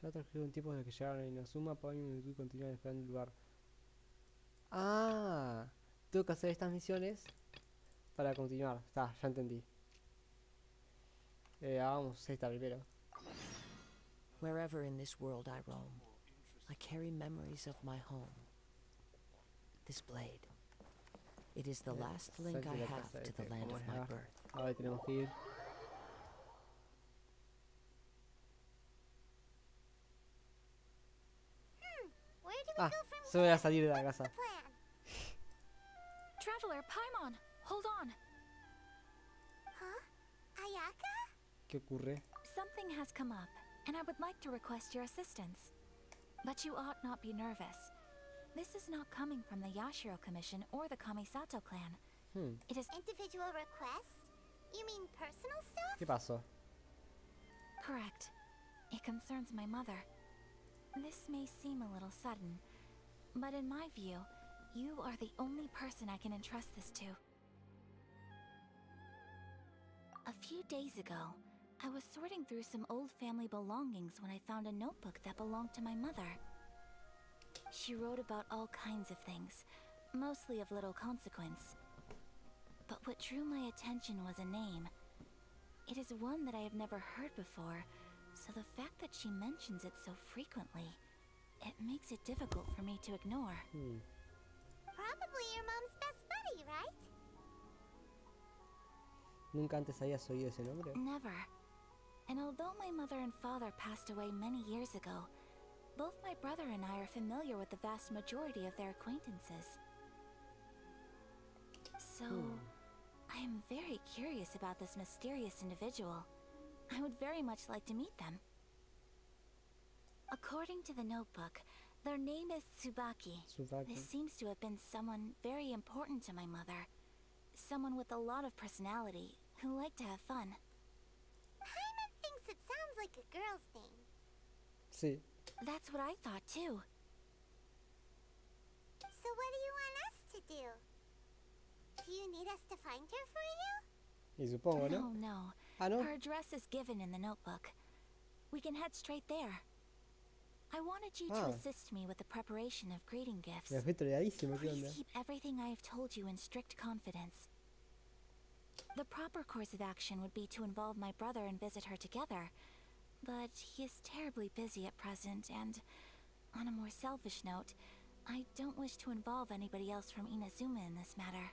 Ya trajeron tiempos de que llegaron a Inazuma, para mí y continuar esperando el lugar. Ah, tengo que hacer estas misiones para continuar. Está, ya entendí. Hagamos esta primero. Wherever in this world I roam, I carry memories of my home. This blade. It is the last link I have to the land of my birth. Ahora tenemos que ir. Where do we go from solo voy a salir de la casa. Traveler, Paimon, hold on. Huh? Ayaka? ¿Qué ocurre? Something has come up, and I would like to request your assistance. But you ought not be nervous. This is not coming from the Yashiro Commission or the Kamisato clan. It is individual request? You mean personal stuff? ¿Qué pasó? Correct. It concerns my mother. This may seem a little sudden, but in my view, you are the only person I can entrust this to. A few days ago, I was sorting through some old family belongings when I found a notebook that belonged to my mother. She wrote about all kinds of things, mostly of little consequence. But what drew my attention was a name. It is one that I have never heard before, so the fact that she mentions it so frequently, it makes it difficult for me to ignore. Probably your mom's best buddy, right? ¿Nunca antes habías oído ese nombre? Never. And although my mother and father passed away many years ago, both my brother and I are familiar with the vast majority of their acquaintances. So, I am very curious about this mysterious individual. I would very much like to meet them. According to the notebook, their name is Tsubaki. This seems to have been someone very important to my mother. Someone with a lot of personality, who liked to have fun. Paimon thinks it sounds like a girl's name. Sí. That's what I thought too. So what do you want us to do? Do you need us to find her for you? Y supongo, ¿no? No. Ah, ¿no? Her address is given in the notebook. We can head straight there. I wanted you to Ah. assist me with the preparation of greeting gifts. Me fue troleadísimo, ¿qué Please onda? keep everything I have told you in strict confidence. The proper course of action would be to involve my brother and visit her together, but he is terribly busy at present, and on a more selfish note, I don't wish to involve anybody else from Inazuma in this matter.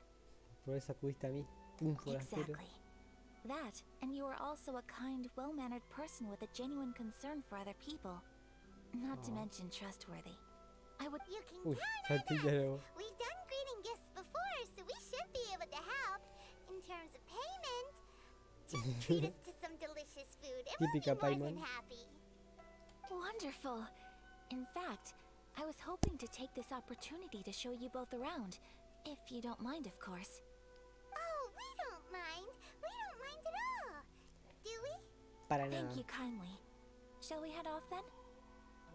Por eso acudiste a mí. Un forastero. Exactly. That, and you are also a kind, well-mannered person with a genuine concern for other people. Not to Aw. mention trustworthy. I would... You can Uy, count on saltilla us. luego. We've done greeting gifts before, so we should be able to help. In terms of payment, just treat us to some delicious food and we'll Típica be more Paimon. than happy. Wonderful. In fact, I was hoping to take this opportunity to show you both around. If you don't mind, of course. Oh, we don't mind. We don't mind at all. Do we? Para Thank nada. you kindly. Shall we head off then?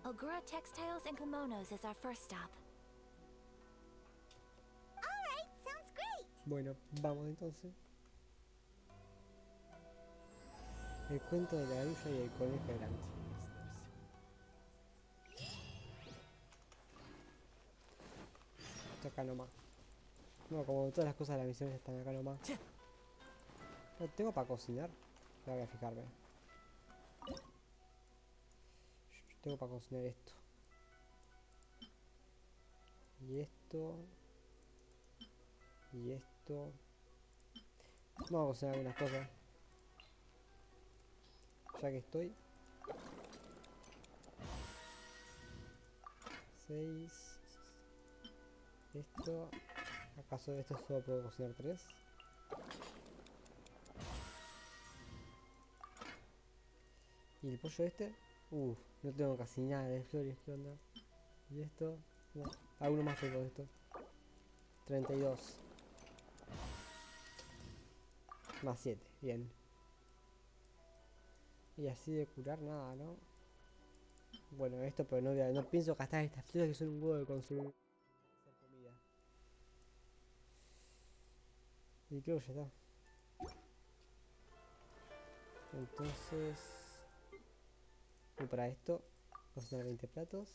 Ogura Textiles and Kimonos is our first stop. All right, sounds great. Bueno, vamos entonces. El cuento de la grulla y el conejo grande. Esto acá nomás. No, como todas las cosas de la misión están acá nomás. ¿Lo tengo para cocinar? Ahora voy a fijarme. Tengo para cocinar esto. Y esto. Y esto. Vamos a cocinar algunas cosas. Ya que estoy. 6. Esto. ¿Acaso de esto solo puedo cocinar 3? ¿Y el pollo este? No tengo casi nada de flores, ¿qué onda? ¿Y esto? No, alguno más tengo de esto. 32. Más 7, bien. Y así de curar nada, ¿no? Bueno, esto, pero no pienso gastar estas flores que son un huevo de consumir. Hacer comida. Y creo que ya está. Entonces... Y para esto, cocinar 20 platos.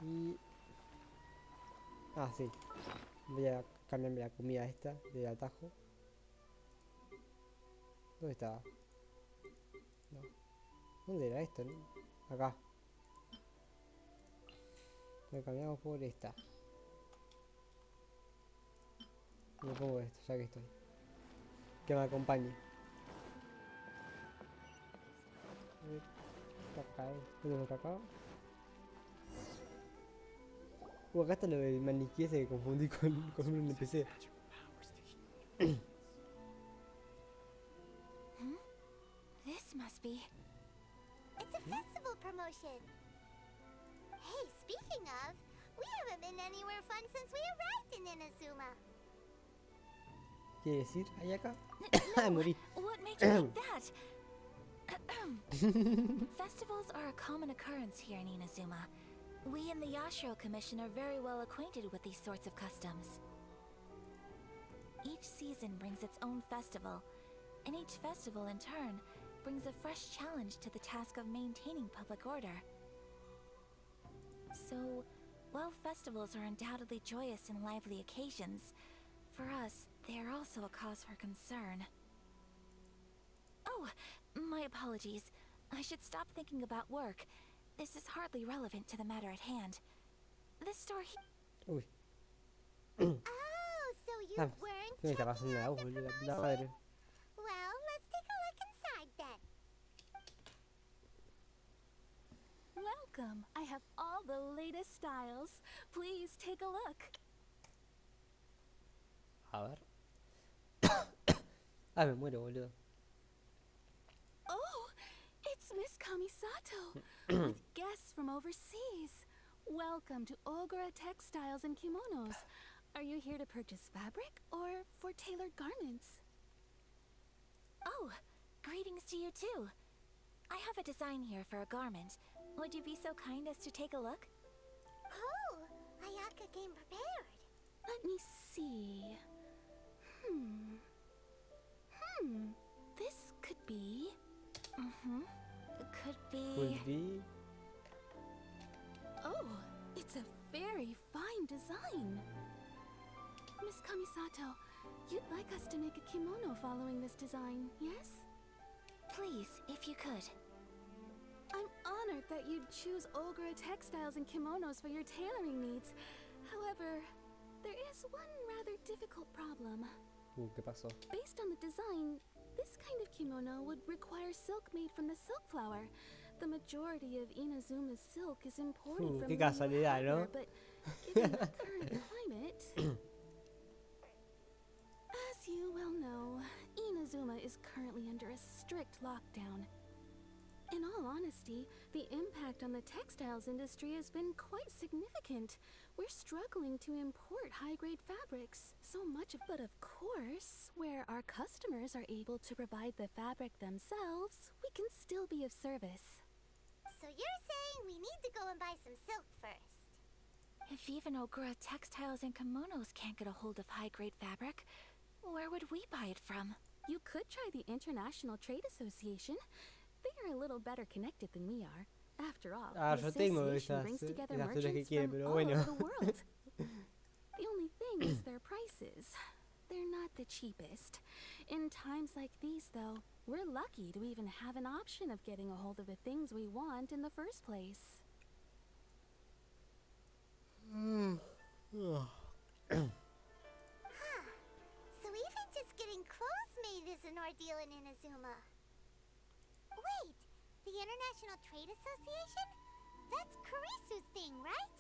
Y... Ah, sí. Voy a cambiarme la comida esta del atajo. ¿Dónde estaba? No. ¿Dónde era esto, no? Acá. Lo cambiamos por esta. Y le pongo esto, ya que estoy. Que me acompañe. A ver, cacao. ¿Dónde está el cacao? Acá está lo del maniquí ese que confundí con un NPC. This must be... It's a festival promotion. Hey, speaking of, we haven't been anywhere fun since we arrived in Inazuma. ¿Quiere decir? ¿Ahí acá? ¡Ah, morí! What makes you think that? Festivals are a common occurrence here in Inazuma. We in the Yashiro Commission are very well acquainted with these sorts of customs. Each season brings its own festival, and each festival in turn brings a fresh challenge to the task of maintaining public order. So, while festivals are undoubtedly joyous and lively occasions, for us, they are also a cause for concern. Oh, my apologies. I should stop thinking about work. This is hardly relevant to the matter at hand. This store Uy. Oh, so you Ah, weren't ¿qué me está checking pasando la out voz, the boludo? La promotion? madre. Well, let's take a look inside then. Welcome. I have all the latest styles. Please take a look. A ver. Ah, me muero, boludo. Oh, it's Miss Kamisato with guests from overseas. Welcome to Ogura Textiles and Kimonos. Are you here to purchase fabric or for tailored garments? Oh, greetings to you too. I have a design here for a garment. Would you be so kind as to take a look? Oh, Ayaka came prepared. Let me see. This could be... Could be... Could be. very fine design. Miss Kamisato, you'd like us to make a kimono following this design, yes? Please, if you could. I'm honored that you'd choose Olgra textiles and kimonos for your tailoring needs. However, there is one rather difficult problem. ¿Qué pasó? Based on the design, this kind of kimono would require silk made from the silk flower. The majority of Inazuma's silk is imported from qué Linear casualidad, ¿no? Hardware, but given the current climate... As you well know, Inazuma is currently under a strict lockdown. In all honesty, the impact on the textiles industry has been quite significant. We're struggling to import high-grade fabrics, so much of, but of course, where our customers are able to provide the fabric themselves, we can still be of service. So you're saying we need to go and buy some silk first? If even Ogura textiles and kimonos can't get a hold of high-grade fabric, where would we buy it from? You could try the International Trade Association. They are a little better connected than we are. After all, the yo tengo association esas, brings together esas flores que merchants quieren, from pero all bueno. over the world. The only thing is their prices. They're not the cheapest. In times like these, though, we're lucky to even have an option of getting a hold of the things we want in the first place. So even just getting clothes made is an ordeal in Inazuma. Wait, the International Trade Association? That's Kurisu's thing, right?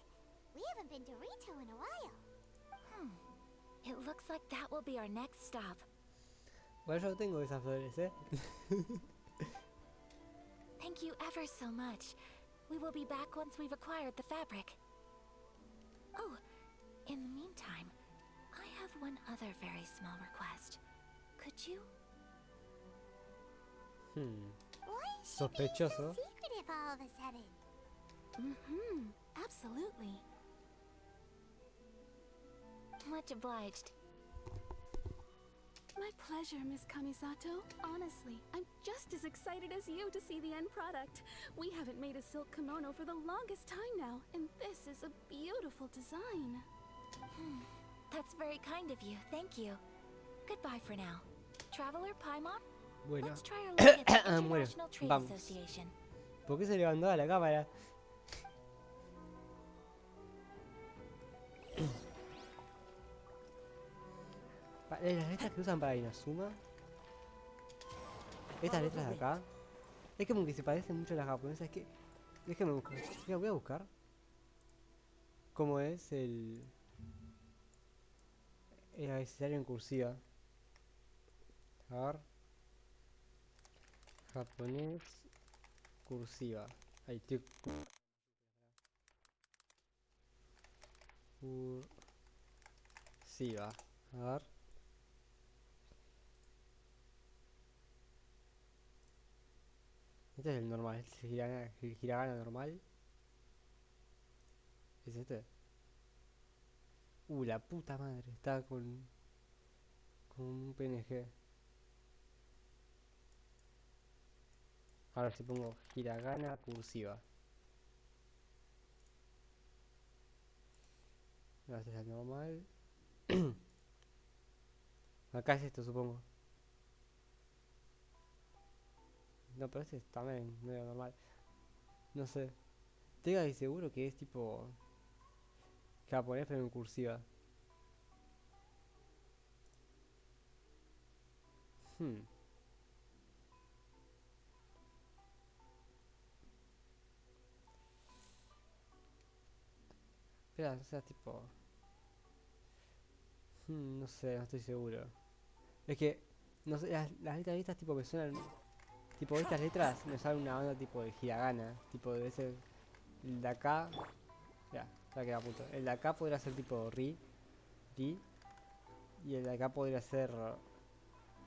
We haven't been to Rito in a while. It looks like that will be our next stop. Bueno, yo tengo esas flores, ¿eh? Thank you ever so much. We will be back once we've acquired the fabric. Oh, in the meantime, I have one other very small request. Could you? Why is she being so Sospechoso. secretive all of a sudden? Absolutely. Much obliged. My pleasure, Miss Kamisato. Honestly, I'm just as excited as you to see the end product. We haven't made a silk kimono for the longest time now, and this is a beautiful design. That's very kind of you. Thank you. Goodbye for now. Traveler Paimon, Bueno. let's try our luck at the Bueno, International Trade vamos. Association. ¿Por qué se levantó a la cámara? Las letras que usan para Inazuma. Estas letras de acá. Es como que se parecen mucho a las japonesas. Es que. Déjame buscar. Mira, voy a buscar. ¿Cómo es el abecedario en cursiva? A ver. Japonés. Cursiva. Ahí estoy. Cursiva. A ver. Este es el normal, este es el hiragana normal. ¿Es este? La puta madre, está con un PNG. Ahora si pongo hiragana cursiva. No, este es el normal. Acá es esto, supongo. No, pero este es también medio normal. No sé. Tenga de seguro que es tipo japonés pero en cursiva. Espera, o sea, tipo... no sé, no estoy seguro. Es que, no sé, las letras estas tipo me suenan... Tipo, estas letras me salen una onda tipo de hiragana. Tipo, debe ser... El de acá... Ya queda a punto. El de acá podría ser tipo ri. Y el de acá podría ser...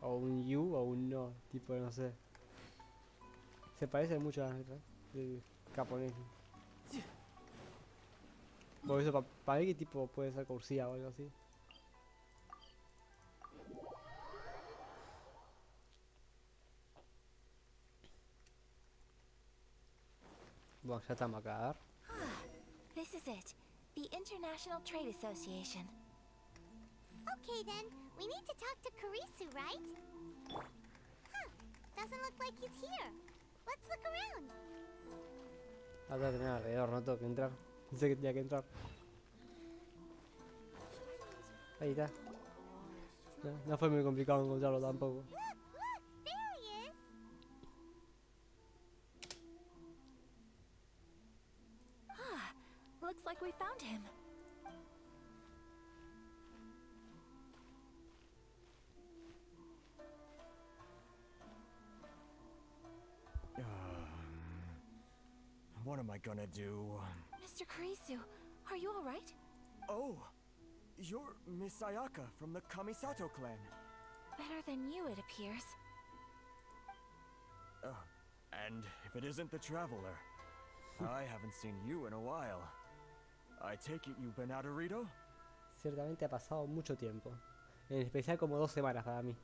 O un yu o un no. Tipo, no sé. Se parecen mucho a las letras del japonés. Por eso, para mí que tipo puede ser cursiva o algo así. Bueno, ya estamos acá, a ver. This is it. The International Trade Association. Okay then, we need to talk to Kurisu, right? Huh, doesn't look like he's here. Let's look around. Ahora tener alrededor, no tengo que entrar. Dice que tenía que entrar. Ahí está. No fue muy complicado encontrarlo tampoco. Look, there he is. Looks like we found him. What am I gonna do? Mr. Kurisu, are you alright? Oh, you're Miss Ayaka from the Kamisato clan. Better than you, it appears. And if it isn't the traveler, I haven't seen you in a while. I take it you've been out of Rito? Ciertamente ha pasado mucho tiempo. En especial como 2 semanas para mí.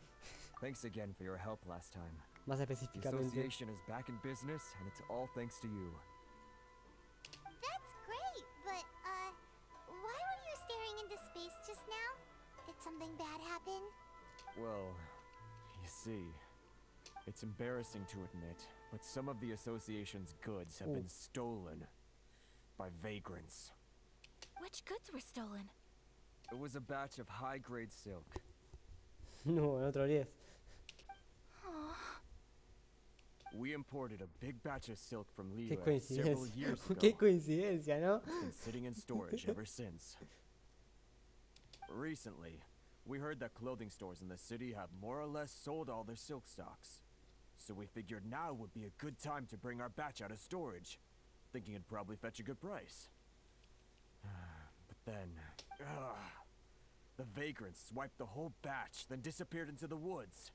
Thanks again for your help last time. Más The específicamente. association is back in business, and it's all thanks to you. That's great, but, why were you staring into space just now? Did something bad happen? Well, you see, it's embarrassing to admit, but some of the association's goods have been stolen by vagrants. Which goods were stolen? It was a batch of high-grade silk. No, en otro 10. We imported a big batch of silk from Qué Liyue several coincidencia. years ago. Qué coincidencia, ¿no? It's been sitting in storage ever since. Recently, we heard that clothing stores in the city have more or less sold all their silk stocks. So we figured now would be a good time to bring our batch out of storage, thinking it'd probably fetch a good price. But then, the vagrants swiped the whole batch, then disappeared into the woods.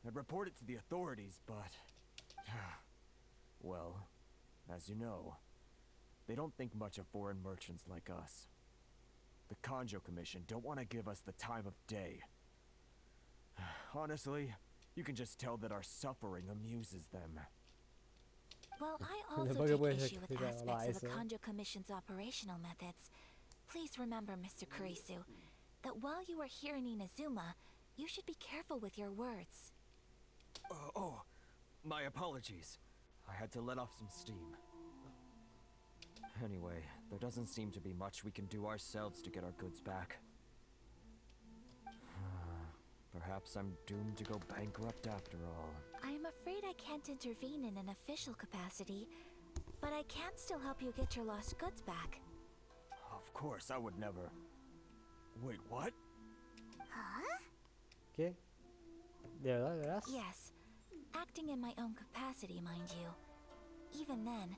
I'd report it to the authorities, but... well, as you know, they don't think much of foreign merchants like us. The Kanjo Commission don't want to give us the time of day. Honestly, you can just tell that our suffering amuses them. Well, I also Tampoco take puedes issue with explicar aspects of the eso. Kanjo Commission's operational methods. Please remember, Mr. Kurisu, that while you are here in Inazuma, you should be careful with your words. My apologies. I had to let off some steam. Anyway, there doesn't seem to be much we can do ourselves to get our goods back. Perhaps I'm doomed to go bankrupt after all. I am afraid I can't intervene in an official capacity, but I can still help you get your lost goods back. Of course, I would never... Wait, what? Huh? ¿Qué? ¿De verdad, de verdad? Yes, acting in my own capacity, mind you. Even then,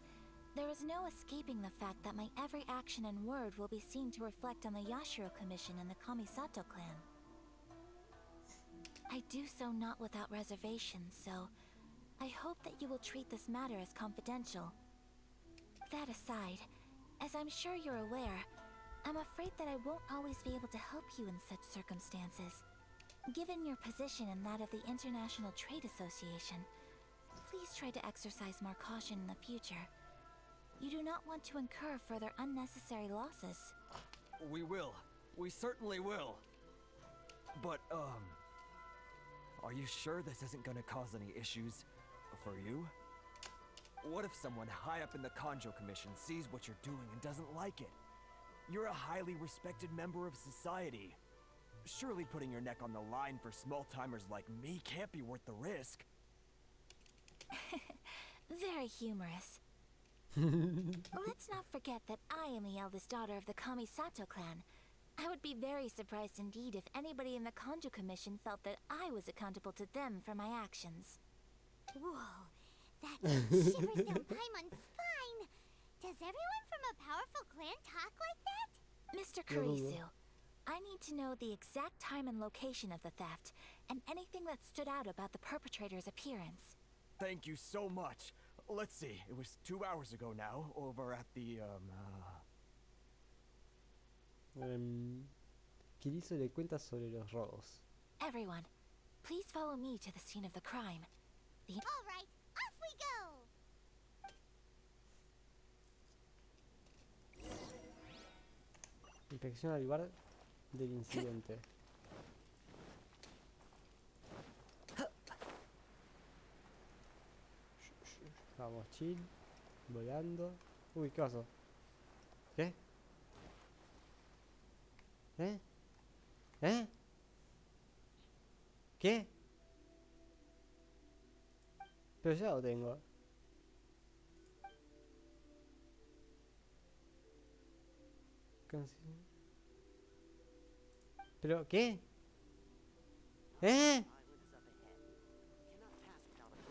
there is no escaping the fact that my every action and word will be seen to reflect on the Yashiro Commission and the Kamisato clan. I do so not without reservation, so I hope that you will treat this matter as confidential. That aside, as I'm sure you're aware, I'm afraid that I won't always be able to help you in such circumstances. Given your position and that of the International Trade Association, please try to exercise more caution in the future. You do not want to incur further unnecessary losses. We will. We certainly will. But, are you sure this isn't gonna cause any issues for you? What if someone high up in the Kanjo Commission sees what you're doing and doesn't like it? You're a highly respected member of society. Surely putting your neck on the line for small-timers like me can't be worth the risk. Very humorous. Let's not forget that I am the eldest daughter of the Kamisato clan. I would be very surprised indeed if anybody in the Kanjo Commission felt that I was accountable to them for my actions. Whoa, that shivers down Paimon's spine. Does everyone from a powerful clan talk like that? Mr. Kurisu, I need to know the exact time and location of the theft, and anything that stood out about the perpetrator's appearance. Thank you so much. Let's see, it was 2 hours ago now, over at the, Kiriso le cuenta sobre los robos. Everyone, please follow me to the scene of the crime. All right, off we go! Inspecciona el lugar del incidente. Vamos, chill. Volando. Uy, ¿qué pasó? ¿Qué? ¿Eh? ¿Eh? ¿Qué? Pero ya lo tengo. ¿Pero qué? ¿Eh?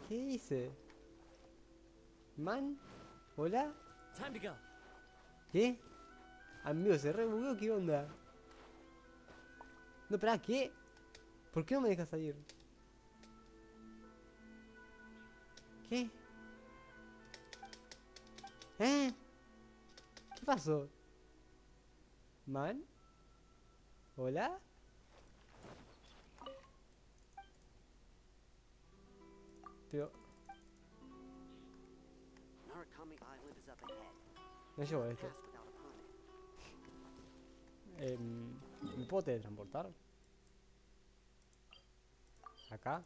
¿Qué hice? ¿Man? ¿Hola? Time to go. ¿Qué? Amigo, se re bugueó, ¿qué onda? No, espera, ¿qué? ¿Por qué no me deja salir? ¿Qué? ¿Eh? ¿Qué pasó? ¿Man? ¿Hola? Pero... No llevo esto. ¿Me puedo teletransportar? ¿Acá?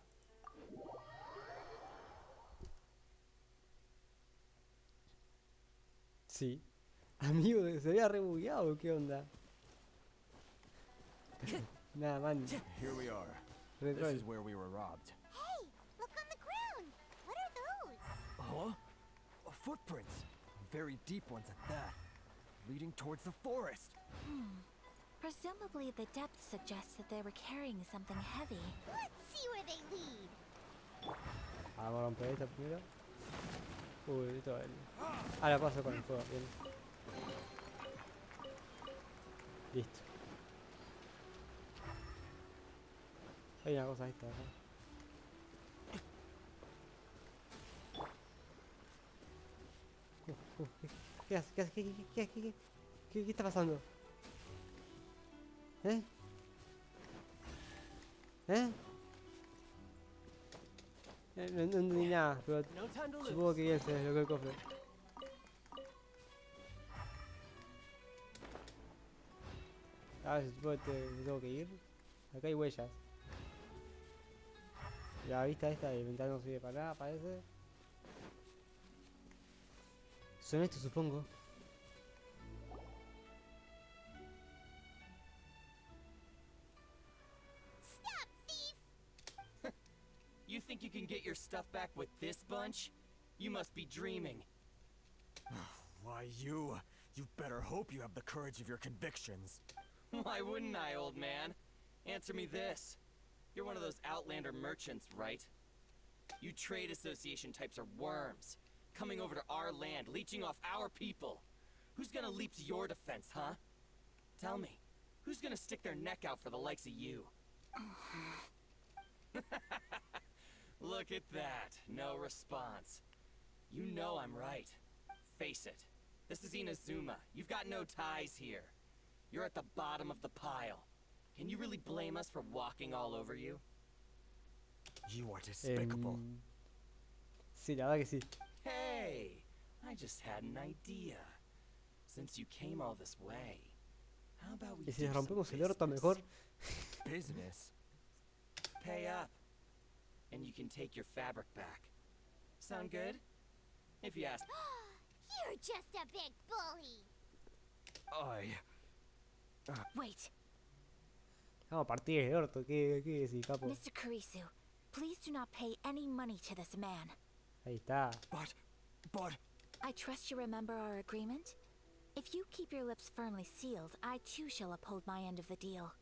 Sí. Amigo, se había re bugueado, ¿qué onda? Nada, man. Here we are. Re This troll. is where we were robbed. Hey, look on the ground. What are those? Huh? Footprints. Very deep ones at that. Leading towards the forest. Presumably the depth suggests that they were carrying something heavy. Let's see where they lead. Vamos a romper esta primero. Uy, todo el... Ahora paso con el fuego, bien. Listo. Hay una cosa esta acá. ¿Qué haces? ¿Qué haces? ¿Qué está pasando? ¿Eh? ¿Eh? No entendí nada, pero supongo que él se desbloqueó el cofre. A ver, supongo que tengo que ir. Acá hay huellas. La vista esta de ventana no sirve para nada, parece. Son estos, supongo. Stop, thief! You think you can get your stuff back with this bunch? You must be dreaming. Why, you better hope you have the courage of your convictions. Why wouldn't I, old man? Answer me this. You're one of those Outlander merchants, right? You trade association types are worms. Coming over to our land, leeching off our people. Who's gonna leap to your defense, huh? Tell me, who's gonna stick their neck out for the likes of you? Look at that, no response. You know I'm right. Face it, this is Inazuma. You've got no ties here. You're at the bottom of the pile. Can you really blame us for walking all over you? You are despicable. Sí, la verdad que sí. Hey, I just had an idea. Since you came all this way, how about we Y si do les some rompemos el orto mejor. Business? Pay up, and you can take your fabric back. Sound good? If you ask. You're just a big bully. Wait, Vamos a partir el orto, ¿qué decís, capo? Mr. Kurisu, please do not pay any money to this man. Ahí está. But... I trust you remember our agreement? If you keep your lips firmly sealed, I too shall uphold my end of the deal.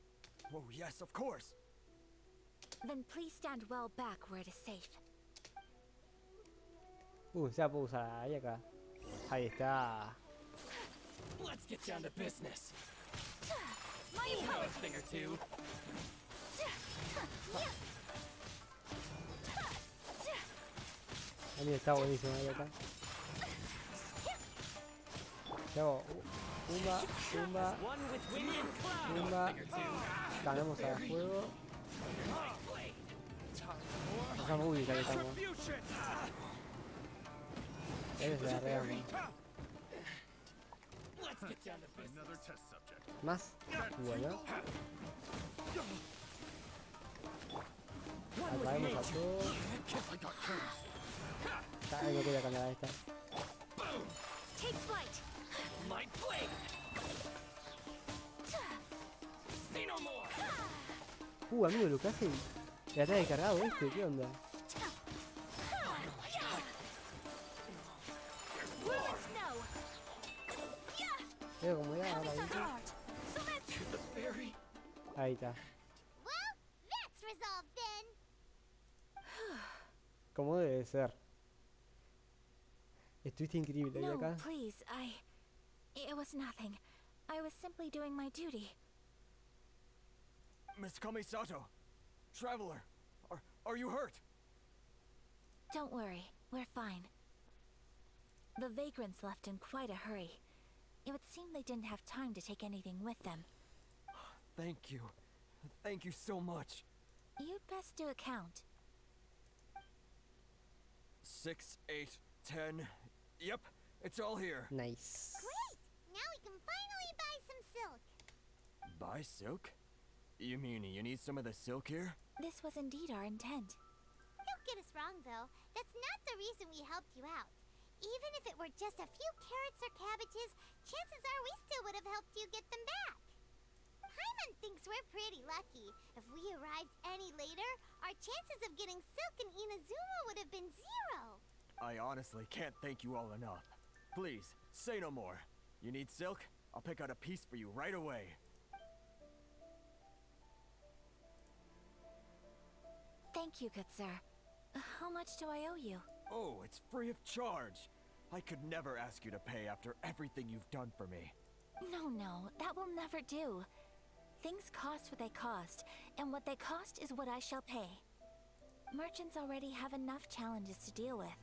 Oh, yes, of course. Then please stand well back where it is safe. Se la puedo usar ahí acá. Ahí está. Let's get down to business. My You know a thing or two. A mí está buenísimo ahí acá. Le hago tumba. Ganamos a fuego. Bajamos, uy, ahí estamos. Eres la real. Más. Bueno. Atraemos a todos. Ay, no quería cambiar a esta. Take flight. My blade. Say no more. Amigo, lo que hace el ataque cargado este, ¿qué onda? Veo como ya, ahora ahí está. Well, that's resolved then. Como debe ser. Estuviste increíble, ¿y No, acá? please, It was nothing. I was simply doing my duty. Miss Kamisato, traveler, are you hurt? Don't worry, we're fine. The vagrants left in quite a hurry. It would seem they didn't have time to take anything with them. Thank you. Thank you so much. You'd best do a count. 6, 8, 10. Yep, it's all here. Nice. Great! Now we can finally buy some silk. Buy silk? You mean you need some of the silk here? This was indeed our intent. Don't get us wrong, though. That's not the reason we helped you out. Even if it were just a few carrots or cabbages, chances are we still would have helped you get them back. Paimon thinks we're pretty lucky. If we arrived any later, our chances of getting silk in Inazuma would have been 0. I honestly can't thank you all enough. Please, say no more. You need silk? I'll pick out a piece for you right away. Thank you, good sir. How much do I owe you? Oh, it's free of charge. I could never ask you to pay after everything you've done for me. No, that will never do. Things cost what they cost, and what they cost is what I shall pay. Merchants already have enough challenges to deal with,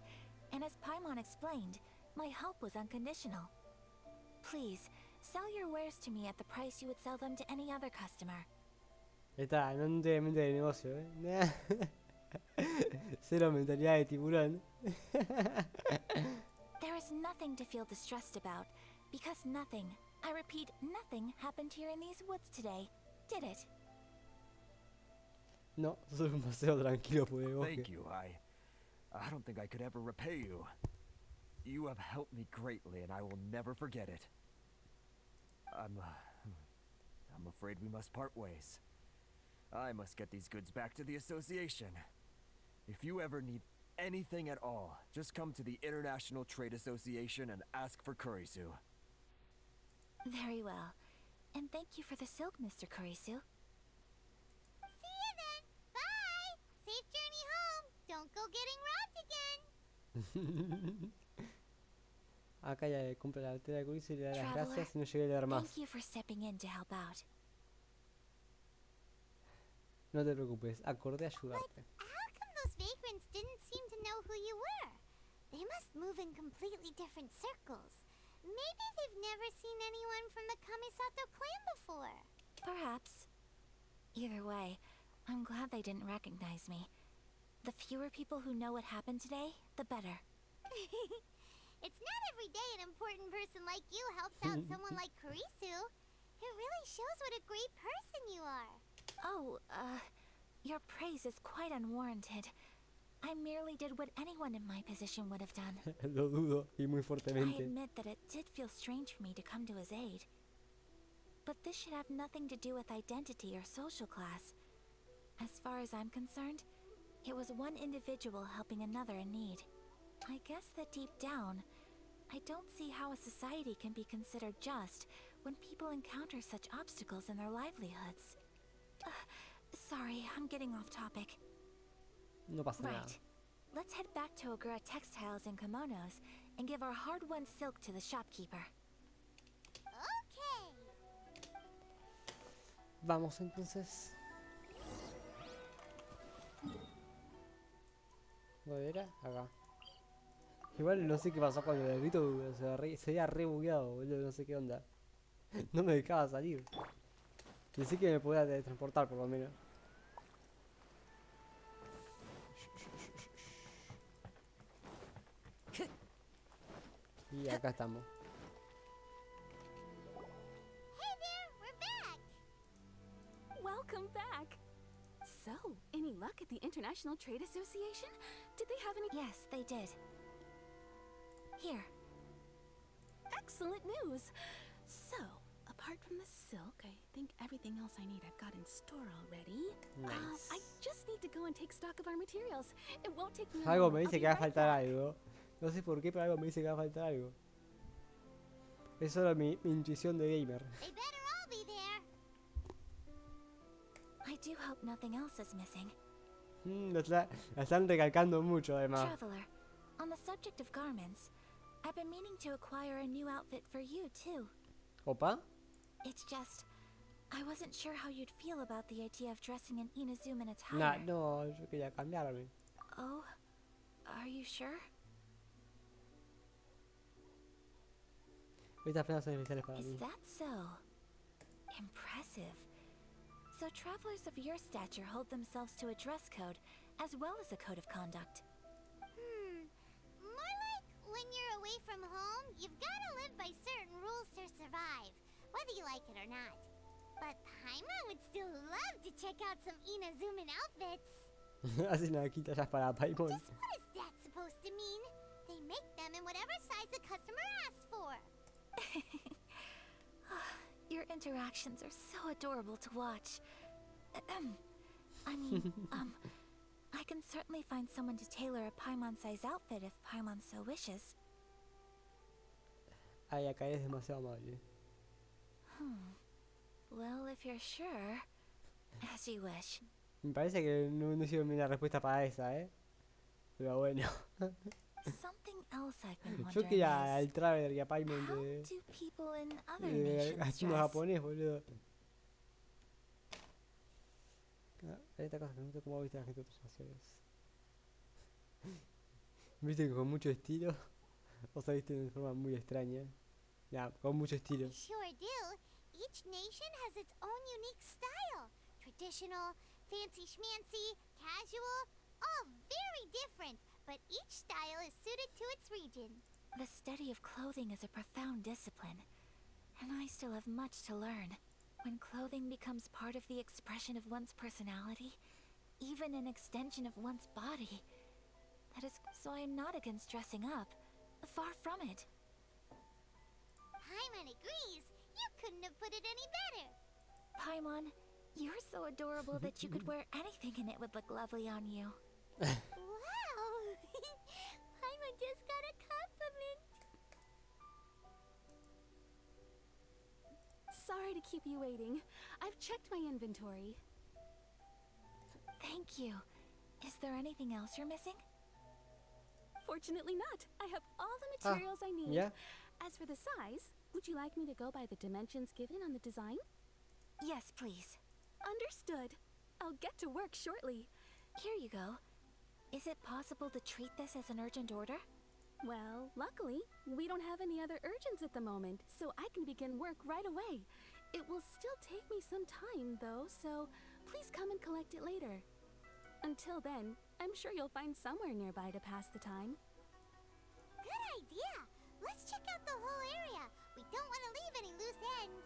and as Paimon explained, my help was unconditional. Please, sell your wares to me at the price you would sell them to any other customer. Está, no tiene mente de negocio, Cero mentalidad de tiburón. There is nothing to feel distressed about, because nothing, I repeat, nothing happened here in these woods today, did it? No, solo un paseo tranquilo por el bosque. Thank you. I don't think I could ever repay you. You have helped me greatly, and I will never forget it. I'm afraid we must part ways. I must get these goods back to the association. If you ever need anything at all, just come to the International Trade Association and ask for Kurisu. Very well. And thank you for the silk, Mr. Kurisu. See you then. Bye. Safe journey home. Don't go getting robbed again. Acá ya compra la altera de Kurisu y le da las Traveler, gracias y no llegué a leer más. thank you for stepping in to help out. No te preocupes, acordé ayudarte. How come those vagrants didn't seem to know who you were? They must move in completely different circles. Maybe they've never seen anyone from the Kamisato clan before. Perhaps. Either way, I'm glad they didn't recognize me. The fewer people who know what happened today, the better. It's not every day an important person like you helps out someone like Kurisu. It really shows what a great person you are. Oh, your praise is quite unwarranted. I merely did what anyone in my position would have done. Lo dudo, y muy I fuertemente. admit that it did feel strange for me to come to his aid. But this should have nothing to do with identity or social class. As far as I'm concerned, it was one individual helping another in need. I guess that deep down, I don't see how a society can be considered just when people encounter such obstacles in their livelihoods. Sorry, I'm getting off topic. No pasa nada. Right. Let's head back to Ogura Textiles and Kimonos and give our hard-won silk to the shopkeeper. Okay. Vamos entonces. ¿Dónde era? Acá. Igual no sé qué pasó con el Larguito, se había re bugueado, boludo, no sé qué onda. No me dejaba salir. Pensé que me podía teletransportar por lo menos. Y acá estamos. Hey there, we're Welcome back. So, any luck at the International Trade Association? Did they have any? Yes, they did. Here. Excellent news. So, apart from the silk, I think everything else I need I've got in store already. Nice. I just need to go and take stock of our materials. It won't take me a Algo me moment. dice I'll que be va a right faltar back. algo. No sé por qué, pero algo me dice que va a faltar algo. Es solo mi intuición de gamer. They better all be there. I do hope nothing else is missing. La están recalcando mucho, además. Traveler, on the subject of garments, I've been meaning to acquire a new outfit for you, too. ¿Opa? It's just, I wasn't sure how you'd feel about the idea of dressing in Inazuma attire. Nah, no, yo quería cambiarme. Oh, are you sure? Estas prendas son especiales para Is mí. that so? Impressive. So travelers of your stature hold themselves to a dress code, as well as a code of conduct. More like when you're away from home, you've gotta live by certain rules to survive, whether you like it or not. But Paimon would still love to check out some Inazuman outfits. Hacen una quita para Paimon. Just what is that supposed to mean? They make them in whatever size the customer asks for. Your interactions are so adorable to watch. I mean, I can certainly find someone to tailor a Paimon-size outfit if Paimon so wishes. Ay, acá es demasiado amable. Well, if you're sure, as you wish. Me parece que no hicieron bien la respuesta para esa, Pero bueno. Something else I've been Yo wondering quería is, al Traveler y a Paimon how de do people in other nations chino dress? japonés, boludo. Esta cosa que no sé cómo viste la gente de otras naciones. Viste que con mucho estilo. O sea, viste de forma muy extraña. Ya, con mucho estilo. Sure do. Each nation has its own unique style. Traditional, fancy schmancy, casual, all very different, but each style is suited to its region. The study of clothing is a profound discipline, and I still have much to learn. When clothing becomes part of the expression of one's personality, even an extension of one's body. That is so I am not against dressing up. Far from it. Paimon agrees. You couldn't have put it any better. Paimon, you're so adorable that you could wear anything and it would look lovely on you. Wow! Paimon just got a compliment. Sorry to keep you waiting. I've checked my inventory. Thank you. Is there anything else you're missing? Fortunately not. I have all the materials I need. Yeah. As for the size, would you like me to go by the dimensions given on the design? Yes, please. Understood. I'll get to work shortly. Here you go. Is it possible to treat this as an urgent order? Well, luckily, we don't have any other urgents at the moment, so I can begin work right away. It will still take me some time, though, so please come and collect it later. Until then, I'm sure you'll find somewhere nearby to pass the time. Good idea. Let's check out the whole area. We don't want to leave any loose ends.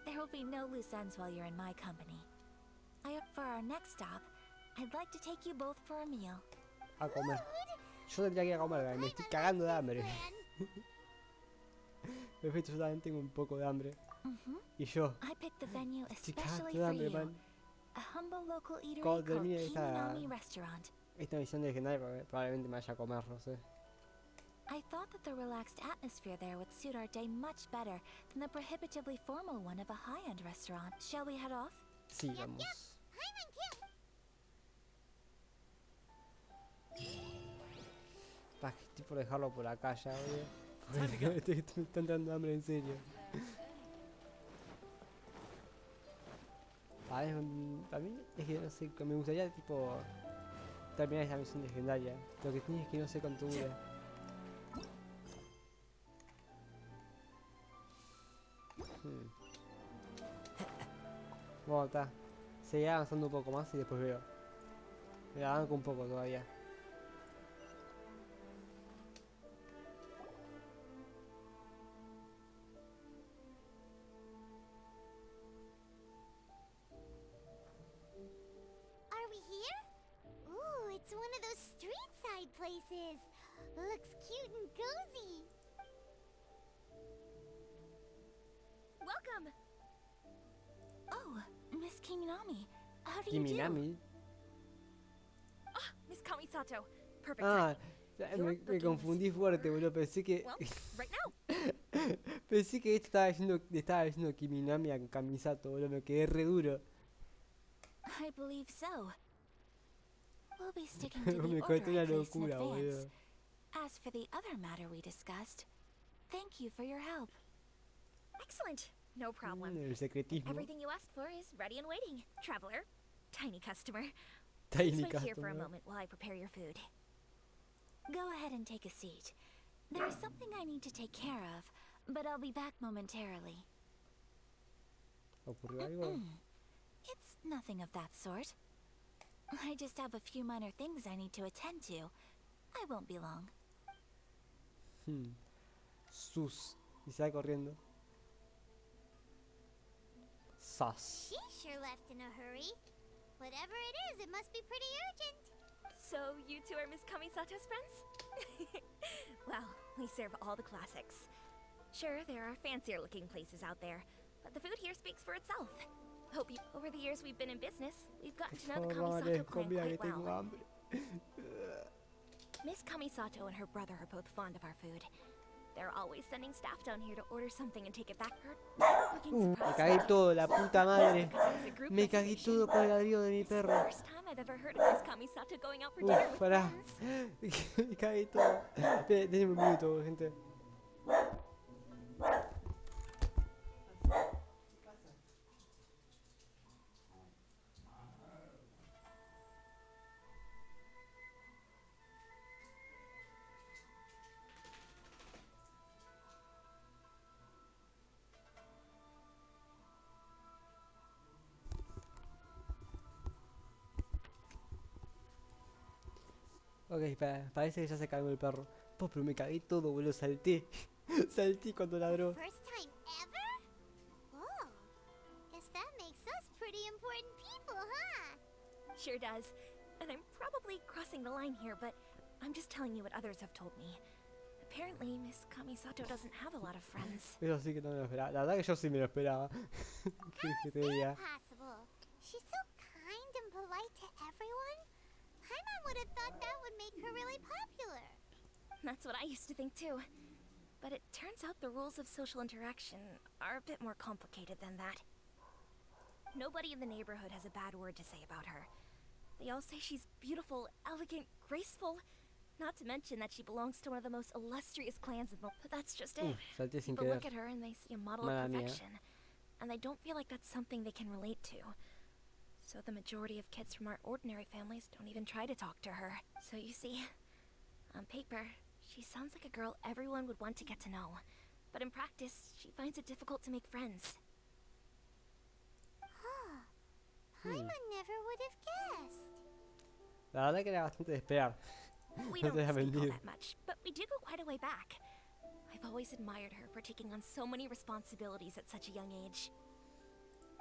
There will be no loose ends while you're in my company. For our next stop, I'd like to take you both for a meal. A comer. Yo tendría que ir a comer, me estoy cagando de hambre. Perfecto, yo también tengo un poco de hambre. Y yo. I picked the venue Estoy especially cagando de for hambre, you. man. A humble local eatery Cuando called termine Kiminami Restaurant. esta misión de legendaria, probablemente me vaya a comer, no sé. I thought that the relaxed atmosphere there would suit our day much better than the prohibitively formal one of a high-end restaurant. Shall we head off? Sí, vamos. Paimon can't. Estoy por dejarlo por acá ya, oye. Porque me está entrando hambre en serio. A mí es que no sé, me gustaría tipo terminar esta misión legendaria. Lo que tiene es que no sé cuánto dura. Bueno, está. Seguiré avanzando un poco más y después veo. Me la banco un poco todavía. this is. Looks cute and cozy. Welcome! Oh, Miss Kiminami. How do you do? Kiminami. Ah, Miss Kamisato. Perfect Ah, timing. me confundí fuerte, boludo. Pensé que. Well, right now. Pensé que este le estaba diciendo Kiminami a Kamisato, boludo. Me quedé re duro. I believe so. We'll be sticking to the Me order conté una I placed in locura, advance. boludo. As for the other matter we discussed, thank you for your help. Excellent. No problem. El secretismo. Everything you asked for is ready and waiting. Traveler, tiny customer. Tiny Please wait here for a customer. moment while I prepare your food. Go ahead and take a seat. There's something I need to take care of, but I'll be back momentarily. ¿Ocurrió algo? It's nothing of that sort. I just have a few minor things I need to attend to. I won't be long. Sus. Y sale corriendo. Sas. She sure left in a hurry. Whatever it is, it must be pretty urgent. So, you two are Miss Kamisato's friends? Well, we serve all the classics. Sure, there are fancier looking places out there, but the food here speaks for itself. Hope you. Over the years we've been in business, we've gotten to know the Kamisato clan comida que quite tengo well. hambre. Miss Kamisato and her brother are both fond of our food. They're always sending staff down here to order something and take it back. Me cagué todo, la puta madre. Me cagué todo con el ladrido de mi perro. First time I've ever heard of Miss Kamisato going out for dinner with Pará. friends. Me cagué todo. Denme un minuto, gente. Ok, parece que ya se cagó el perro. Pero me cagué todo, boludo. Salté. Salté cuando ladró. First time ever? Oh, guess that makes us pretty important people, huh? Sure does. And I'm probably crossing the line here, but I'm just telling you what others have told me. Apparently, Miss Kamisato doesn't have a lot of friends. Eso sí que no me lo esperaba. La verdad que yo sí me lo esperaba. que te diga. Possible. She's so kind and polite to everyone. Paimon would have thought that would make her really popular. That's what I used to think too. But it turns out the rules of social interaction are a bit more complicated than that. Nobody in the neighborhood has a bad word to say about her. They all say she's beautiful, elegant, graceful. Not to mention that she belongs to one of the most illustrious clans in the... But that's just it. Salté sin People querer. look at her and they see a model Mala of mía. perfection. And they don't feel like that's something they can relate to. So the majority of kids from our ordinary families don't even try to talk to her. So you see, on paper, she sounds like a girl everyone would want to get to know. But in practice, she finds it difficult to make friends. Huh. Paimon never would have guessed. La verdad que era bastante de esperar. We No don't te voy a speak all mentir. that much, but we do go quite a way back. I've always admired her for taking on so many responsibilities at such a young age.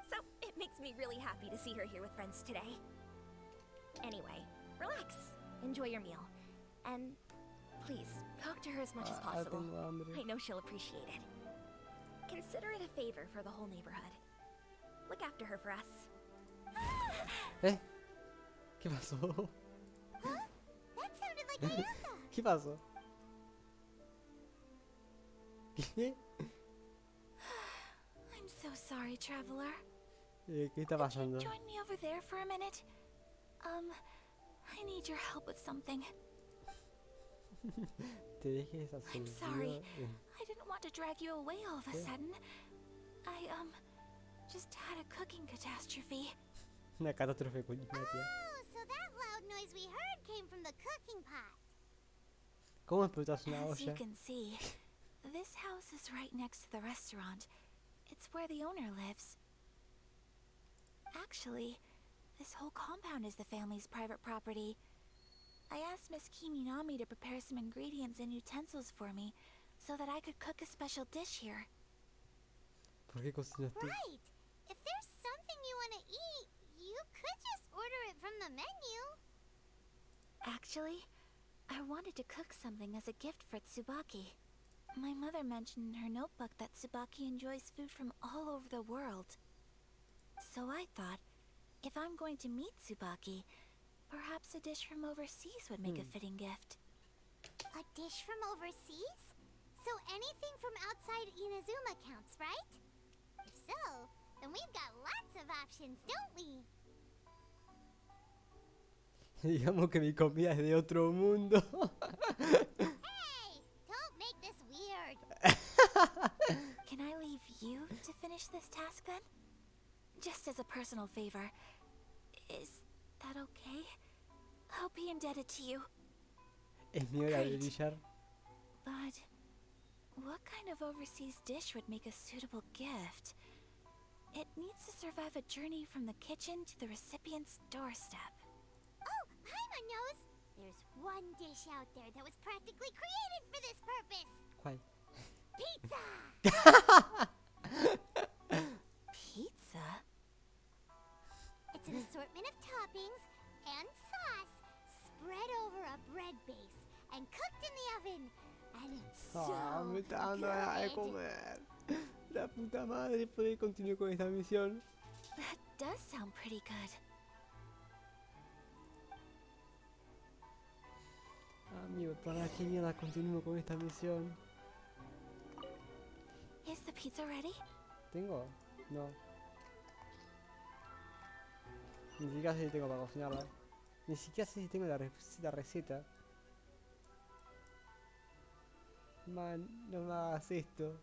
So, it makes me really happy to see her here with friends today. Anyway, relax, enjoy your meal, and please, talk to her as much as possible. tengo hambre. I know she'll appreciate it. Consider it a favor for the whole neighborhood. Look after her for us. ¿Eh? ¿Qué pasó? That sounded like Ayaka. ¿Qué pasó? ¿Qué? I'm so sorry, traveler. ¿Qué está pasando? Join me over there for a minute. I need your help with something. Te dejes así. I'm sorry. I didn't want to drag you away all of a sudden. I, just had a cooking catastrophe. Una catástrofe culinaria. Oh, so that loud noise we heard came from the cooking pot. ¿Cómo explotas una As you olla? can see, this house is right next to the restaurant. It's where the owner lives. Actually, this whole compound is the family's private property. I asked Miss Kiminami to prepare some ingredients and utensils for me so that I could cook a special dish here. ¿Por qué cocinas tú? Right. If there's something you want to eat, you could just order it from the menu. Actually, I wanted to cook something as a gift for Tsubaki. My mother mentioned in her notebook that Tsubaki enjoys food from all over the world. So I thought, if I'm going to meet Tsubaki, perhaps a dish from overseas would make a fitting gift. A dish from overseas? So anything from outside Inazuma counts, right? If so, then we've got lots of options, don't we? Digamos que mi comida es de otro mundo. Hey! Don't make this weird! Can I leave you to finish this task then? Just as a personal favor. Is that okay? I'll be indebted to you. Es mi hora de brillar. But what kind of overseas dish would make a suitable gift? It needs to survive a journey from the kitchen to the recipient's doorstep. Oh, Paimon knows! There's one dish out there that was practically created for this purpose! ¿Cuál? Pizza! Pizza? It's an assortment of toppings and sauce spread over a bread base and cooked in the oven. And it's so Me está dando ganas de comer. La puta madre, ¿puedo continuar con esta misión? That does sound pretty good. Amigo, ¿para qué mierda continúo con esta misión? Is the pizza ready? ¿Tengo? No. Ni siquiera sé si tengo para cocinarla. Ni siquiera sé si tengo la receta. Man, no me hagas esto.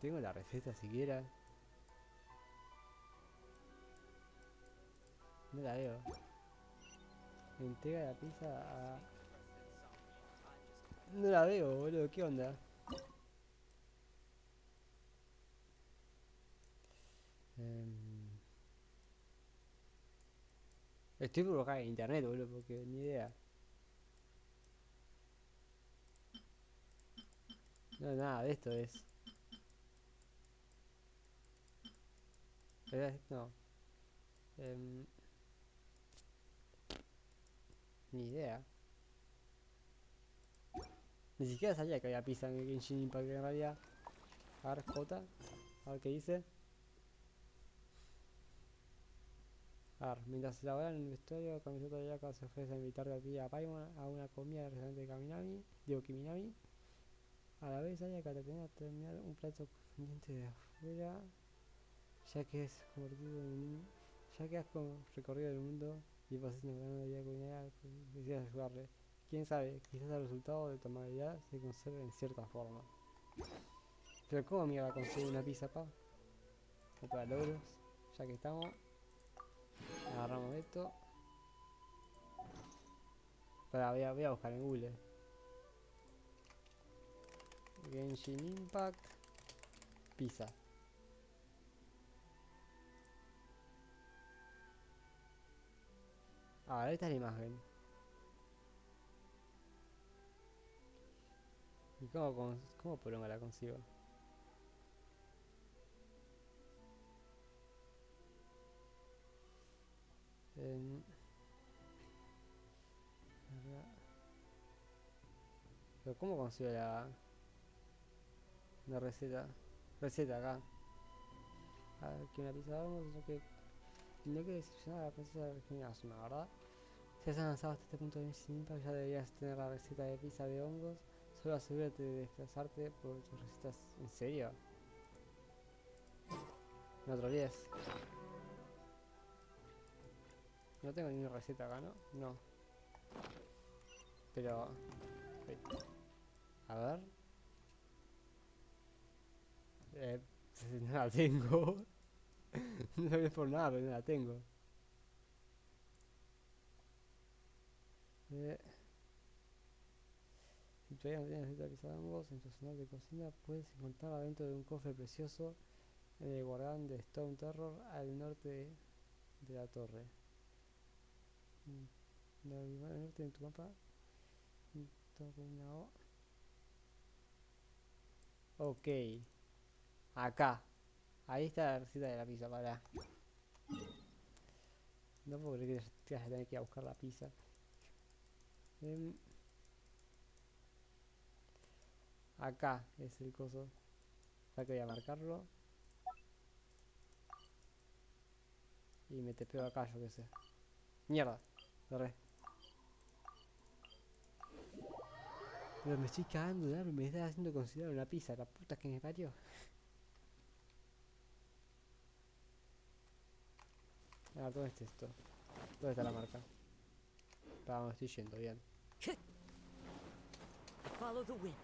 ¿Tengo la receta siquiera? No la veo. Entrega la pizza a... No la veo, boludo, ¿qué onda? Estoy por buscar en internet, boludo, porque ni idea. No, nada de esto es. No. Ni idea. Ni siquiera sabía que había pizza en el Genshin Impact en realidad. A ver, J. A ver qué dice. A ver, mientras elaboran el vestuario, Camiseta de Yaka se ofrece a invitar a ti a Paimon a una comida del restaurante de Kaminami, digo Kiminami. A la vez Ayaka te tenía que terminar un plato pendiente de afuera, ya que es convertido en ya que has recorrido el mundo y pasaste una gran vida culinaria, quisieras ayudarle. Quién sabe, quizás el resultado de tu amabilidad se conserve en cierta forma. Pero ¿cómo mierda conseguir una pizza, pa? O para logros, ya que estamos. Agarramos esto. Para, voy a buscar en Google. Genshin Impact pizza. Ah, esta es la imagen. ¿Y cómo poronga la consigo? Pero ¿cómo consigo la receta? Receta acá. A ver, que una pizza vamos, no que decepcionar a la princesa de Virginia Asuna, ¿verdad? Si has avanzado hasta este punto de Missing Impact, ya deberías tener la receta de pizza de hongos. Solo asegúrate de desplazarte por tus recetas. ¿En serio? No te olvides. No tengo ninguna receta acá, ¿no? No. Pero... A ver. No la tengo. No es por nada, pero no la tengo. Si todavía no tienes receta de pizza de hongos en tu arsenal de cocina, puedes encontrarla dentro de un cofre precioso en el guardián de Stone Terror al norte de la torre. Al norte de tu mapa. Torre una O. Ok. Acá. Ahí está la receta de la pizza, para. No puedo creer que vas a tener que ir a buscar la pizza. Em, Acá es el coso. Acá que voy a marcarlo. Y me tepeo acá, yo qué sé. Mierda. Cerré. Pero me estoy cagando de hambre. Me está haciendo considerar una pizza. La puta que me parió. A ver, ¿dónde está esto? ¿Dónde está la marca? Vamos, estoy yendo, bien. Follow the wind.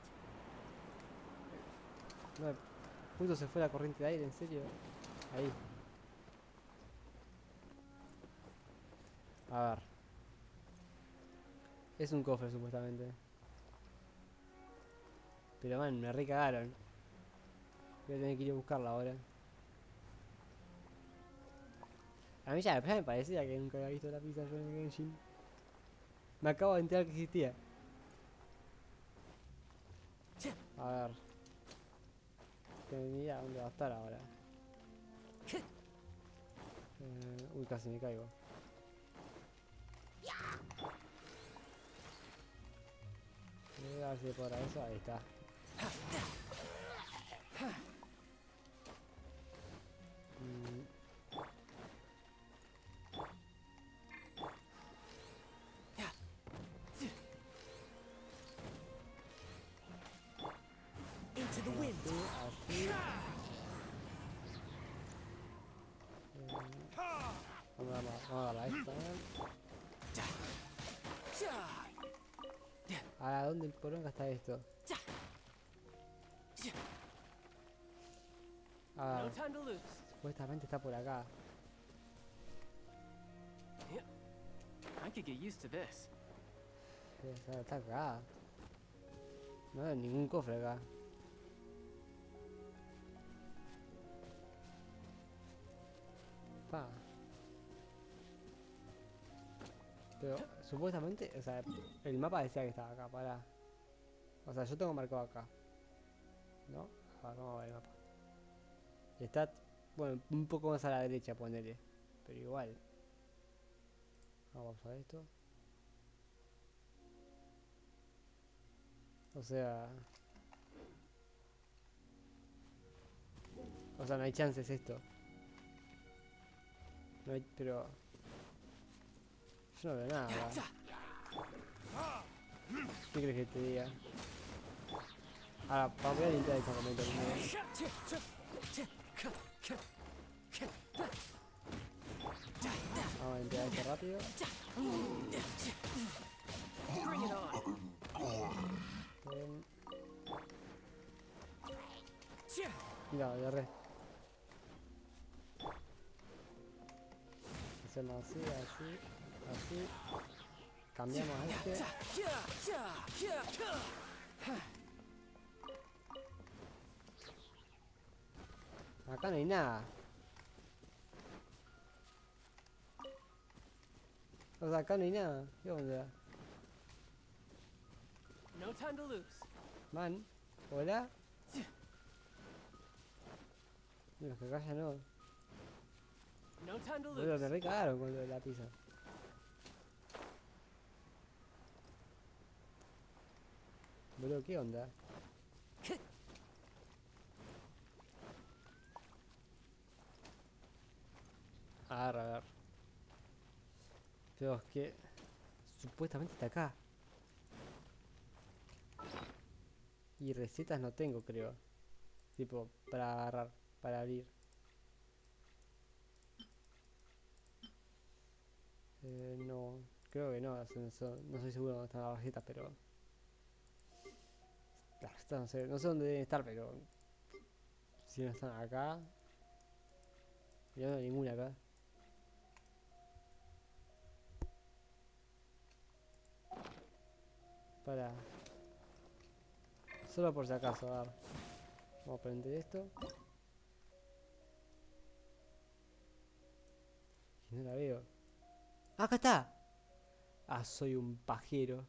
No, justo se fue la corriente de aire, ¿en serio? Ahí. A ver. Es un cofre, supuestamente. Pero man, me recagaron. Voy a tener que ir a buscarla ahora. A mí ya me parecía que nunca había visto la pizza yo en el Genshin. Me acabo de enterar que existía. A ver. Tengo ni idea dónde va a estar ahora. Uy, casi me caigo. A ver si podrá eso. Ahí está. Into the wind. Así. Vamos a darla a esta. Ahora, ¿dónde el poronga está esto? Ah, No time to lose. supuestamente está por acá. I could get used to this. Está acá. No hay ningún cofre acá. Pa. Pero supuestamente, o sea, el mapa decía que estaba acá, pará. O sea, yo tengo marcado acá. ¿No? A ver, vamos a ver el mapa. Está, bueno, un poco más a la derecha, ponele. Pero igual. Vamos a ver esto. O sea... O sea, no hay chances esto. No hay, pero... Yo no veo nada. ¿Qué crees que te diga? Ahora, voy a limpiar el campamento primero. Vamos a limpiar esto rápido. Mira, le erré. Hacemos así, así, así. Cambiamos a este. Acá no hay nada. O sea, acá no hay nada. ¿Qué onda? No time to lose. Man, hola. No, que acá ya no. No time to Boludo, lose. me recagaron con lo de la pizza. Boludo, ¿qué onda? A ver. Pero es que... Supuestamente está acá. Y recetas no tengo, creo. Tipo, para agarrar, para abrir. No, creo que no. O sea, no estoy seguro dónde están las recetas, pero... Las recetas no sé dónde deben estar, pero... Si no están acá... Yo no veo ninguna acá. Para... Solo por si acaso, a ver. Vamos a prender esto. Y no la veo. ¡Acá está! Ah, soy un pajero.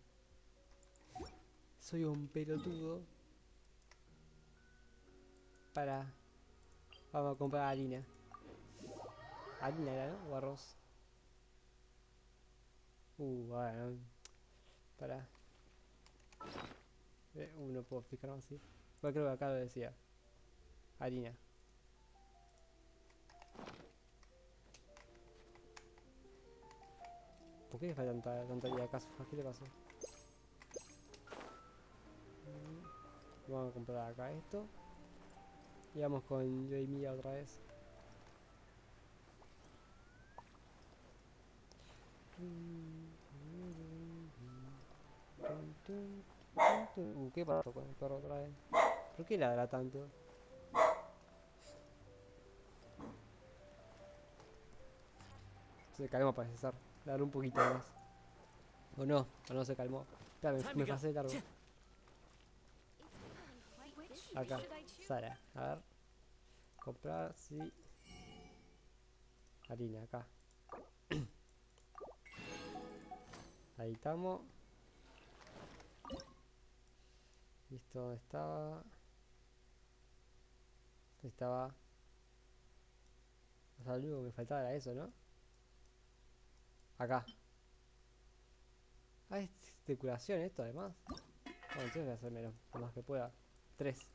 Soy un pelotudo. Para... Vamos a comprar harina. Harina era, ¿no? O arroz. Bueno. Para. No puedo fijarme así. Bueno, creo que acá lo decía. Harina. ¿Por qué le falta tanta vida acá? ¿Qué le pasó? Vamos a comprar acá esto. Y vamos con yo y Mía otra vez. ¿Qué pasó con el perro otra vez? ¿Por qué ladra tanto? Se calmó, parece ser. Ladra un poquito más. O no se calmó. Claro, me pasé de largo. Acá, Sara. A ver. Comprar, sí. Harina, acá. Ahí estamos. Listo, ¿dónde estaba? ¿Dónde estaba? O sea, lo único que me faltaba era eso, ¿no? Acá. Ah, es de curación esto, además. Bueno, entonces voy a hacer menos, lo más que pueda. 3.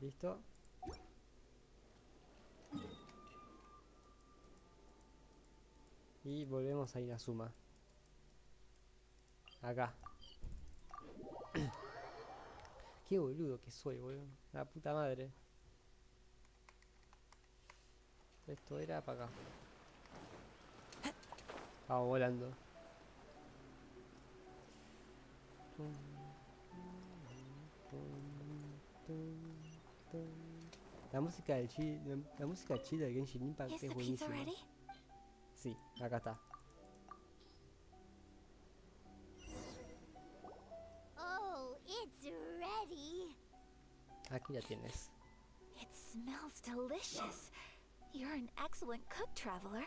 Listo. Y volvemos a Inazuma. Acá. Qué boludo que soy, boludo. La puta madre. Esto era para acá. Vamos volando. La música del la música chill del Genshin Impact es buenísima. Sí, acá está. Oh, it's ready. Aquí la tienes. It smells delicious. You're an excellent cook, traveler.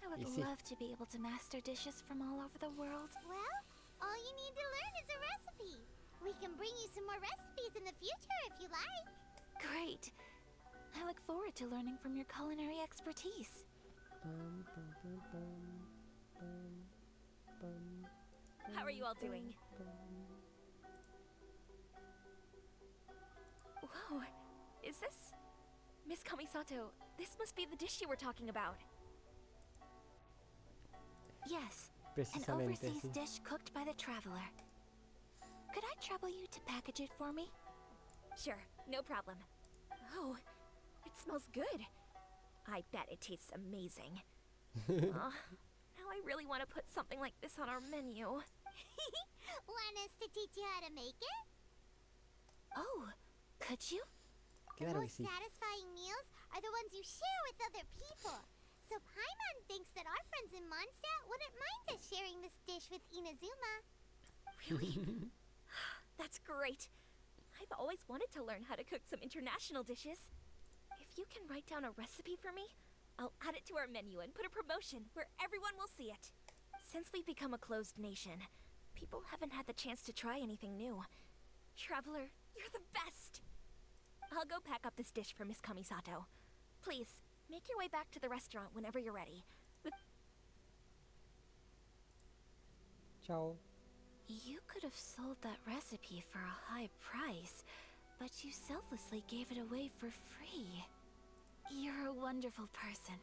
I would love to be able to master dishes from all over the world. Well, all you need to learn is a recipe. We can bring you some more recipes in the future if you like. Great. I look forward to learning from your culinary expertise. How are you all doing? Whoa, is this... Miss Kamisato, this must be the dish you were talking about. Yes, an overseas dish cooked by the traveler. Could I trouble you to package it for me? Sure, no problem. Oh, it smells good. I bet it tastes amazing. Now I really want to put something like this on our menu. Want us to teach you how to make it? Oh, could you? The most satisfying meals are the ones you share with other people. So Paimon thinks that our friends in Mondstadt wouldn't mind us sharing this dish with Inazuma. Really? That's great. I've always wanted to learn how to cook some international dishes. If you can write down a recipe for me, I'll add it to our menu and put a promotion where everyone will see it. Since we've become a closed nation, people haven't had the chance to try anything new. Traveler, you're the best! I'll go pack up this dish for Miss Kamisato. Please, make your way back to the restaurant whenever you're ready. Ciao. You could have sold that recipe for a high price, but you selflessly gave it away for free. You're a wonderful person.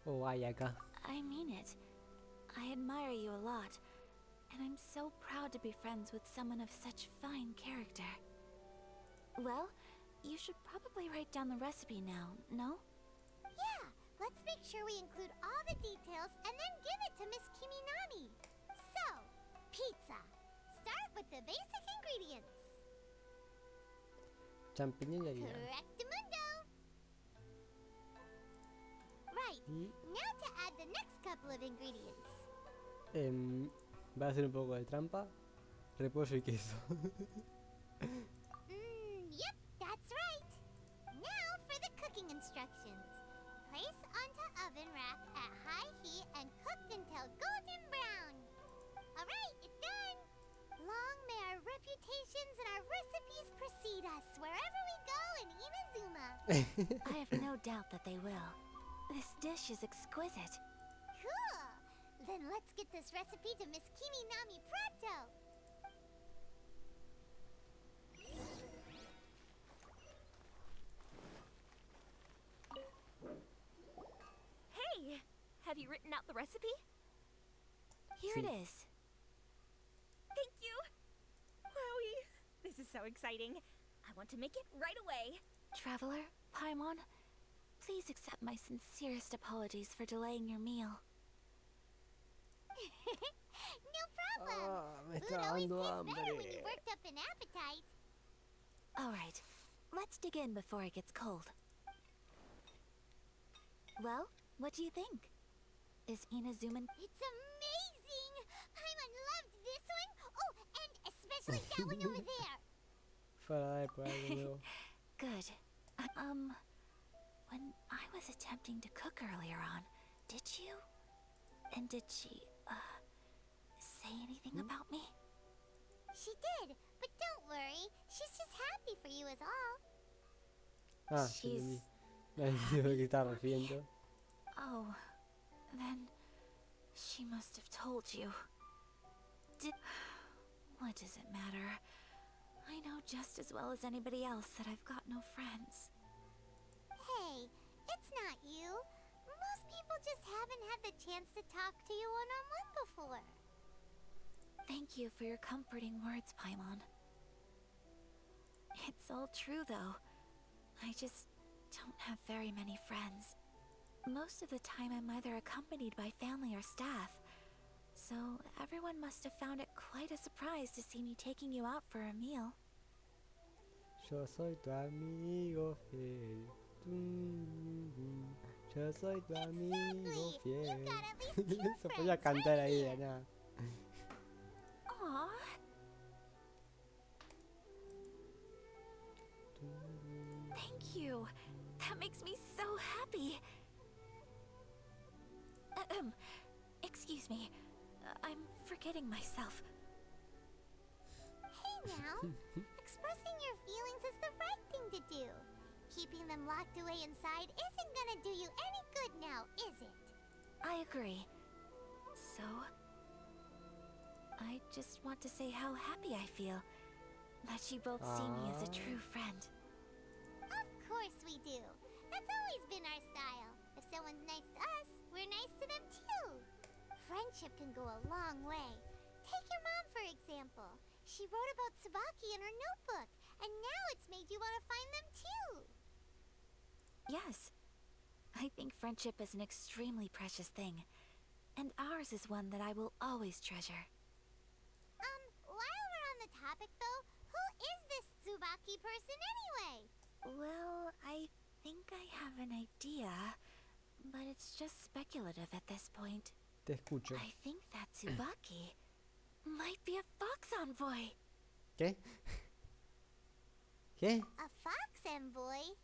Oh, ay, acá. I mean it. I admire you a lot, and I'm so proud to be friends with someone of such fine character. Well, you should probably write down the recipe now, no? Yeah, let's make sure we include all the details and then give it to Miss Kiminami. So, pizza. Start with the basic ingredients. Champiñón y harina. Correctamundo. Right, now to add the next couple of ingredients. Va a hacer un poco de trampa. Repollo y queso. Yep, that's right. Now for the cooking instructions. Place onto oven rack at high heat and cooked until golden brown. Alright, it's done. Long may our reputations and our recipes precede us wherever we go in Inazuma. I have no doubt that they will. This dish is exquisite. Cool! Then let's get this recipe to Miss Kimi Nami pronto! Hey! Have you written out the recipe? Here it is. Thank you! Wowie! This is so exciting. I want to make it right away. Traveler, Paimon, please accept my sincerest apologies for delaying your meal. No problem! Me Food está always dando tastes better when hambre. you've worked up an appetite. Alright, let's dig in before it gets cold. Well, what do you think? Is Inazuma... It's amazing! Paimon loved this one! Oh, and especially that one over there! Fuera de por ahí de nuevo. Good. When I was attempting to cook earlier on, did you? And did she, say anything about me? She did, but don't worry. She's just happy for you is all. Ah, sí, entendí. No entiendo de qué estaba refiriendo. Oh, then she must have told you. What does it matter? I know just as well as anybody else that I've got no friends. Hey, it's not you. Most people just haven't had the chance to talk to you one-on-one before. Thank you for your comforting words, Paimon. It's all true, though. I just don't have very many friends. Most of the time I'm either accompanied by family or staff, so everyone must have found it quite a surprise to see me taking you out for a meal. Yo soy tu amigo fiel. Yo soy tu amigo fiel. Se podía cantar ahí de nada. Aww. Thank you. That makes me so happy. Excuse me. I'm forgetting myself. Hey now, expressing your feelings is the right thing to do. Keeping them locked away inside isn't gonna do you any good now, is it? I agree. So, I just want to say how happy I feel that you both see me as a true friend. Of course we do. That's always been our style. If someone's nice to us, we're nice to them too. Friendship can go a long way. Take your mom, for example. She wrote about Tsubaki in her notebook, and now it's made you want to find them too. Yes. I think friendship is an extremely precious thing, and ours is one that I will always treasure. While we're on the topic though, who is this Tsubaki person anyway? Well, I think I have an idea, but it's just speculative at this point. Te escucho. I think that Tsubaki might be a fox envoy. ¿Qué? ¿Qué? A fox envoy?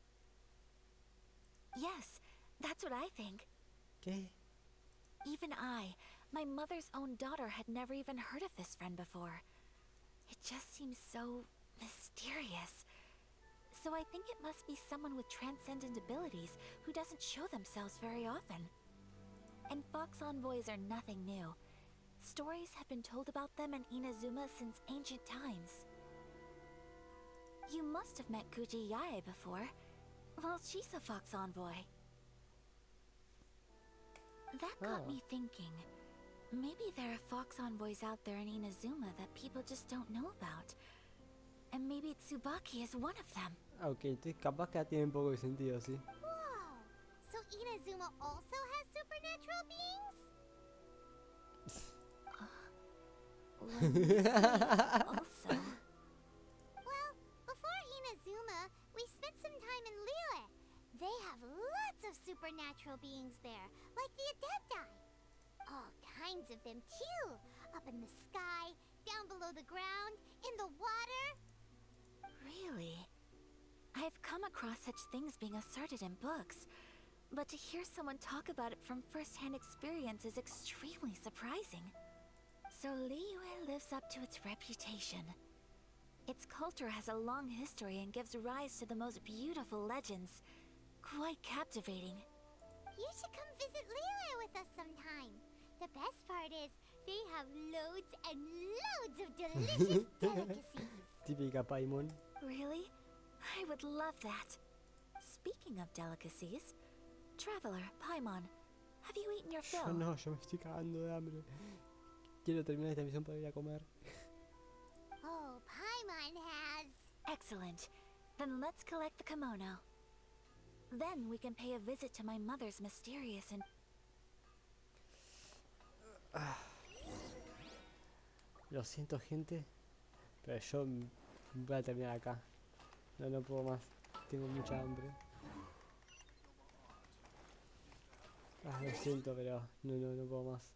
Yes, that's what I think. ¿Qué? Even I, my mother's own daughter, had never even heard of this friend before. It just seems so mysterious. So I think it must be someone with transcendent abilities who doesn't show themselves very often. And fox envoys are nothing new. Stories have been told about them in Inazuma since ancient times. You must have met Kuji Yae before. Well, she's a fox envoy. That got me thinking. Maybe there are fox envoys out there in Inazuma that people just don't know about. And maybe Tsubaki is one of them. Ok, entonces capaz que tiene un poco de sentido, sí. Whoa! So Inazuma also has supernatural beings? Also. Well, before Inazuma, we spent some time in Liyue. They have lots of supernatural beings there, like the Adepti. All kinds of them too. Up in the sky, down below the ground, in the water. Really? I've come across such things being asserted in books, but to hear someone talk about it from first-hand experience is extremely surprising. So Liyue lives up to its reputation. Its culture has a long history and gives rise to the most beautiful legends. Quite captivating. You should come visit Liyue with us sometime. The best part is, they have loads and loads of delicious delicacies. Típica Paimon. Really? I would love that. Speaking of delicacies, Traveler, Paimon, have you eaten your Yo fill? no, yo me estoy cagando de hambre. Quiero terminar esta misión para ir a comer. Oh, Paimon has. Excellent. Then let's collect the kimono. Then we can pay a visit to my mother's mysterious and... Lo siento, gente, pero yo voy a terminar acá. No puedo más. Tengo mucha hambre. Lo siento, pero no puedo más.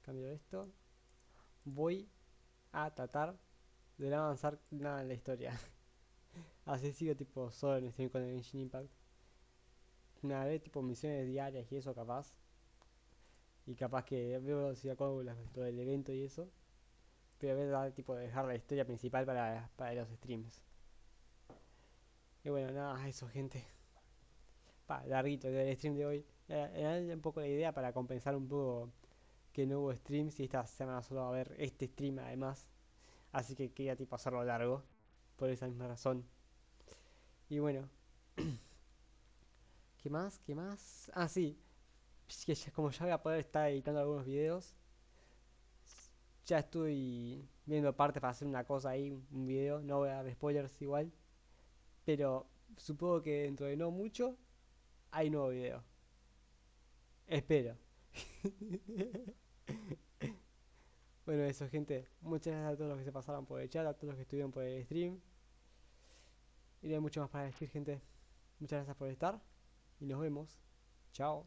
Cambio esto. Voy a tratar de no avanzar nada en la historia. Así sigo tipo solo en stream con el Genshin Impact. Me haré tipo misiones diarias y eso capaz. Y capaz que veo si acabo lo del evento y eso. Pero voy a tratar tipo de dejar la historia principal para los streams. Y bueno, nada, eso, gente. Larguito el stream de hoy. Era un poco la idea para compensar un poco que no hubo streams y esta semana solo va a haber este stream además. Así que quería tipo hacerlo largo. Por esa misma razón. Y bueno. ¿Qué más? ¿Qué más? Ah, sí. Que como ya voy a poder estar editando algunos videos. Ya estoy viendo partes para hacer una cosa ahí, un video. No voy a dar spoilers igual. Pero supongo que dentro de no mucho hay nuevo video. Espero. Bueno, eso, gente. Muchas gracias a todos los que se pasaron por el chat, a todos los que estuvieron por el stream. Y no hay mucho más para decir, gente. Muchas gracias por estar. Y nos vemos. Chao.